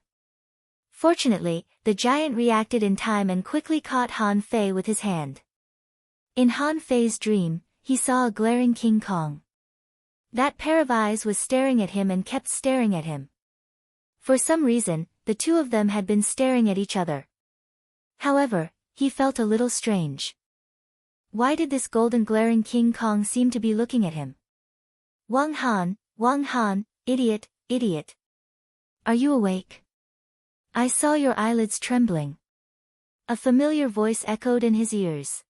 Fortunately, the giant reacted in time and quickly caught Han Fei with his hand. In Han Fei's dream, he saw a glaring King Kong. That pair of eyes was staring at him and kept staring at him. For some reason, the two of them had been staring at each other. However, he felt a little strange. Why did this golden glaring King Kong seem to be looking at him? Wang Han, idiot, idiot. Are you awake? I saw your eyelids trembling. A familiar voice echoed in his ears.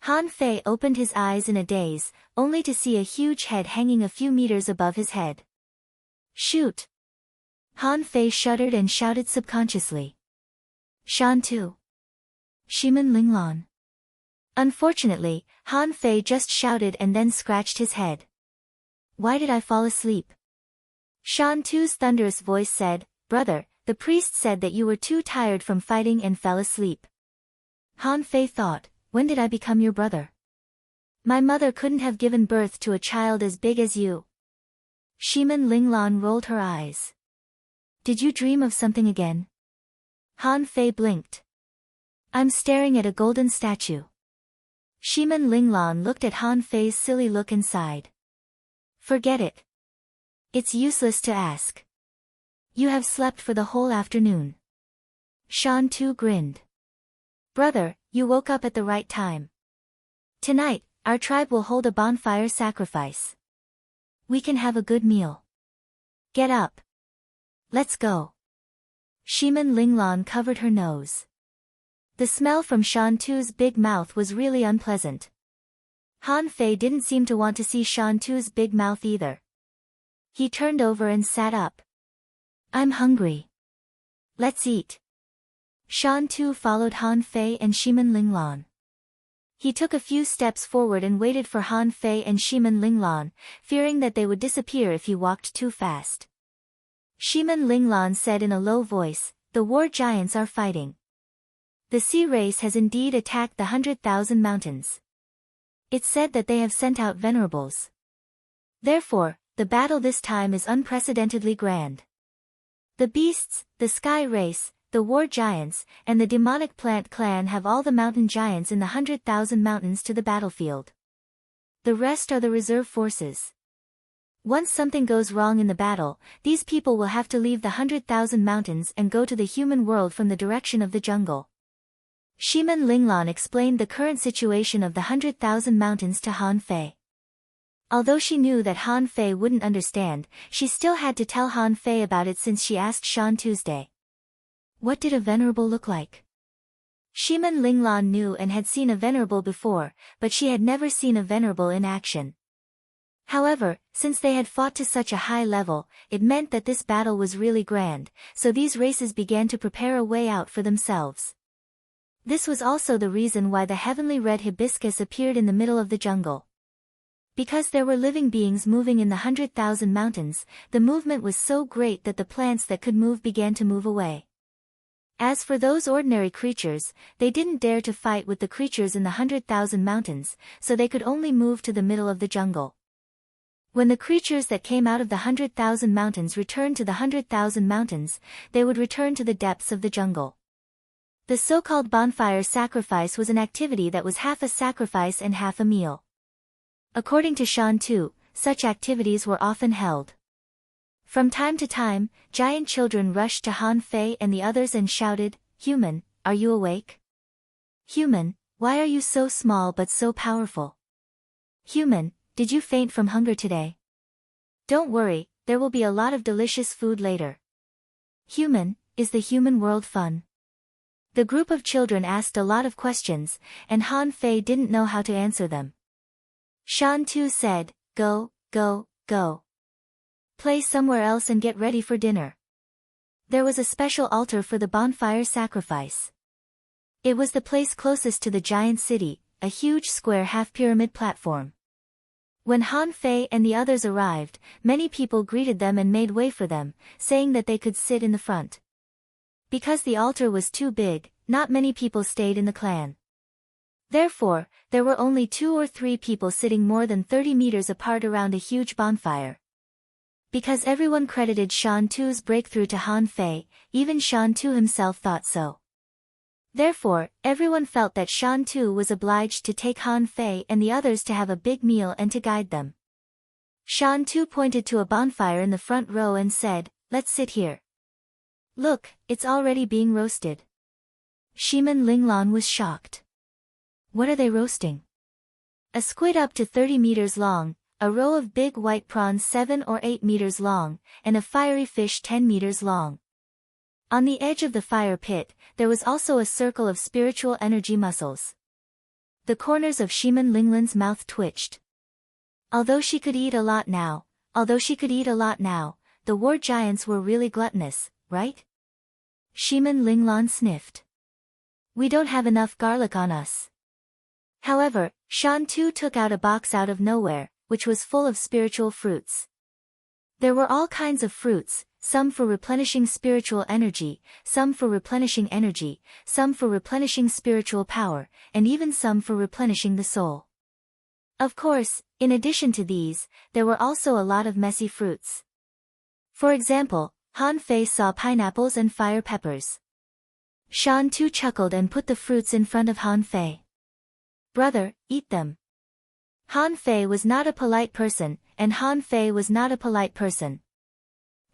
Han Fei opened his eyes in a daze, only to see a huge head hanging a few meters above his head. Shoot! Han Fei shuddered and shouted subconsciously. Shan Tu. Shimen Linglan. Unfortunately, Han Fei just shouted and then scratched his head. Why did I fall asleep? Shan Tu's thunderous voice said, Brother, the priest said that you were too tired from fighting and fell asleep. Han Fei thought, when did I become your brother? My mother couldn't have given birth to a child as big as you. Shimen Linglan rolled her eyes. Did you dream of something again? Han Fei blinked. I'm staring at a golden statue. Shimen Linglan looked at Han Fei's silly look and sighed. Forget it. It's useless to ask. You have slept for the whole afternoon. Shan Tu grinned. Brother, you woke up at the right time. Tonight, our tribe will hold a bonfire sacrifice. We can have a good meal. Get up. Let's go. Shimen Linglan covered her nose. The smell from Shan Tu's big mouth was really unpleasant. Han Fei didn't seem to want to see Shan Tu's big mouth either. He turned over and sat up. I'm hungry. Let's eat. Shan Tu followed Han Fei and Shimen Linglan. He took a few steps forward and waited for Han Fei and Shimen Linglan, fearing that they would disappear if he walked too fast. Shimen Linglan said in a low voice, the war giants are fighting. The sea race has indeed attacked the 100,000 mountains. It's said that they have sent out venerables. Therefore, the battle this time is unprecedentedly grand. The beasts, the sky race, the war giants, and the demonic plant clan have all the mountain giants in the 100,000 mountains to the battlefield. The rest are the reserve forces. Once something goes wrong in the battle, these people will have to leave the 100,000 mountains and go to the human world from the direction of the jungle. Shimen Linglan explained the current situation of the 100,000 mountains to Han Fei. Although she knew that Han Fei wouldn't understand, she still had to tell Han Fei about it since she asked Shan Tuesday. What did a venerable look like? Shimen Linglan knew and had seen a venerable before, but she had never seen a venerable in action. However, since they had fought to such a high level, it meant that this battle was really grand, so these races began to prepare a way out for themselves. This was also the reason why the heavenly red hibiscus appeared in the middle of the jungle. Because there were living beings moving in the 100,000 mountains, the movement was so great that the plants that could move began to move away. As for those ordinary creatures, they didn't dare to fight with the creatures in the 100,000 mountains, so they could only move to the middle of the jungle. When the creatures that came out of the 100,000 mountains returned to the 100,000 mountains, they would return to the depths of the jungle. The so-called bonfire sacrifice was an activity that was half a sacrifice and half a meal. According to Shan Tu, such activities were often held. From time to time, giant children rushed to Han Fei and the others and shouted, Human, are you awake? Human, why are you so small but so powerful? Human, did you faint from hunger today? Don't worry, there will be a lot of delicious food later. Human, is the human world fun? The group of children asked a lot of questions, and Han Fei didn't know how to answer them. Shan Tu said, Go, go, go. Play somewhere else and get ready for dinner. There was a special altar for the bonfire sacrifice. It was the place closest to the giant city, a huge square half-pyramid platform. When Han Fei and the others arrived, many people greeted them and made way for them, saying that they could sit in the front. Because the altar was too big, not many people stayed in the clan. Therefore, there were only 2 or 3 people sitting more than 30 meters apart around a huge bonfire. Because everyone credited Shan Tu's breakthrough to Han Fei, even Shan Tu himself thought so. Therefore, everyone felt that Shan Tu was obliged to take Han Fei and the others to have a big meal and to guide them. Shan Tu pointed to a bonfire in the front row and said, "Let's sit here. Look, it's already being roasted." Shimin Linglan was shocked. What are they roasting? A squid up to 30 meters long, a row of big white prawns 7 or 8 meters long, and a fiery fish 10 meters long. On the edge of the fire pit, there was also a circle of spiritual energy muscles. The corners of Shimin Linglan's mouth twitched. Although she could eat a lot now, the war giants were really gluttonous, right? Shimin Linglan sniffed. We don't have enough garlic on us. However, Shan Tu took out a box out of nowhere, which was full of spiritual fruits. There were all kinds of fruits, some for replenishing spiritual energy, some for replenishing energy, some for replenishing spiritual power, and even some for replenishing the soul. Of course, in addition to these, there were also a lot of messy fruits. For example, Han Fei saw pineapples and fire peppers. Shan Tu chuckled and put the fruits in front of Han Fei. Brother, eat them. Han Fei was not a polite person, and Han Fei was not a polite person.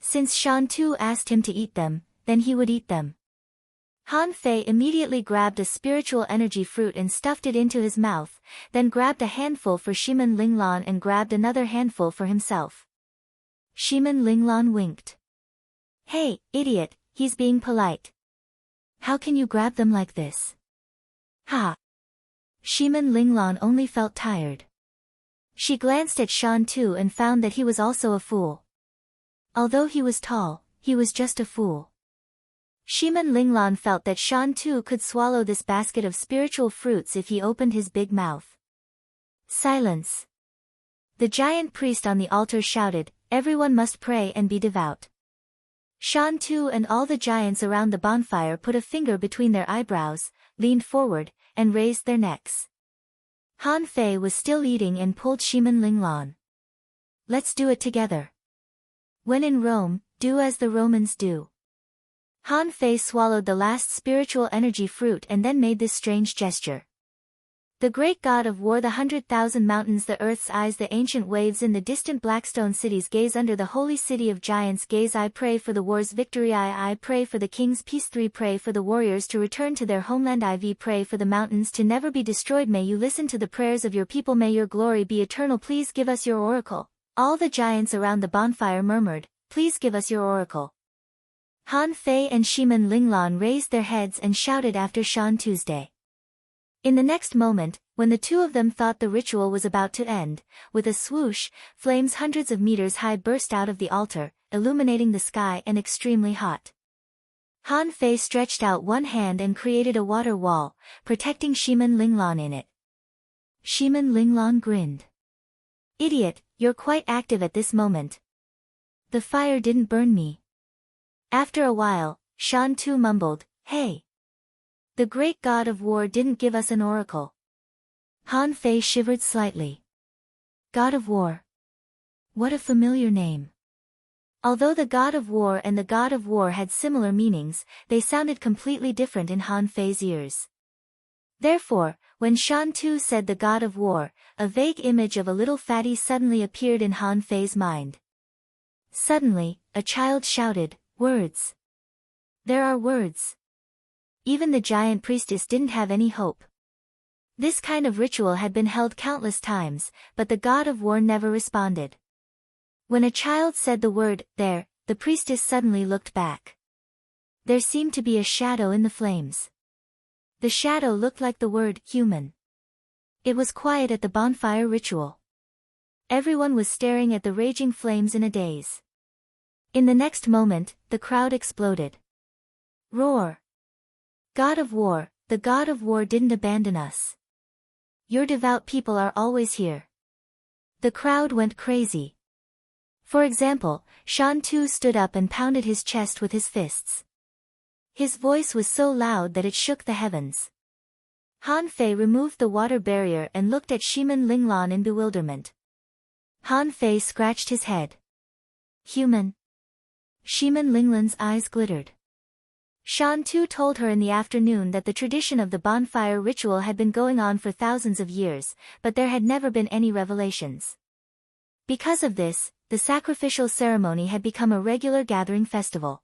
Since Shan Tu asked him to eat them, then he would eat them. Han Fei immediately grabbed a spiritual energy fruit and stuffed it into his mouth, then grabbed a handful for Shimin Linglan and grabbed another handful for himself. Shimin Linglan winked. Hey, idiot, he's being polite. How can you grab them like this? Ha! Shimin Linglan only felt tired. She glanced at Shan Tu and found that he was also a fool. Although he was tall, he was just a fool. Shimin Linglan felt that Shan Tu could swallow this basket of spiritual fruits if he opened his big mouth. Silence. The giant priest on the altar shouted, "Everyone must pray and be devout." Shan Tu and all the giants around the bonfire put a finger between their eyebrows, leaned forward, and raised their necks. Han Fei was still eating and pulled Shimin Linglan. Let's do it together. When in Rome, do as the Romans do. Han Fei swallowed the last spiritual energy fruit and then made this strange gesture. The great god of war, the 100,000 mountains, the earth's eyes, the ancient waves in the distant blackstone cities gaze under the holy city of giants gaze. I pray for the war's victory. I pray for the king's peace. 3 Pray for the warriors to return to their homeland. IV Pray for the mountains to never be destroyed. May you listen to the prayers of your people. May your glory be eternal. Please give us your oracle. All the giants around the bonfire murmured, please give us your oracle. Han Fei and Shimin Linglan raised their heads and shouted after Shan Tuesday. In the next moment, when the two of them thought the ritual was about to end, with a swoosh, flames hundreds of meters high burst out of the altar, illuminating the sky and extremely hot. Han Fei stretched out one hand and created a water wall, protecting Shimin Linglan in it. Shimin Linglan grinned. Idiot, you're quite active at this moment. The fire didn't burn me. After a while, Shan Tu mumbled, hey. The great god of war didn't give us an oracle. Han Fei shivered slightly. God of war. What a familiar name. Although the god of war and the god of war had similar meanings, they sounded completely different in Han Fei's ears. Therefore, when Shan Tu said the god of war, a vague image of a little fatty suddenly appeared in Han Fei's mind. Suddenly, a child shouted, words. There are words. Even the giant priestess didn't have any hope. This kind of ritual had been held countless times, but the god of war never responded. When a child said the word, there, the priestess suddenly looked back. There seemed to be a shadow in the flames. The shadow looked like the word, human. It was quiet at the bonfire ritual. Everyone was staring at the raging flames in a daze. In the next moment, the crowd exploded. Roar! God of war, the god of war didn't abandon us. Your devout people are always here. The crowd went crazy. For example, Shan Tu stood up and pounded his chest with his fists. His voice was so loud that it shook the heavens. Han Fei removed the water barrier and looked at Shimin Linglan in bewilderment. Han Fei scratched his head. Human. Shimin Linglan's eyes glittered. Shan Tu told her in the afternoon that the tradition of the bonfire ritual had been going on for thousands of years, but there had never been any revelations. Because of this, the sacrificial ceremony had become a regular gathering festival.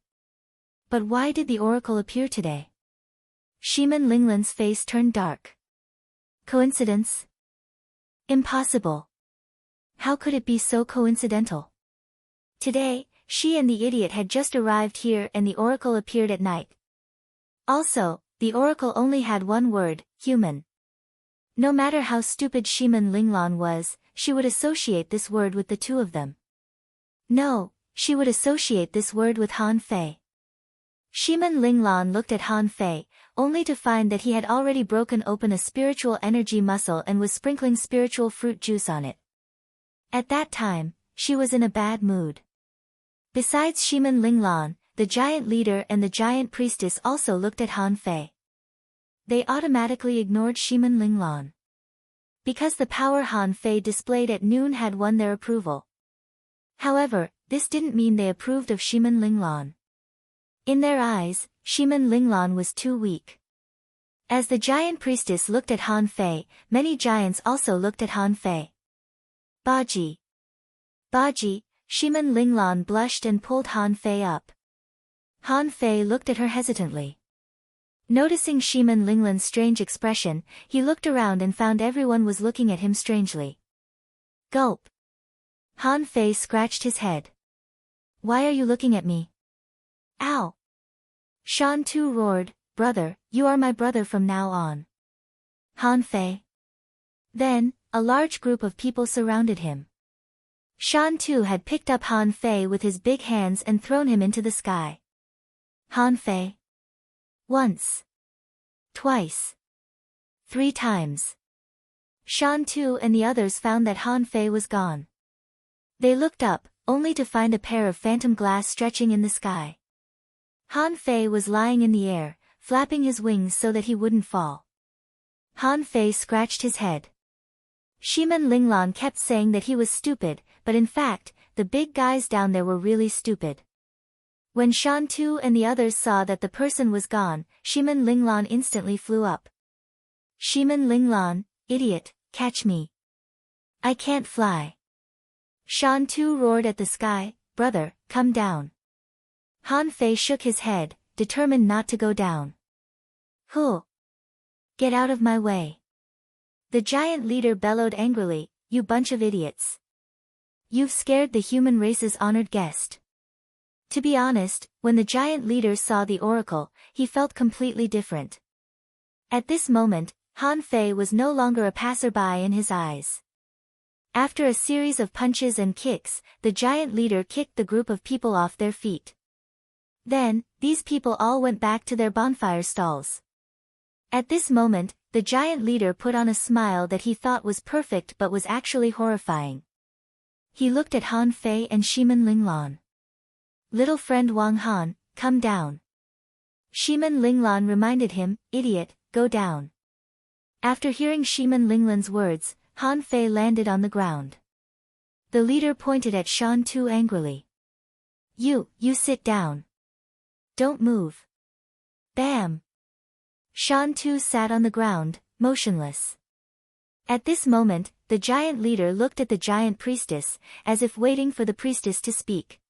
But why did the oracle appear today? Shimin Linglan's face turned dark. Coincidence? Impossible. How could it be so coincidental? Today, she and the idiot had just arrived here and the oracle appeared at night. Also, the oracle only had one word, human. No matter how stupid Shimin Linglan was, she would associate this word with the two of them. No, she would associate this word with Han Fei. Shimin Linglan looked at Han Fei, only to find that he had already broken open a spiritual energy muscle and was sprinkling spiritual fruit juice on it. At that time, she was in a bad mood. Besides Shimin Linglan, the giant leader and the giant priestess also looked at Han Fei. They automatically ignored Shimin Linglan. Because the power Han Fei displayed at noon had won their approval. However, this didn't mean they approved of Shimin Linglan. In their eyes, Shimin Linglan was too weak. As the giant priestess looked at Han Fei, many giants also looked at Han Fei. Baji. Baji, Shimin Linglan blushed and pulled Han Fei up. Han Fei looked at her hesitantly. Noticing Shimin Linglan's strange expression, he looked around and found everyone was looking at him strangely. Gulp. Han Fei scratched his head. Why are you looking at me? Ow! Shan Tu roared, brother, you are my brother from now on. Han Fei. Then, a large group of people surrounded him. Shan Tu had picked up Han Fei with his big hands and thrown him into the sky. Han Fei. Once. Twice. 3 times. Shan Tu and the others found that Han Fei was gone. They looked up, only to find a pair of phantom glass stretching in the sky. Han Fei was lying in the air, flapping his wings so that he wouldn't fall. Han Fei scratched his head. Shimin Linglan kept saying that he was stupid, but in fact, the big guys down there were really stupid. When Shan Tu and the others saw that the person was gone, Shimin Linglan instantly flew up. Shimin Linglan, idiot, catch me. I can't fly. Shan Tu roared at the sky, brother, come down. Han Fei shook his head, determined not to go down. Who? Get out of my way. The giant leader bellowed angrily, you bunch of idiots. You've scared the human race's honored guest. To be honest, when the giant leader saw the oracle, he felt completely different. At this moment, Han Fei was no longer a passerby in his eyes. After a series of punches and kicks, the giant leader kicked the group of people off their feet. Then, these people all went back to their bonfire stalls. At this moment, the giant leader put on a smile that he thought was perfect but was actually horrifying. He looked at Han Fei and Shimin Linglan. Little friend Wang Han, come down. Shimin Linglan reminded him, idiot, go down. After hearing Shimin Linglan's words, Han Fei landed on the ground. The leader pointed at Shan Tu angrily. You sit down. Don't move. Bam! Shan Tu sat on the ground, motionless. At this moment, the giant leader looked at the giant priestess, as if waiting for the priestess to speak.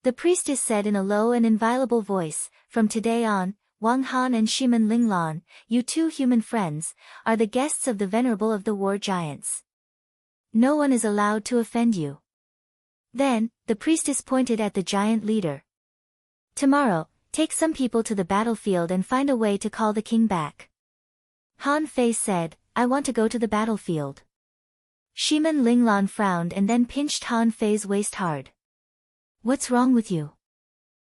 The priestess said in a low and inviolable voice, from today on, Wang Han and Shimin Linglan, you two human friends, are the guests of the venerable of the war giants. No one is allowed to offend you. Then, the priestess pointed at the giant leader. Tomorrow, take some people to the battlefield and find a way to call the king back. Han Fei said, I want to go to the battlefield. Shimin Linglan frowned and then pinched Han Fei's waist hard. What's wrong with you?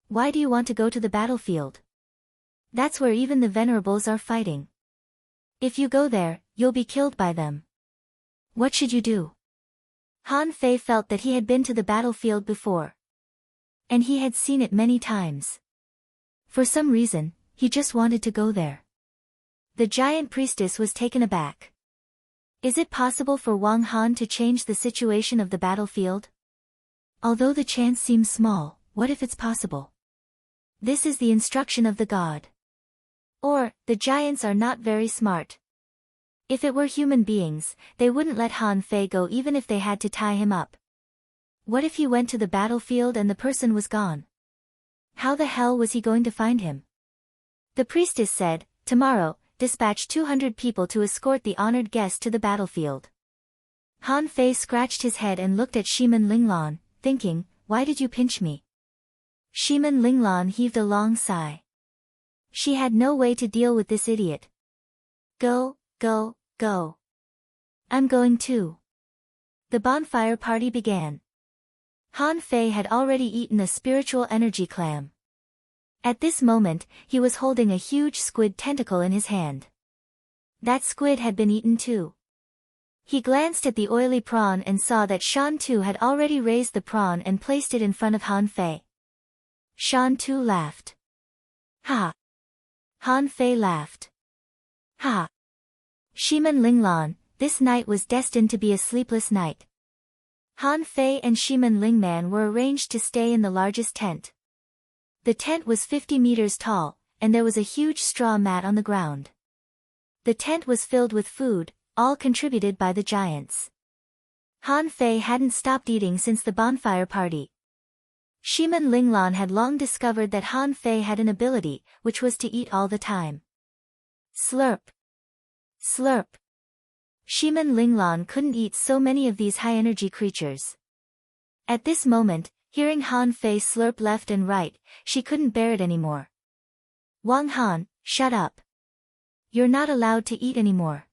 Why do you want to go to the battlefield? That's where even the venerables are fighting. If you go there, you'll be killed by them. What should you do? Han Fei felt that he had been to the battlefield before. And he had seen it many times. For some reason, he just wanted to go there. The giant priestess was taken aback. Is it possible for Wang Han to change the situation of the battlefield? Although the chance seems small, what if it's possible? This is the instruction of the god. Or, the giants are not very smart. If it were human beings, they wouldn't let Han Fei go even if they had to tie him up. What if he went to the battlefield and the person was gone? How the hell was he going to find him? The priestess said, tomorrow, dispatch 200 people to escort the honored guest to the battlefield. Han Fei scratched his head and looked at Shiman Linglan, thinking, why did you pinch me? Shiman Linglan heaved a long sigh. She had no way to deal with this idiot. Go, go, go. I'm going too. The bonfire party began. Han Fei had already eaten a spiritual energy clam. At this moment, he was holding a huge squid tentacle in his hand. That squid had been eaten too. He glanced at the oily prawn and saw that Shan Tu had already raised the prawn and placed it in front of Han Fei. Shan Tu laughed. Ha! Han Fei laughed. Ha! Shiman Linglan, this night was destined to be a sleepless night. Han Fei and Shiman Lingman were arranged to stay in the largest tent. The tent was 50 meters tall, and there was a huge straw mat on the ground. The tent was filled with food, all contributed by the giants. Han Fei hadn't stopped eating since the bonfire party. Shiman Linglan had long discovered that Han Fei had an ability, which was to eat all the time. Slurp. Slurp. Shiman Linglan couldn't eat so many of these high-energy creatures. At this moment, hearing Han Fei slurp left and right, she couldn't bear it anymore. Wang Han, shut up. You're not allowed to eat anymore.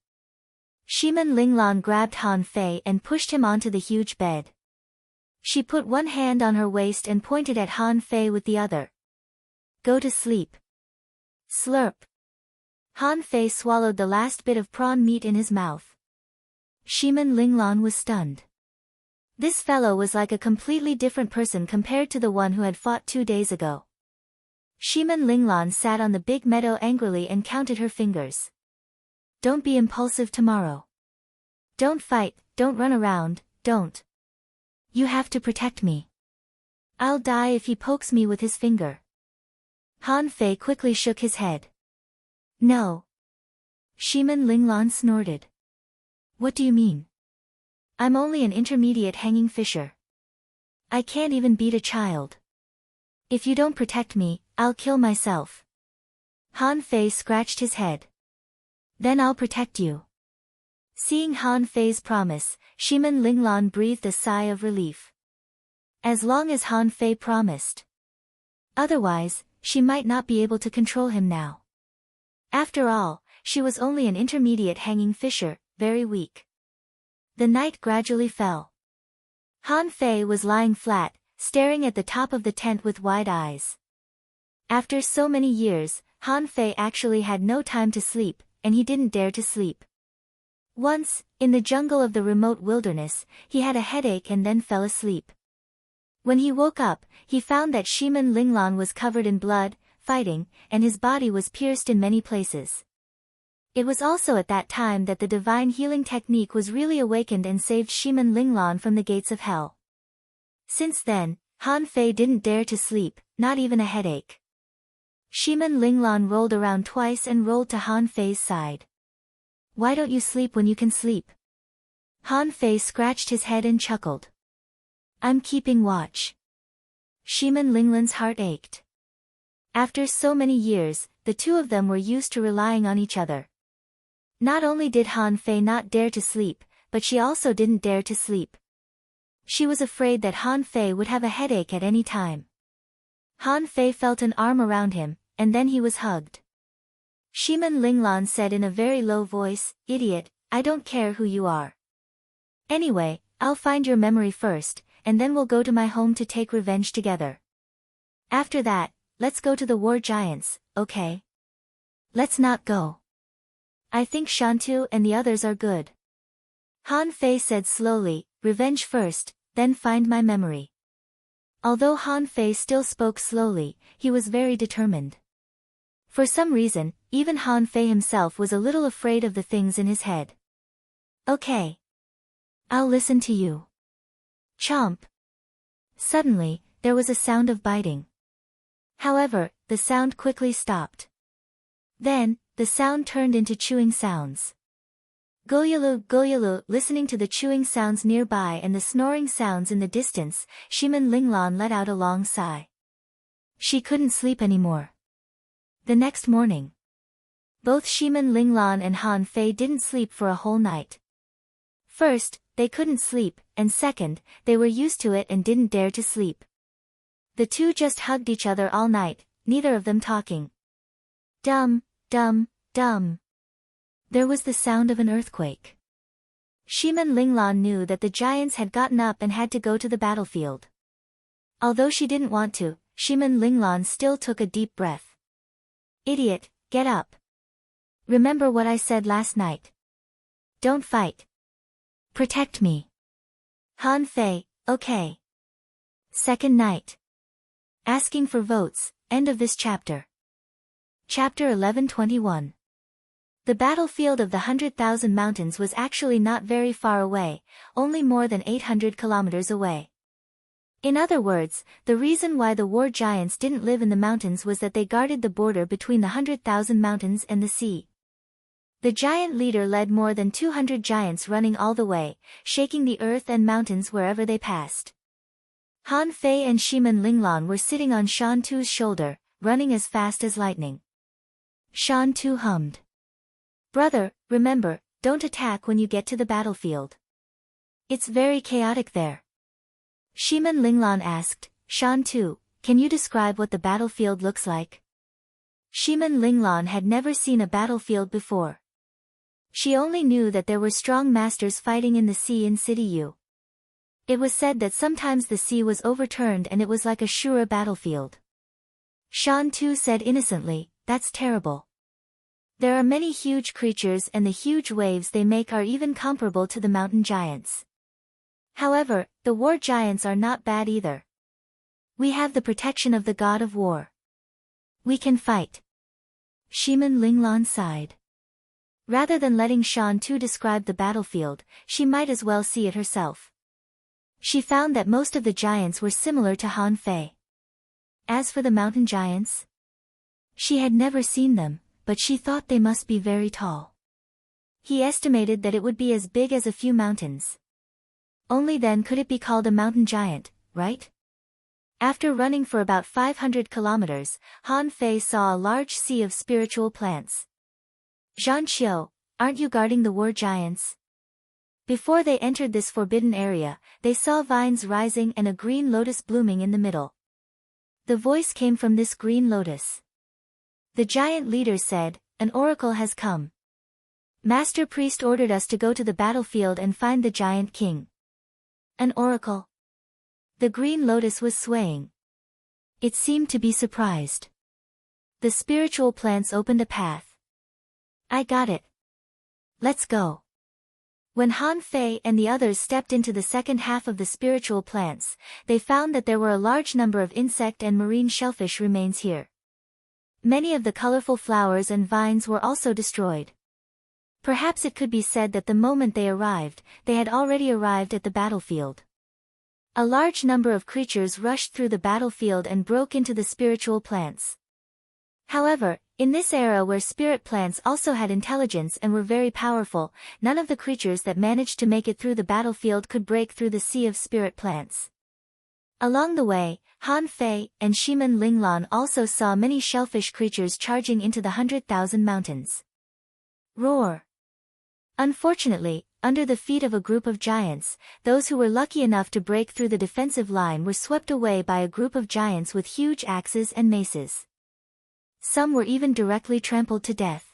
Shiman Linglan grabbed Han Fei and pushed him onto the huge bed. She put one hand on her waist and pointed at Han Fei with the other. Go to sleep. Slurp. Han Fei swallowed the last bit of prawn meat in his mouth. Shiman Linglan was stunned. This fellow was like a completely different person compared to the one who had fought 2 days ago. Shiman Linglan sat on the big meadow angrily and counted her fingers. Don't be impulsive tomorrow. Don't fight, don't run around, don't. You have to protect me. I'll die if he pokes me with his finger. Han Fei quickly shook his head. No. Shiman Linglan snorted. What do you mean? I'm only an intermediate hanging fisher. I can't even beat a child. If you don't protect me, I'll kill myself. Han Fei scratched his head. Then I'll protect you. Seeing Han Fei's promise, Shiman Linglan breathed a sigh of relief. As long as Han Fei promised. Otherwise, she might not be able to control him now. After all, she was only an intermediate hanging fisher, very weak. The night gradually fell. Han Fei was lying flat, staring at the top of the tent with wide eyes. After so many years, Han Fei actually had no time to sleep, and he didn't dare to sleep. Once, in the jungle of the remote wilderness, he had a headache and then fell asleep. When he woke up, he found that Shiman Linglan was covered in blood, fighting, and his body was pierced in many places. It was also at that time that the divine healing technique was really awakened and saved Shiman Linglan from the gates of hell. Since then, Han Fei didn't dare to sleep, not even a headache. Shiman Linglan rolled around twice and rolled to Han Fei's side. Why don't you sleep when you can sleep? Han Fei scratched his head and chuckled. I'm keeping watch. Shiman Linglan's heart ached. After so many years, the two of them were used to relying on each other. Not only did Han Fei not dare to sleep, but she also didn't dare to sleep. She was afraid that Han Fei would have a headache at any time. Han Fei felt an arm around him, and then he was hugged. Shiman Linglan said in a very low voice, Idiot, I don't care who you are. Anyway, I'll find your memory first, and then we'll go to my home to take revenge together. After that, let's go to the war giants, okay? Let's not go. I think Shantu and the others are good. Han Fei said slowly, revenge first, then find my memory. Although Han Fei still spoke slowly, he was very determined. For some reason, even Han Fei himself was a little afraid of the things in his head. Okay. I'll listen to you. Chomp. Suddenly, there was a sound of biting. However, the sound quickly stopped. Then, the sound turned into chewing sounds. Goyalu, listening to the chewing sounds nearby and the snoring sounds in the distance, Shimin Linglan let out a long sigh. She couldn't sleep anymore. The next morning, both Shimin Linglan and Han Fei didn't sleep for a whole night. First, they couldn't sleep, and second, they were used to it and didn't dare to sleep. The two just hugged each other all night, neither of them talking. Dum, dum, dum. There was the sound of an earthquake. Shimin Linglan knew that the giants had gotten up and had to go to the battlefield. Although she didn't want to, Shimin Linglan still took a deep breath. Idiot, get up. Remember what I said last night. Don't fight. Protect me. Han Fei, okay. Second night. Asking for votes, end of this chapter. Chapter 1121. The battlefield of the 100,000 mountains was actually not very far away, only more than 800 kilometers away. In other words, the reason why the war giants didn't live in the mountains was that they guarded the border between the 100,000 mountains and the sea. The giant leader led more than 200 giants running all the way, shaking the earth and mountains wherever they passed. Han Fei and Shimin Linglan were sitting on Shan Tu's shoulder, running as fast as lightning. Shan Tu hummed. Brother, remember, don't attack when you get to the battlefield. It's very chaotic there. Shimin Linglan asked, Shan Tu, can you describe what the battlefield looks like? Shimin Linglan had never seen a battlefield before. She only knew that there were strong masters fighting in the sea in City U. It was said that sometimes the sea was overturned and it was like a Shura battlefield. Shan Tu said innocently, that's terrible. There are many huge creatures and the huge waves they make are even comparable to the mountain giants. However, the war giants are not bad either. We have the protection of the god of war. We can fight. Shimin Linglan sighed. Rather than letting Shan Tu describe the battlefield, she might as well see it herself. She found that most of the giants were similar to Han Fei. As for the mountain giants, she had never seen them, but she thought they must be very tall. He estimated that it would be as big as a few mountains. Only then could it be called a mountain giant, right? After running for about 500 kilometers, Han Fei saw a large sea of spiritual plants. Zhanqiu, aren't you guarding the war giants? Before they entered this forbidden area, they saw vines rising and a green lotus blooming in the middle. The voice came from this green lotus. The giant leader said, an oracle has come. Master Priest ordered us to go to the battlefield and find the giant king. An oracle? The green lotus was swaying. It seemed to be surprised. The spiritual plants opened a path. I got it. Let's go. When Han Fei and the others stepped into the second half of the spiritual plants, they found that there were a large number of insect and marine shellfish remains here. Many of the colorful flowers and vines were also destroyed. Perhaps it could be said that the moment they arrived, they had already arrived at the battlefield. A large number of creatures rushed through the battlefield and broke into the spiritual plants. However, in this era where spirit plants also had intelligence and were very powerful, none of the creatures that managed to make it through the battlefield could break through the sea of spirit plants. Along the way, Han Fei and Shimin Linglan also saw many shellfish creatures charging into the 100,000 mountains. Roar! Unfortunately, under the feet of a group of giants, those who were lucky enough to break through the defensive line were swept away by a group of giants with huge axes and maces. Some were even directly trampled to death.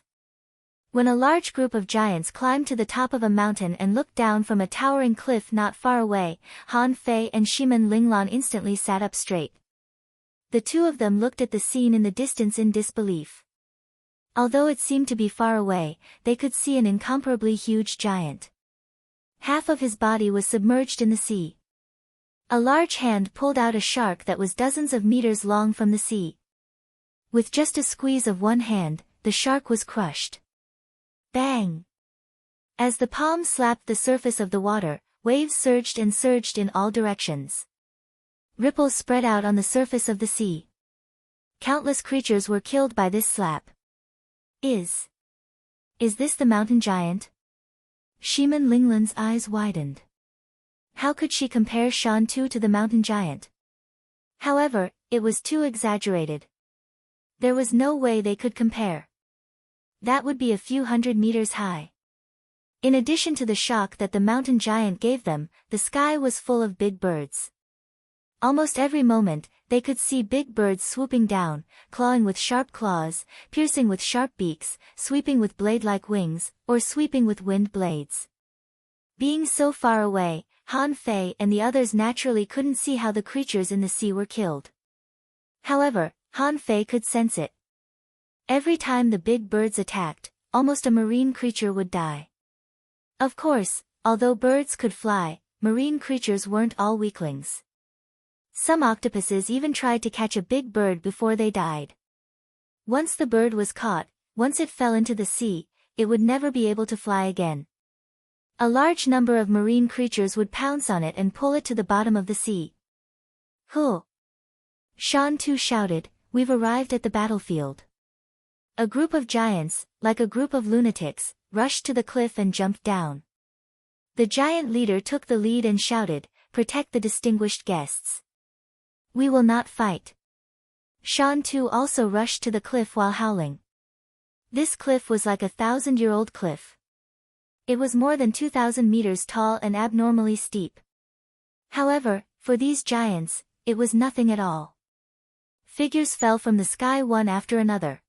When a large group of giants climbed to the top of a mountain and looked down from a towering cliff not far away, Han Fei and Shimin Linglan instantly sat up straight. The two of them looked at the scene in the distance in disbelief. Although it seemed to be far away, they could see an incomparably huge giant. Half of his body was submerged in the sea. A large hand pulled out a shark that was dozens of meters long from the sea. With just a squeeze of one hand, the shark was crushed. Bang! As the palm slapped the surface of the water, waves surged and surged in all directions. Ripples spread out on the surface of the sea. Countless creatures were killed by this slap. Is this the mountain giant? Shimin Linglan's eyes widened. How could she compare Shantu to the mountain giant? However, it was too exaggerated. There was no way they could compare. That would be a few hundred meters high. In addition to the shock that the mountain giant gave them, the sky was full of big birds. Almost every moment, they could see big birds swooping down, clawing with sharp claws, piercing with sharp beaks, sweeping with blade-like wings, or sweeping with wind blades. Being so far away, Han Fei and the others naturally couldn't see how the creatures in the sea were killed. However, Han Fei could sense it. Every time the big birds attacked, almost a marine creature would die. Of course, although birds could fly, marine creatures weren't all weaklings. Some octopuses even tried to catch a big bird before they died. Once the bird was caught, once it fell into the sea, it would never be able to fly again. A large number of marine creatures would pounce on it and pull it to the bottom of the sea. Huh! Shan Tu shouted, "We've arrived at the battlefield." A group of giants, like a group of lunatics, rushed to the cliff and jumped down. The giant leader took the lead and shouted, "Protect the distinguished guests. We will not fight." Shan Tu also rushed to the cliff while howling. This cliff was like a 1,000-year-old cliff. It was more than 2,000 meters tall and abnormally steep. However, for these giants, it was nothing at all. Figures fell from the sky one after another.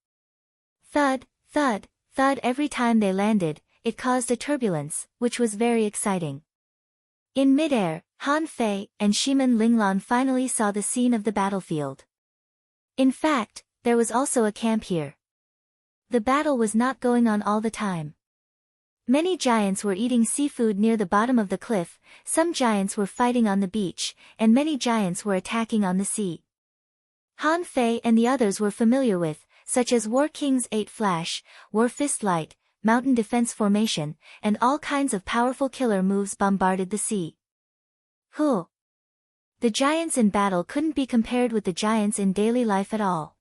Thud, thud, thud every time they landed. It caused a turbulence, which was very exciting. In midair, Han Fei and Shimin Linglan finally saw the scene of the battlefield. In fact, there was also a camp here. The battle was not going on all the time. Many giants were eating seafood near the bottom of the cliff, some giants were fighting on the beach, and many giants were attacking on the sea. Han Fei and the others were familiar with, such as War King's 8 Flash, War Fist Light, Mountain Defense Formation, and all kinds of powerful killer moves bombarded the sea. Huh! The giants in battle couldn't be compared with the giants in daily life at all.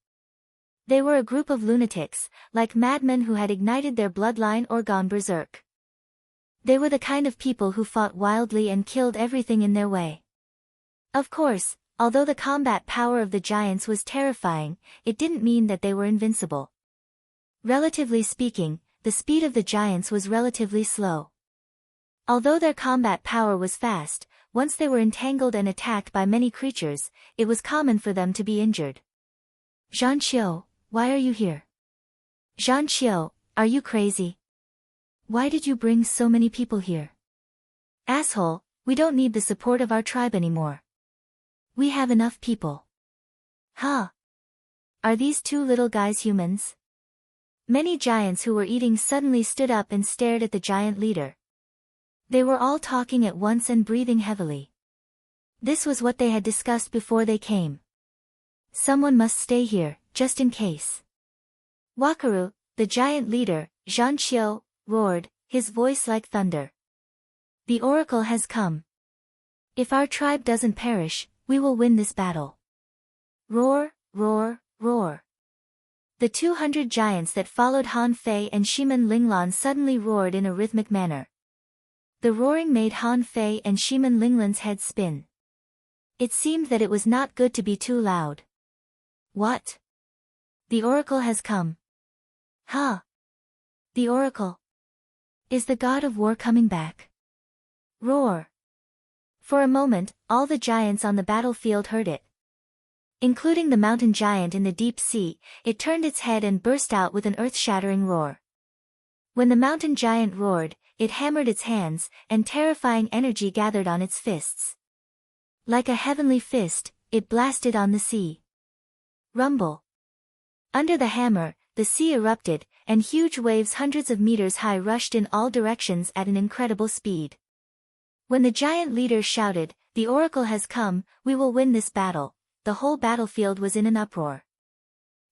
They were a group of lunatics, like madmen who had ignited their bloodline or gone berserk. They were the kind of people who fought wildly and killed everything in their way. Of course, although the combat power of the giants was terrifying, it didn't mean that they were invincible. Relatively speaking, the speed of the giants was relatively slow. Although their combat power was fast, once they were entangled and attacked by many creatures, it was common for them to be injured. "Zhan Qiu, why are you here? Zhan Qiu, are you crazy? Why did you bring so many people here? Asshole, we don't need the support of our tribe anymore. We have enough people." Huh? Are these two little guys humans? Many giants who were eating suddenly stood up and stared at the giant leader. They were all talking at once and breathing heavily. This was what they had discussed before they came. Someone must stay here, just in case. Wakaru, the giant leader, Zhan Qiu, roared, his voice like thunder. "The oracle has come. If our tribe doesn't perish, we will win this battle." Roar, roar, roar. The 200 giants that followed Han Fei and Shimin Linglan suddenly roared in a rhythmic manner. The roaring made Han Fei and Shimin Linglan's heads spin. It seemed that it was not good to be too loud. What? The oracle has come. Huh? The oracle? Is the god of war coming back? Roar. For a moment, all the giants on the battlefield heard it. Including the mountain giant in the deep sea, it turned its head and burst out with an earth-shattering roar. When the mountain giant roared, it hammered its hands, and terrifying energy gathered on its fists. Like a heavenly fist, it blasted on the sea. Rumble. Under the hammer, the sea erupted, and huge waves hundreds of meters high rushed in all directions at an incredible speed. When the giant leader shouted, "The oracle has come, we will win this battle," the whole battlefield was in an uproar.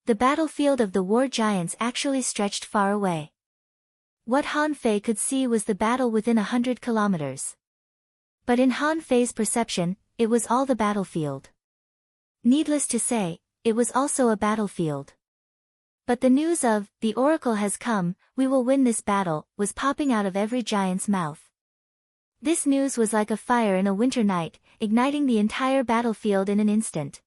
The battlefield of the war giants actually stretched far away. What Han Fei could see was the battle within 100 kilometers. But in Han Fei's perception, it was all the battlefield. Needless to say, it was also a battlefield. But the news of, "The oracle has come, we will win this battle," was popping out of every giant's mouth. This news was like a fire in a winter night, igniting the entire battlefield in an instant.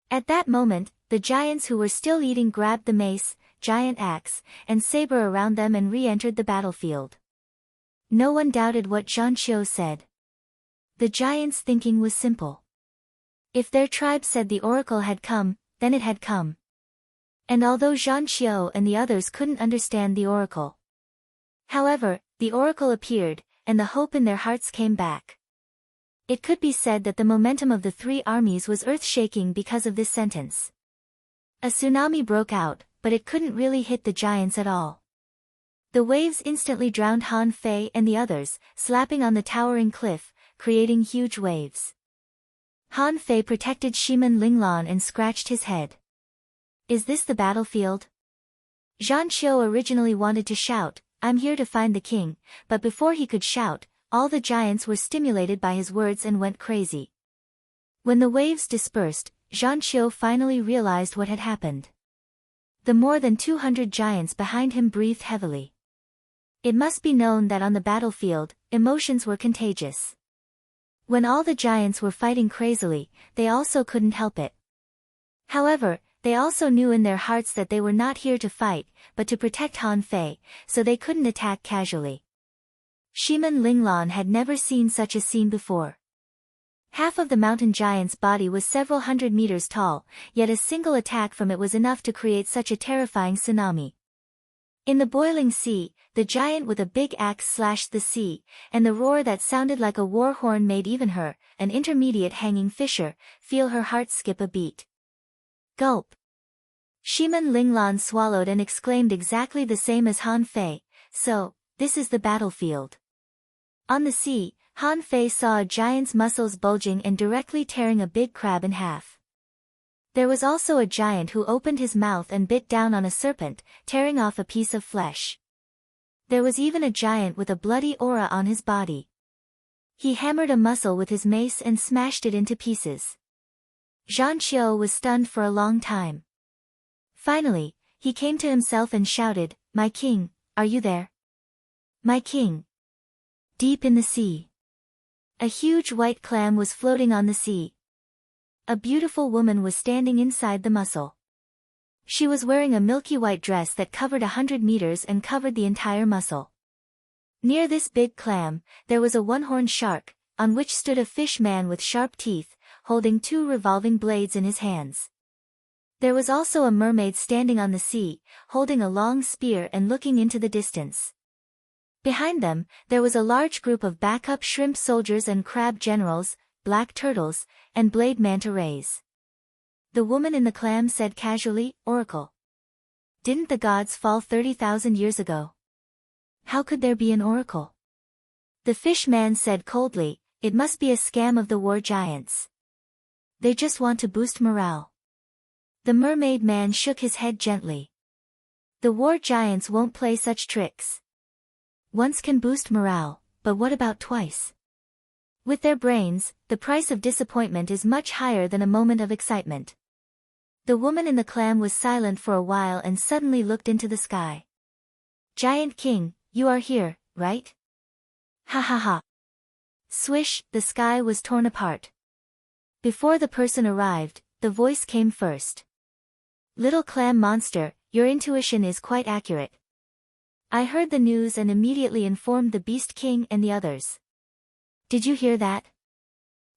At that moment, the giants who were still eating grabbed the mace, giant axe, and saber around them and re-entered the battlefield. No one doubted what Zhang Qiu said. The giants' thinking was simple. If their tribe said the oracle had come, then it had come. And although Zhang Qiu and the others couldn't understand the oracle, however, the oracle appeared, and the hope in their hearts came back. It could be said that the momentum of the three armies was earth-shaking because of this sentence. A tsunami broke out, but it couldn't really hit the giants at all. The waves instantly drowned Han Fei and the others, slapping on the towering cliff, creating huge waves. Han Fei protected Shiman Linglan and scratched his head. Is this the battlefield? Zhang Qiu originally wanted to shout, "I'm here to find the king," but before he could shout, all the giants were stimulated by his words and went crazy. When the waves dispersed, Zhang Qiu finally realized what had happened. The more than 200 giants behind him breathed heavily. It must be known that on the battlefield, emotions were contagious. When all the giants were fighting crazily, they also couldn't help it. However, they also knew in their hearts that they were not here to fight, but to protect Han Fei, so they couldn't attack casually. Shiman Linglan had never seen such a scene before. Half of the mountain giant's body was several hundred meters tall, yet a single attack from it was enough to create such a terrifying tsunami. In the boiling sea, the giant with a big axe slashed the sea, and the roar that sounded like a war horn made even her, an intermediate hanging fisher, feel her heart skip a beat. Gulp! Shiman Linglan swallowed and exclaimed exactly the same as Han Fei, "So, this is the battlefield." On the sea, Han Fei saw a giant's muscles bulging and directly tearing a big crab in half. There was also a giant who opened his mouth and bit down on a serpent, tearing off a piece of flesh. There was even a giant with a bloody aura on his body. He hammered a muscle with his mace and smashed it into pieces. Zhang Qiu was stunned for a long time. Finally, he came to himself and shouted, "My king, are you there? My king!" Deep in the sea, a huge white clam was floating on the sea. A beautiful woman was standing inside the mussel. She was wearing a milky white dress that covered 100 meters and covered the entire mussel. Near this big clam, there was a one-horned shark, on which stood a fish man with sharp teeth, holding two revolving blades in his hands. There was also a mermaid standing on the sea, holding a long spear and looking into the distance. Behind them, there was a large group of backup shrimp soldiers and crab generals, black turtles, and blade manta rays. The woman in the clam said casually, "Oracle. Didn't the gods fall 30,000 years ago? How could there be an oracle?" The fish man said coldly, "It must be a scam of the war giants. They just want to boost morale." The mermaid man shook his head gently. "The war giants won't play such tricks. Once can boost morale, but what about twice? With their brains, the price of disappointment is much higher than a moment of excitement." The woman in the clam was silent for a while and suddenly looked into the sky. "Giant King, you are here, right? Ha ha ha." Swish, the sky was torn apart. Before the person arrived, the voice came first. "Little clam monster, your intuition is quite accurate. I heard the news and immediately informed the Beast King and the others. Did you hear that?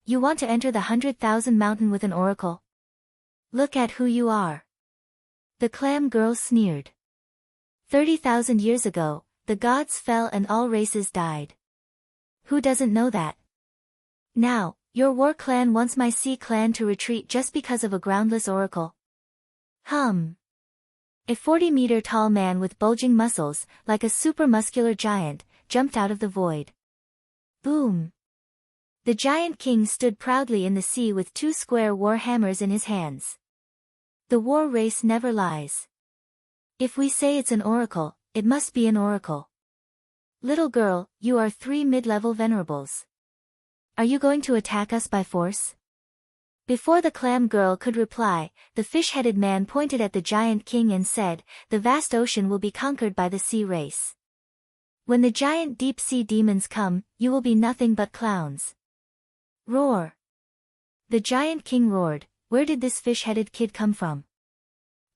You want to enter the 100,000 mountain with an oracle? Look at who you are." The clam girl sneered. 30,000 years ago, the gods fell and all races died. Who doesn't know that? Now, your war clan wants my sea clan to retreat just because of a groundless oracle. A 40-meter-tall man with bulging muscles, like a super-muscular giant, jumped out of the void. Boom! The Giant King stood proudly in the sea with two square war hammers in his hands. The war race never lies. If we say it's an oracle, it must be an oracle. Little girl, you are 3 mid-level venerables. Are you going to attack us by force? Before the clam girl could reply, the fish-headed man pointed at the giant king and said, the vast ocean will be conquered by the sea race. When the giant deep-sea demons come, you will be nothing but clowns. Roar! The giant king roared, where did this fish-headed kid come from?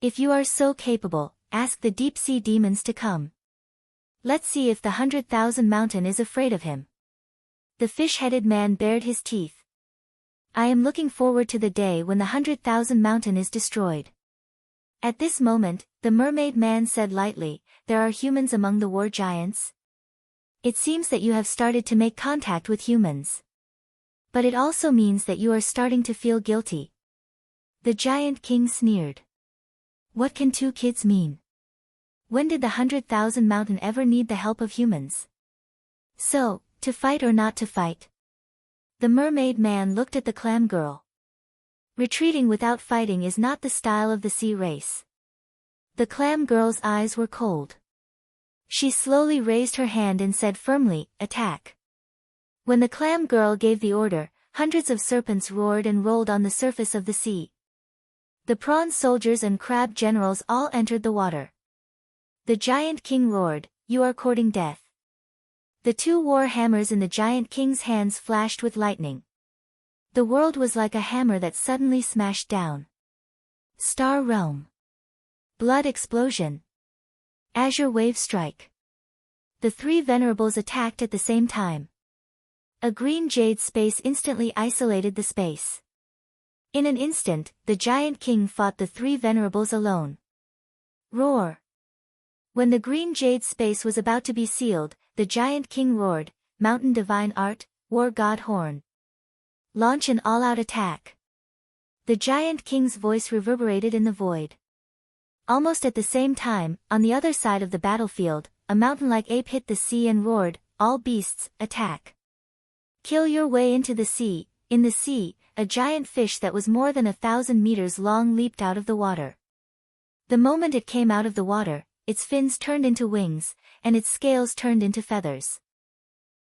If you are so capable, ask the deep-sea demons to come. Let's see if the 100,000 mountain is afraid of him. The fish-headed man bared his teeth. I am looking forward to the day when the 100,000 mountain is destroyed. At this moment, the mermaid man said lightly, there are humans among the war giants. It seems that you have started to make contact with humans. But it also means that you are starting to feel guilty. The giant king sneered. What can 2 kids mean? When did the 100,000 mountain ever need the help of humans? So, to fight or not to fight? The mermaid man looked at the clam girl. Retreating without fighting is not the style of the sea race. The clam girl's eyes were cold. She slowly raised her hand and said firmly, attack. When the clam girl gave the order, hundreds of serpents roared and rolled on the surface of the sea. The prawn soldiers and crab generals all entered the water. The giant king roared, you are courting death. The 2 war hammers in the giant king's hands flashed with lightning. The world was like a hammer that suddenly smashed down. Star realm. Blood explosion. Azure wave strike. The 3 venerables attacked at the same time. A green jade space instantly isolated the space. In an instant, the giant king fought the 3 venerables alone. Roar. When the green jade space was about to be sealed, the giant king roared, Mountain divine art, war god horn. Launch an all-out attack. The giant king's voice reverberated in the void. Almost at the same time, on the other side of the battlefield, a mountain-like ape hit the sea and roared, all beasts, attack. Kill your way into the sea. In the sea, a giant fish that was more than 1,000 meters long leaped out of the water. The moment it came out of the water, its fins turned into wings, and its scales turned into feathers.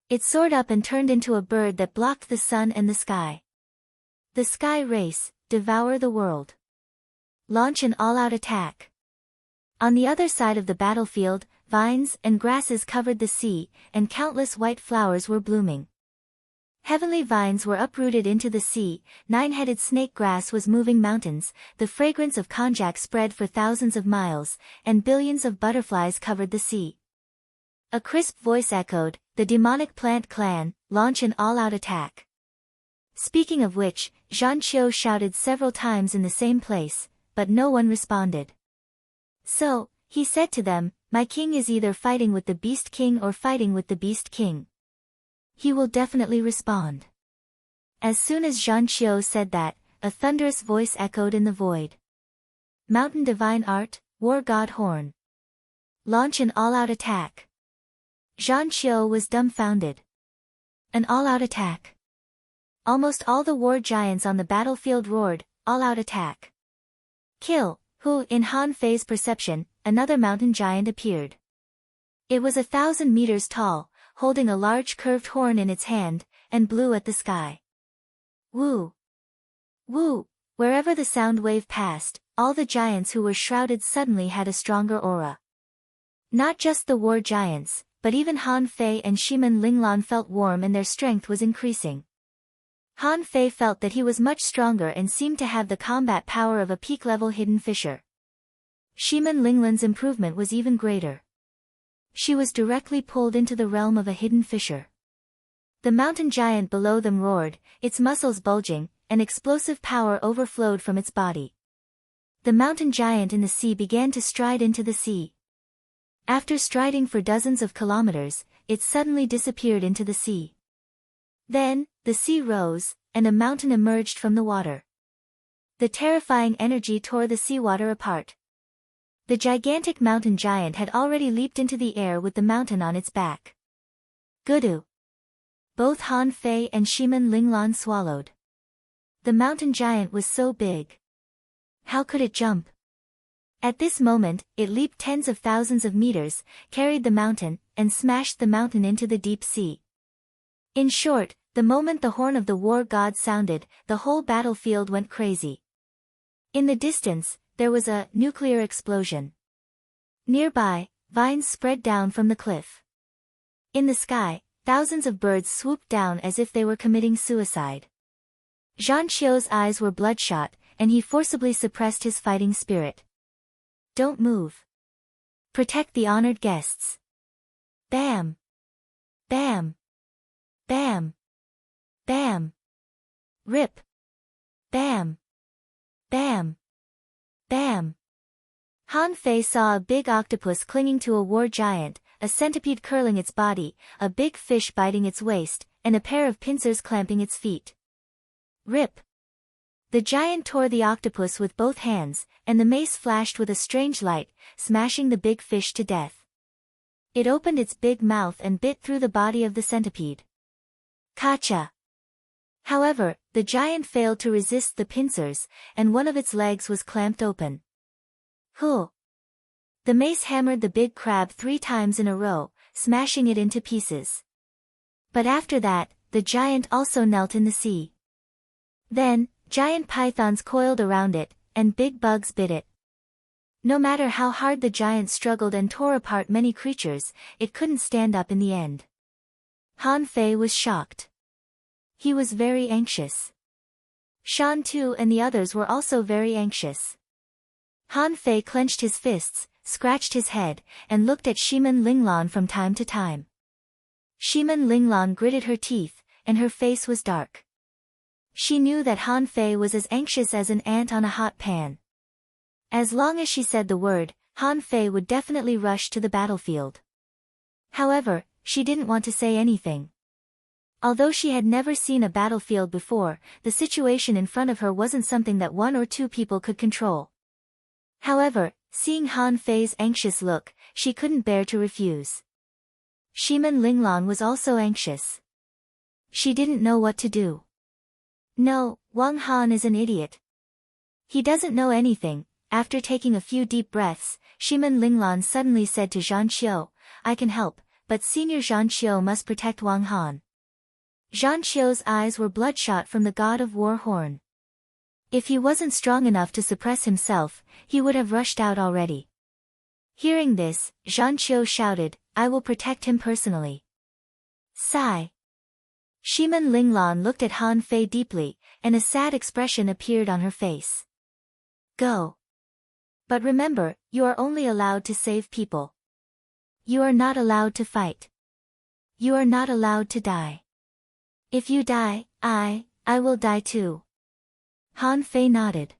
It soared up and turned into a bird that blocked the sun and the sky. The sky race, devour the world. Launch an all-out attack. On the other side of the battlefield, vines and grasses covered the sea, and countless white flowers were blooming. Heavenly vines were uprooted into the sea, 9-headed snake grass was moving mountains, the fragrance of konjac spread for thousands of miles, and billions of butterflies covered the sea. A crisp voice echoed, the demonic plant clan, launch an all-out attack. Speaking of which, Zhan Qiu shouted several times in the same place, but no one responded. So, he said to them, my king is either fighting with the Beast King or fighting with the Beast King. He will definitely respond. As soon as Zhan Qiu said that, a thunderous voice echoed in the void. Mountain divine art, war god horn. Launch an all-out attack. Zhan Qiu was dumbfounded. An all-out attack. Almost all the war giants on the battlefield roared, all-out attack. Kill, who, in Han Fei's perception, another mountain giant appeared. It was 1,000 meters tall, holding a large curved horn in its hand, and blew at the sky. Woo! Woo! Wherever the sound wave passed, all the giants who were shrouded suddenly had a stronger aura. Not just the war giants, but even Han Fei and Shimen Linglan felt warm and their strength was increasing. Han Fei felt that he was much stronger and seemed to have the combat power of a peak-level hidden fisher. Shimen Linglan's improvement was even greater. She was directly pulled into the realm of a hidden fisher. The mountain giant below them roared, its muscles bulging, and explosive power overflowed from its body. The mountain giant in the sea began to stride into the sea. After striding for dozens of kilometers, it suddenly disappeared into the sea. Then, the sea rose, and a mountain emerged from the water. The terrifying energy tore the seawater apart. The gigantic mountain giant had already leaped into the air with the mountain on its back. Gudu! Both Han Fei and Shimen Linglan swallowed. The mountain giant was so big. How could it jump? At this moment, it leaped tens of thousands of meters, carried the mountain, and smashed the mountain into the deep sea. In short, the moment the horn of the war god sounded, the whole battlefield went crazy. In the distance, there was a nuclear explosion. Nearby, vines spread down from the cliff. In the sky, thousands of birds swooped down as if they were committing suicide. Zhang Qiu's eyes were bloodshot, and he forcibly suppressed his fighting spirit. Don't move. Protect the honored guests. Bam! Bam! Bam! Bam! Rip! Bam! Bam! Bam! Han Fei saw a big octopus clinging to a war giant, a centipede curling its body, a big fish biting its waist, and a pair of pincers clamping its feet. Rip! The giant tore the octopus with both hands, and the mace flashed with a strange light, smashing the big fish to death. It opened its big mouth and bit through the body of the centipede. Kacha! However, the giant failed to resist the pincers, and one of its legs was clamped open. Huh! The mace hammered the big crab 3 times in a row, smashing it into pieces. But after that, the giant also knelt in the sea. Then, giant pythons coiled around it, and big bugs bit it. No matter how hard the giant struggled and tore apart many creatures, it couldn't stand up in the end. Han Fei was shocked. He was very anxious. Shan Tu and the others were also very anxious. Han Fei clenched his fists, scratched his head, and looked at Shimen Linglan from time to time. Shimen Linglan gritted her teeth, and her face was dark. She knew that Han Fei was as anxious as an ant on a hot pan. As long as she said the word, Han Fei would definitely rush to the battlefield. However, she didn't want to say anything. Although she had never seen a battlefield before, the situation in front of her wasn't something that 1 or 2 people could control. However, seeing Han Fei's anxious look, she couldn't bear to refuse. Shimen Linglan was also anxious. She didn't know what to do. No, Wang Han is an idiot. He doesn't know anything. After taking a few deep breaths, Shimen Linglan suddenly said to Zhang Qiu, I can help, but Senior Zhang Qiu must protect Wang Han. Zhang Qiu's eyes were bloodshot from the god of war horn. If he wasn't strong enough to suppress himself, he would have rushed out already. Hearing this, Zhang Qiu shouted, I will protect him personally. Sigh. Shimen Linglan looked at Han Fei deeply, and a sad expression appeared on her face. Go. But remember, you are only allowed to save people. You are not allowed to fight. You are not allowed to die. If you die, I will die too. Han Fei nodded.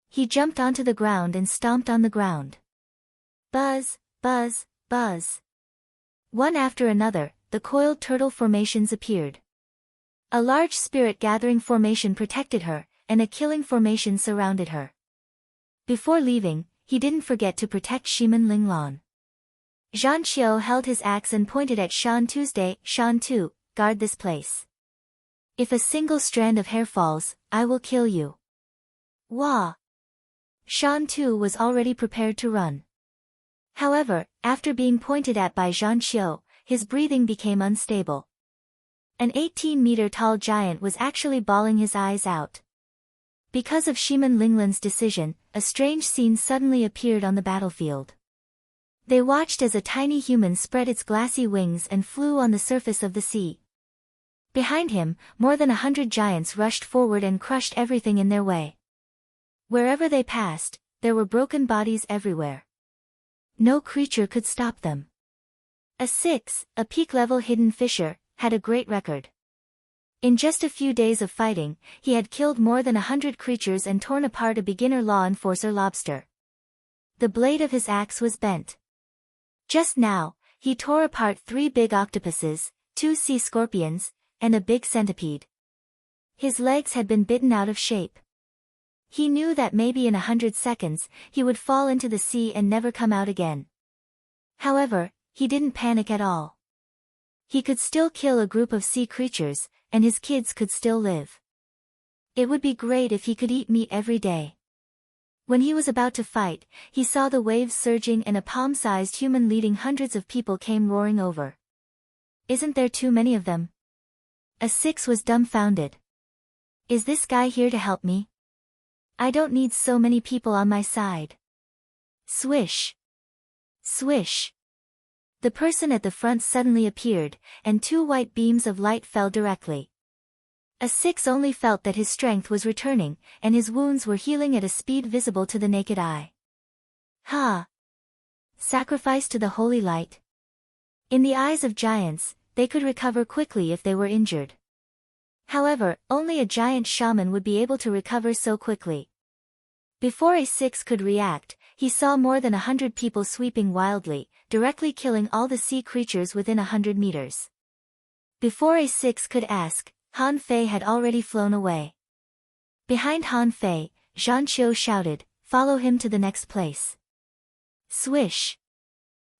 He jumped onto the ground and stomped on the ground. Buzz, buzz, buzz. One after another, the coiled turtle formations appeared. A large spirit-gathering formation protected her, and a killing formation surrounded her. Before leaving, he didn't forget to protect Shimen Linglan. Zhang Qiu held his axe and pointed at Shan Tuesday. Shan Tu, guard this place. If a single strand of hair falls, I will kill you. Wah! Shan Tu was already prepared to run. However, after being pointed at by Zhang Qiu, his breathing became unstable. An 18-meter-tall giant was actually bawling his eyes out. Because of Shimen Linglan's decision, a strange scene suddenly appeared on the battlefield. They watched as a tiny human spread its glassy wings and flew on the surface of the sea. Behind him, more than 100 giants rushed forward and crushed everything in their way. Wherever they passed, there were broken bodies everywhere. No creature could stop them. A peak-level hidden fisher, had a great record. In just a few days of fighting, he had killed more than 100 creatures and torn apart a beginner law enforcer lobster. The blade of his axe was bent. Just now, he tore apart 3 big octopuses, 2 sea scorpions, and a big centipede. His legs had been bitten out of shape. He knew that maybe in 100 seconds, he would fall into the sea and never come out again. However, he didn't panic at all. He could still kill a group of sea creatures, and his kids could still live. It would be great if he could eat meat every day. When he was about to fight, he saw the waves surging and a palm-sized human leading hundreds of people came roaring over. Isn't there too many of them? A6 was dumbfounded. Is this guy here to help me? I don't need so many people on my side. Swish. Swish. The person at the front suddenly appeared, and 2 white beams of light fell directly. A6 only felt that his strength was returning, and his wounds were healing at a speed visible to the naked eye. Ha! Sacrifice to the holy light. In the eyes of giants, they could recover quickly if they were injured. However, only a giant shaman would be able to recover so quickly. Before A6 could react, he saw more than 100 people sweeping wildly, directly killing all the sea creatures within 100 meters. Before A6 could ask, Han Fei had already flown away. Behind Han Fei, Zhan Qiu shouted, "Follow him to the next place." Swish.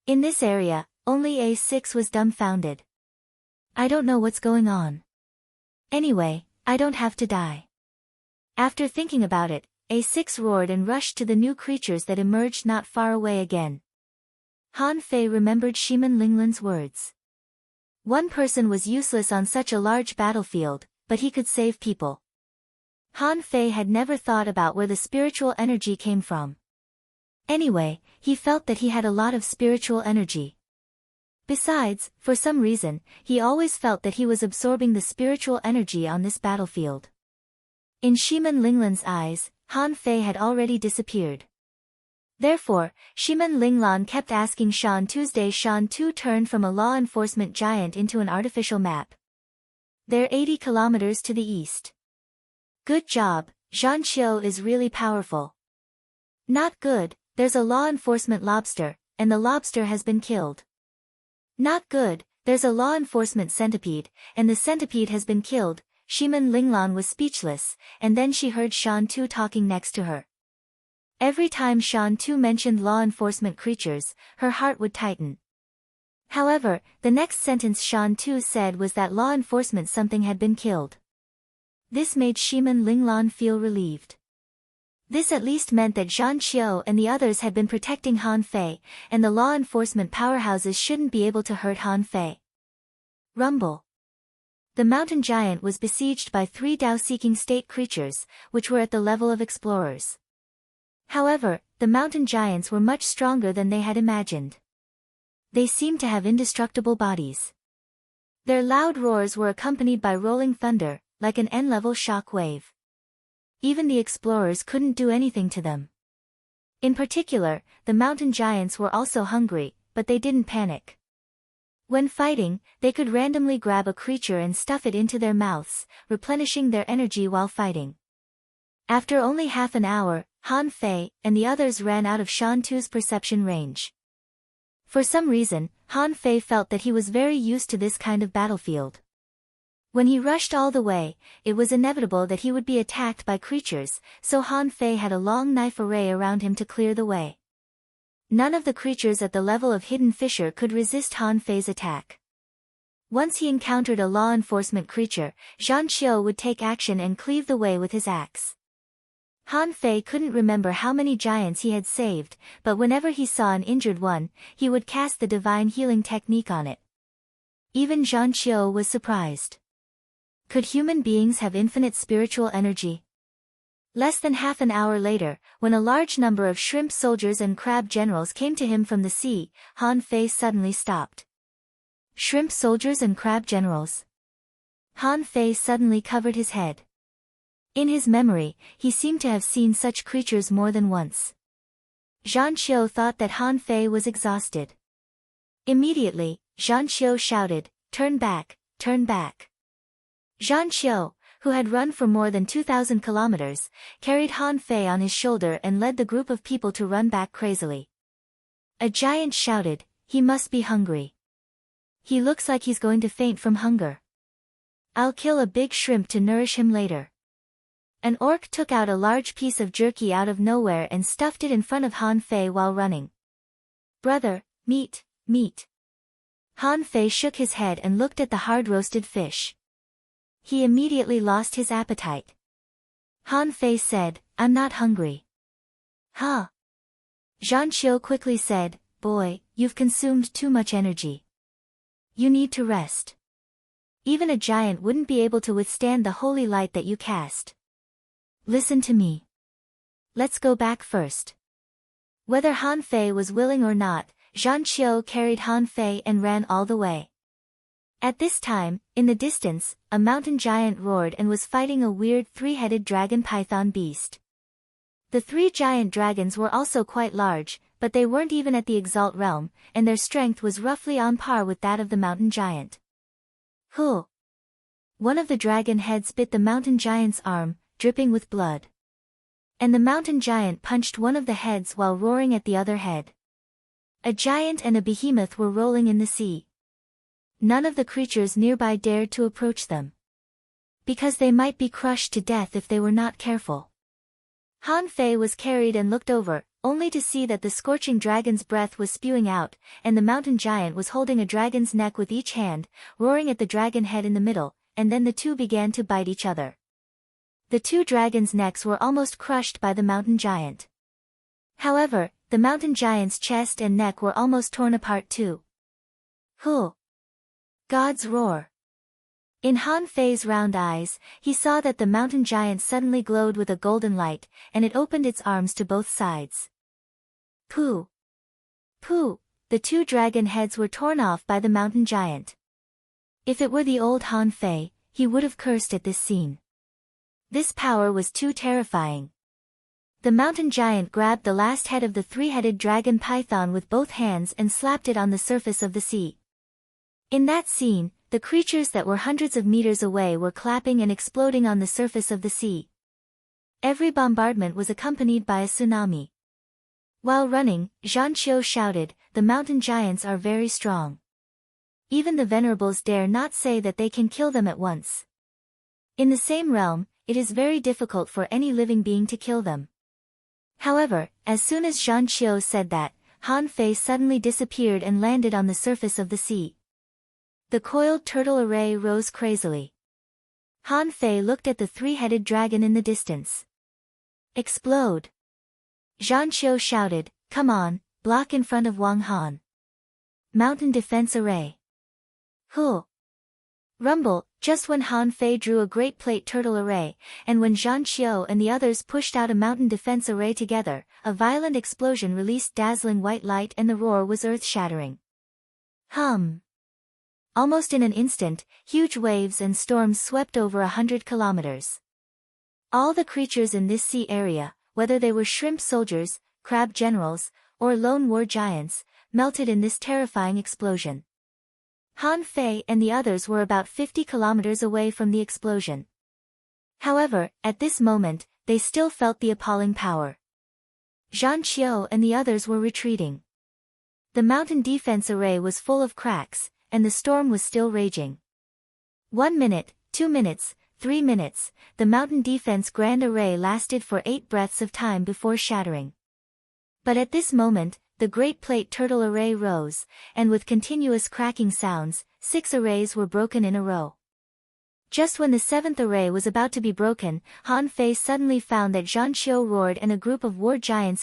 In this area, only A6 was dumbfounded. I don't know what's going on. Anyway, I don't have to die. After thinking about it, A6 roared and rushed to the new creatures that emerged not far away again. Han Fei remembered Shiman Linglan's words. One person was useless on such a large battlefield, but he could save people. Han Fei had never thought about where the spiritual energy came from. Anyway, he felt that he had a lot of spiritual energy. Besides, for some reason, he always felt that he was absorbing the spiritual energy on this battlefield. In Shiman Linglan's eyes, Han Fei had already disappeared. Therefore, Shiman Linglan kept asking Shan Tuesday. Shan Tu turned from a law enforcement giant into an artificial map. They're 80 kilometers to the east. Good job, Zhan Qiu is really powerful. Not good, there's a law enforcement lobster, and the lobster has been killed. Not good, there's a law enforcement centipede, and the centipede has been killed. Shiman Linglan was speechless, and then she heard Shan Tu talking next to her. Every time Shan Tu mentioned law enforcement creatures, her heart would tighten. However, the next sentence Shan Tu said was that law enforcement something had been killed. This made Shiman Linglan feel relieved. This at least meant that Zhan Qiu and the others had been protecting Han Fei, and the law enforcement powerhouses shouldn't be able to hurt Han Fei. Rumble. The mountain giant was besieged by 3 Dao-seeking state creatures, which were at the level of explorers. However, the mountain giants were much stronger than they had imagined. They seemed to have indestructible bodies. Their loud roars were accompanied by rolling thunder, like an N-level shock wave. Even the explorers couldn't do anything to them. In particular, the mountain giants were also hungry, but they didn't panic. When fighting, they could randomly grab a creature and stuff it into their mouths, replenishing their energy while fighting. After only half an hour, Han Fei and the others ran out of Shan Tu's perception range. For some reason, Han Fei felt that he was very used to this kind of battlefield. When he rushed all the way, it was inevitable that he would be attacked by creatures, so Han Fei had a long knife array around him to clear the way. None of the creatures at the level of Hidden Fisher could resist Han Fei's attack. Once he encountered a law enforcement creature, Zhan Qiu would take action and cleave the way with his axe. Han Fei couldn't remember how many giants he had saved, but whenever he saw an injured one, he would cast the divine healing technique on it. Even Zhan Qiu was surprised. Could human beings have infinite spiritual energy? Less than half an hour later, when a large number of shrimp soldiers and crab generals came to him from the sea, Han Fei suddenly stopped. Shrimp soldiers and crab generals. Han Fei suddenly covered his head. In his memory, he seemed to have seen such creatures more than once. Zhan Qiu thought that Han Fei was exhausted. Immediately, Zhan Qiu shouted, "Turn back, turn back." Zhan Qiu, who had run for more than 2,000 kilometers, carried Han Fei on his shoulder and led the group of people to run back crazily. A giant shouted, "He must be hungry. He looks like he's going to faint from hunger. I'll kill a big shrimp to nourish him later." An orc took out a large piece of jerky out of nowhere and stuffed it in front of Han Fei while running. "Brother, meat, meat." Han Fei shook his head and looked at the hard-roasted fish. He immediately lost his appetite. Han Fei said, "I'm not hungry." Huh? Zhan Qiu quickly said, boy, you've consumed too much energy. You need to rest. Even a giant wouldn't be able to withstand the holy light that you cast. Listen to me. Let's go back first. Whether Han Fei was willing or not, Zhan Qiu carried Han Fei and ran all the way. At this time, in the distance, a mountain giant roared and was fighting a weird three-headed dragon python beast. The three giant dragons were also quite large, but they weren't even at the Exalt realm, and their strength was roughly on par with that of the mountain giant. Huh! One of the dragon heads bit the mountain giant's arm, dripping with blood. And the mountain giant punched one of the heads while roaring at the other head. A giant and a behemoth were rolling in the sea. None of the creatures nearby dared to approach them, because they might be crushed to death if they were not careful. Han Fei was carried and looked over, only to see that the scorching dragon's breath was spewing out, and the mountain giant was holding a dragon's neck with each hand, roaring at the dragon head in the middle, and then the two began to bite each other. The two dragons' necks were almost crushed by the mountain giant. However, the mountain giant's chest and neck were almost torn apart too. Huh! God's roar! In Han Fei's round eyes, he saw that the mountain giant suddenly glowed with a golden light, and it opened its arms to both sides. Pooh! Pooh! The two dragon heads were torn off by the mountain giant. If it were the old Han Fei, he would have cursed at this scene. This power was too terrifying. The mountain giant grabbed the last head of the three-headed dragon python with both hands and slapped it on the surface of the sea. In that scene, the creatures that were hundreds of meters away were clapping and exploding on the surface of the sea. Every bombardment was accompanied by a tsunami. While running, Zhan Qiu shouted, "The mountain giants are very strong. Even the venerables dare not say that they can kill them at once. In the same realm, it is very difficult for any living being to kill them." However, as soon as Zhan Qiu said that, Han Fei suddenly disappeared and landed on the surface of the sea. The coiled turtle array rose crazily. Han Fei looked at the three-headed dragon in the distance. Explode! Zhan Qiu shouted, "Come on, block in front of Wang Han. Mountain defense array." Huh! Rumble, just when Han Fei drew a great plate turtle array, and when Zhan Qiu and the others pushed out a mountain defense array together, a violent explosion released dazzling white light and the roar was earth-shattering. Almost in an instant, huge waves and storms swept over 100 kilometers. All the creatures in this sea area, whether they were shrimp soldiers, crab generals, or lone war giants, melted in this terrifying explosion. Han Fei and the others were about 50 kilometers away from the explosion. However, at this moment, they still felt the appalling power. Zhan Qiu and the others were retreating. The mountain defense array was full of cracks, and the storm was still raging. 1 minute, 2 minutes, 3 minutes, the mountain defense grand array lasted for 8 breaths of time before shattering. But at this moment, the great plate turtle array rose, and with continuous cracking sounds, 6 arrays were broken in a row. Just when the 7th array was about to be broken, Han Fei suddenly found that Zhan Qiu roared and a group of war giants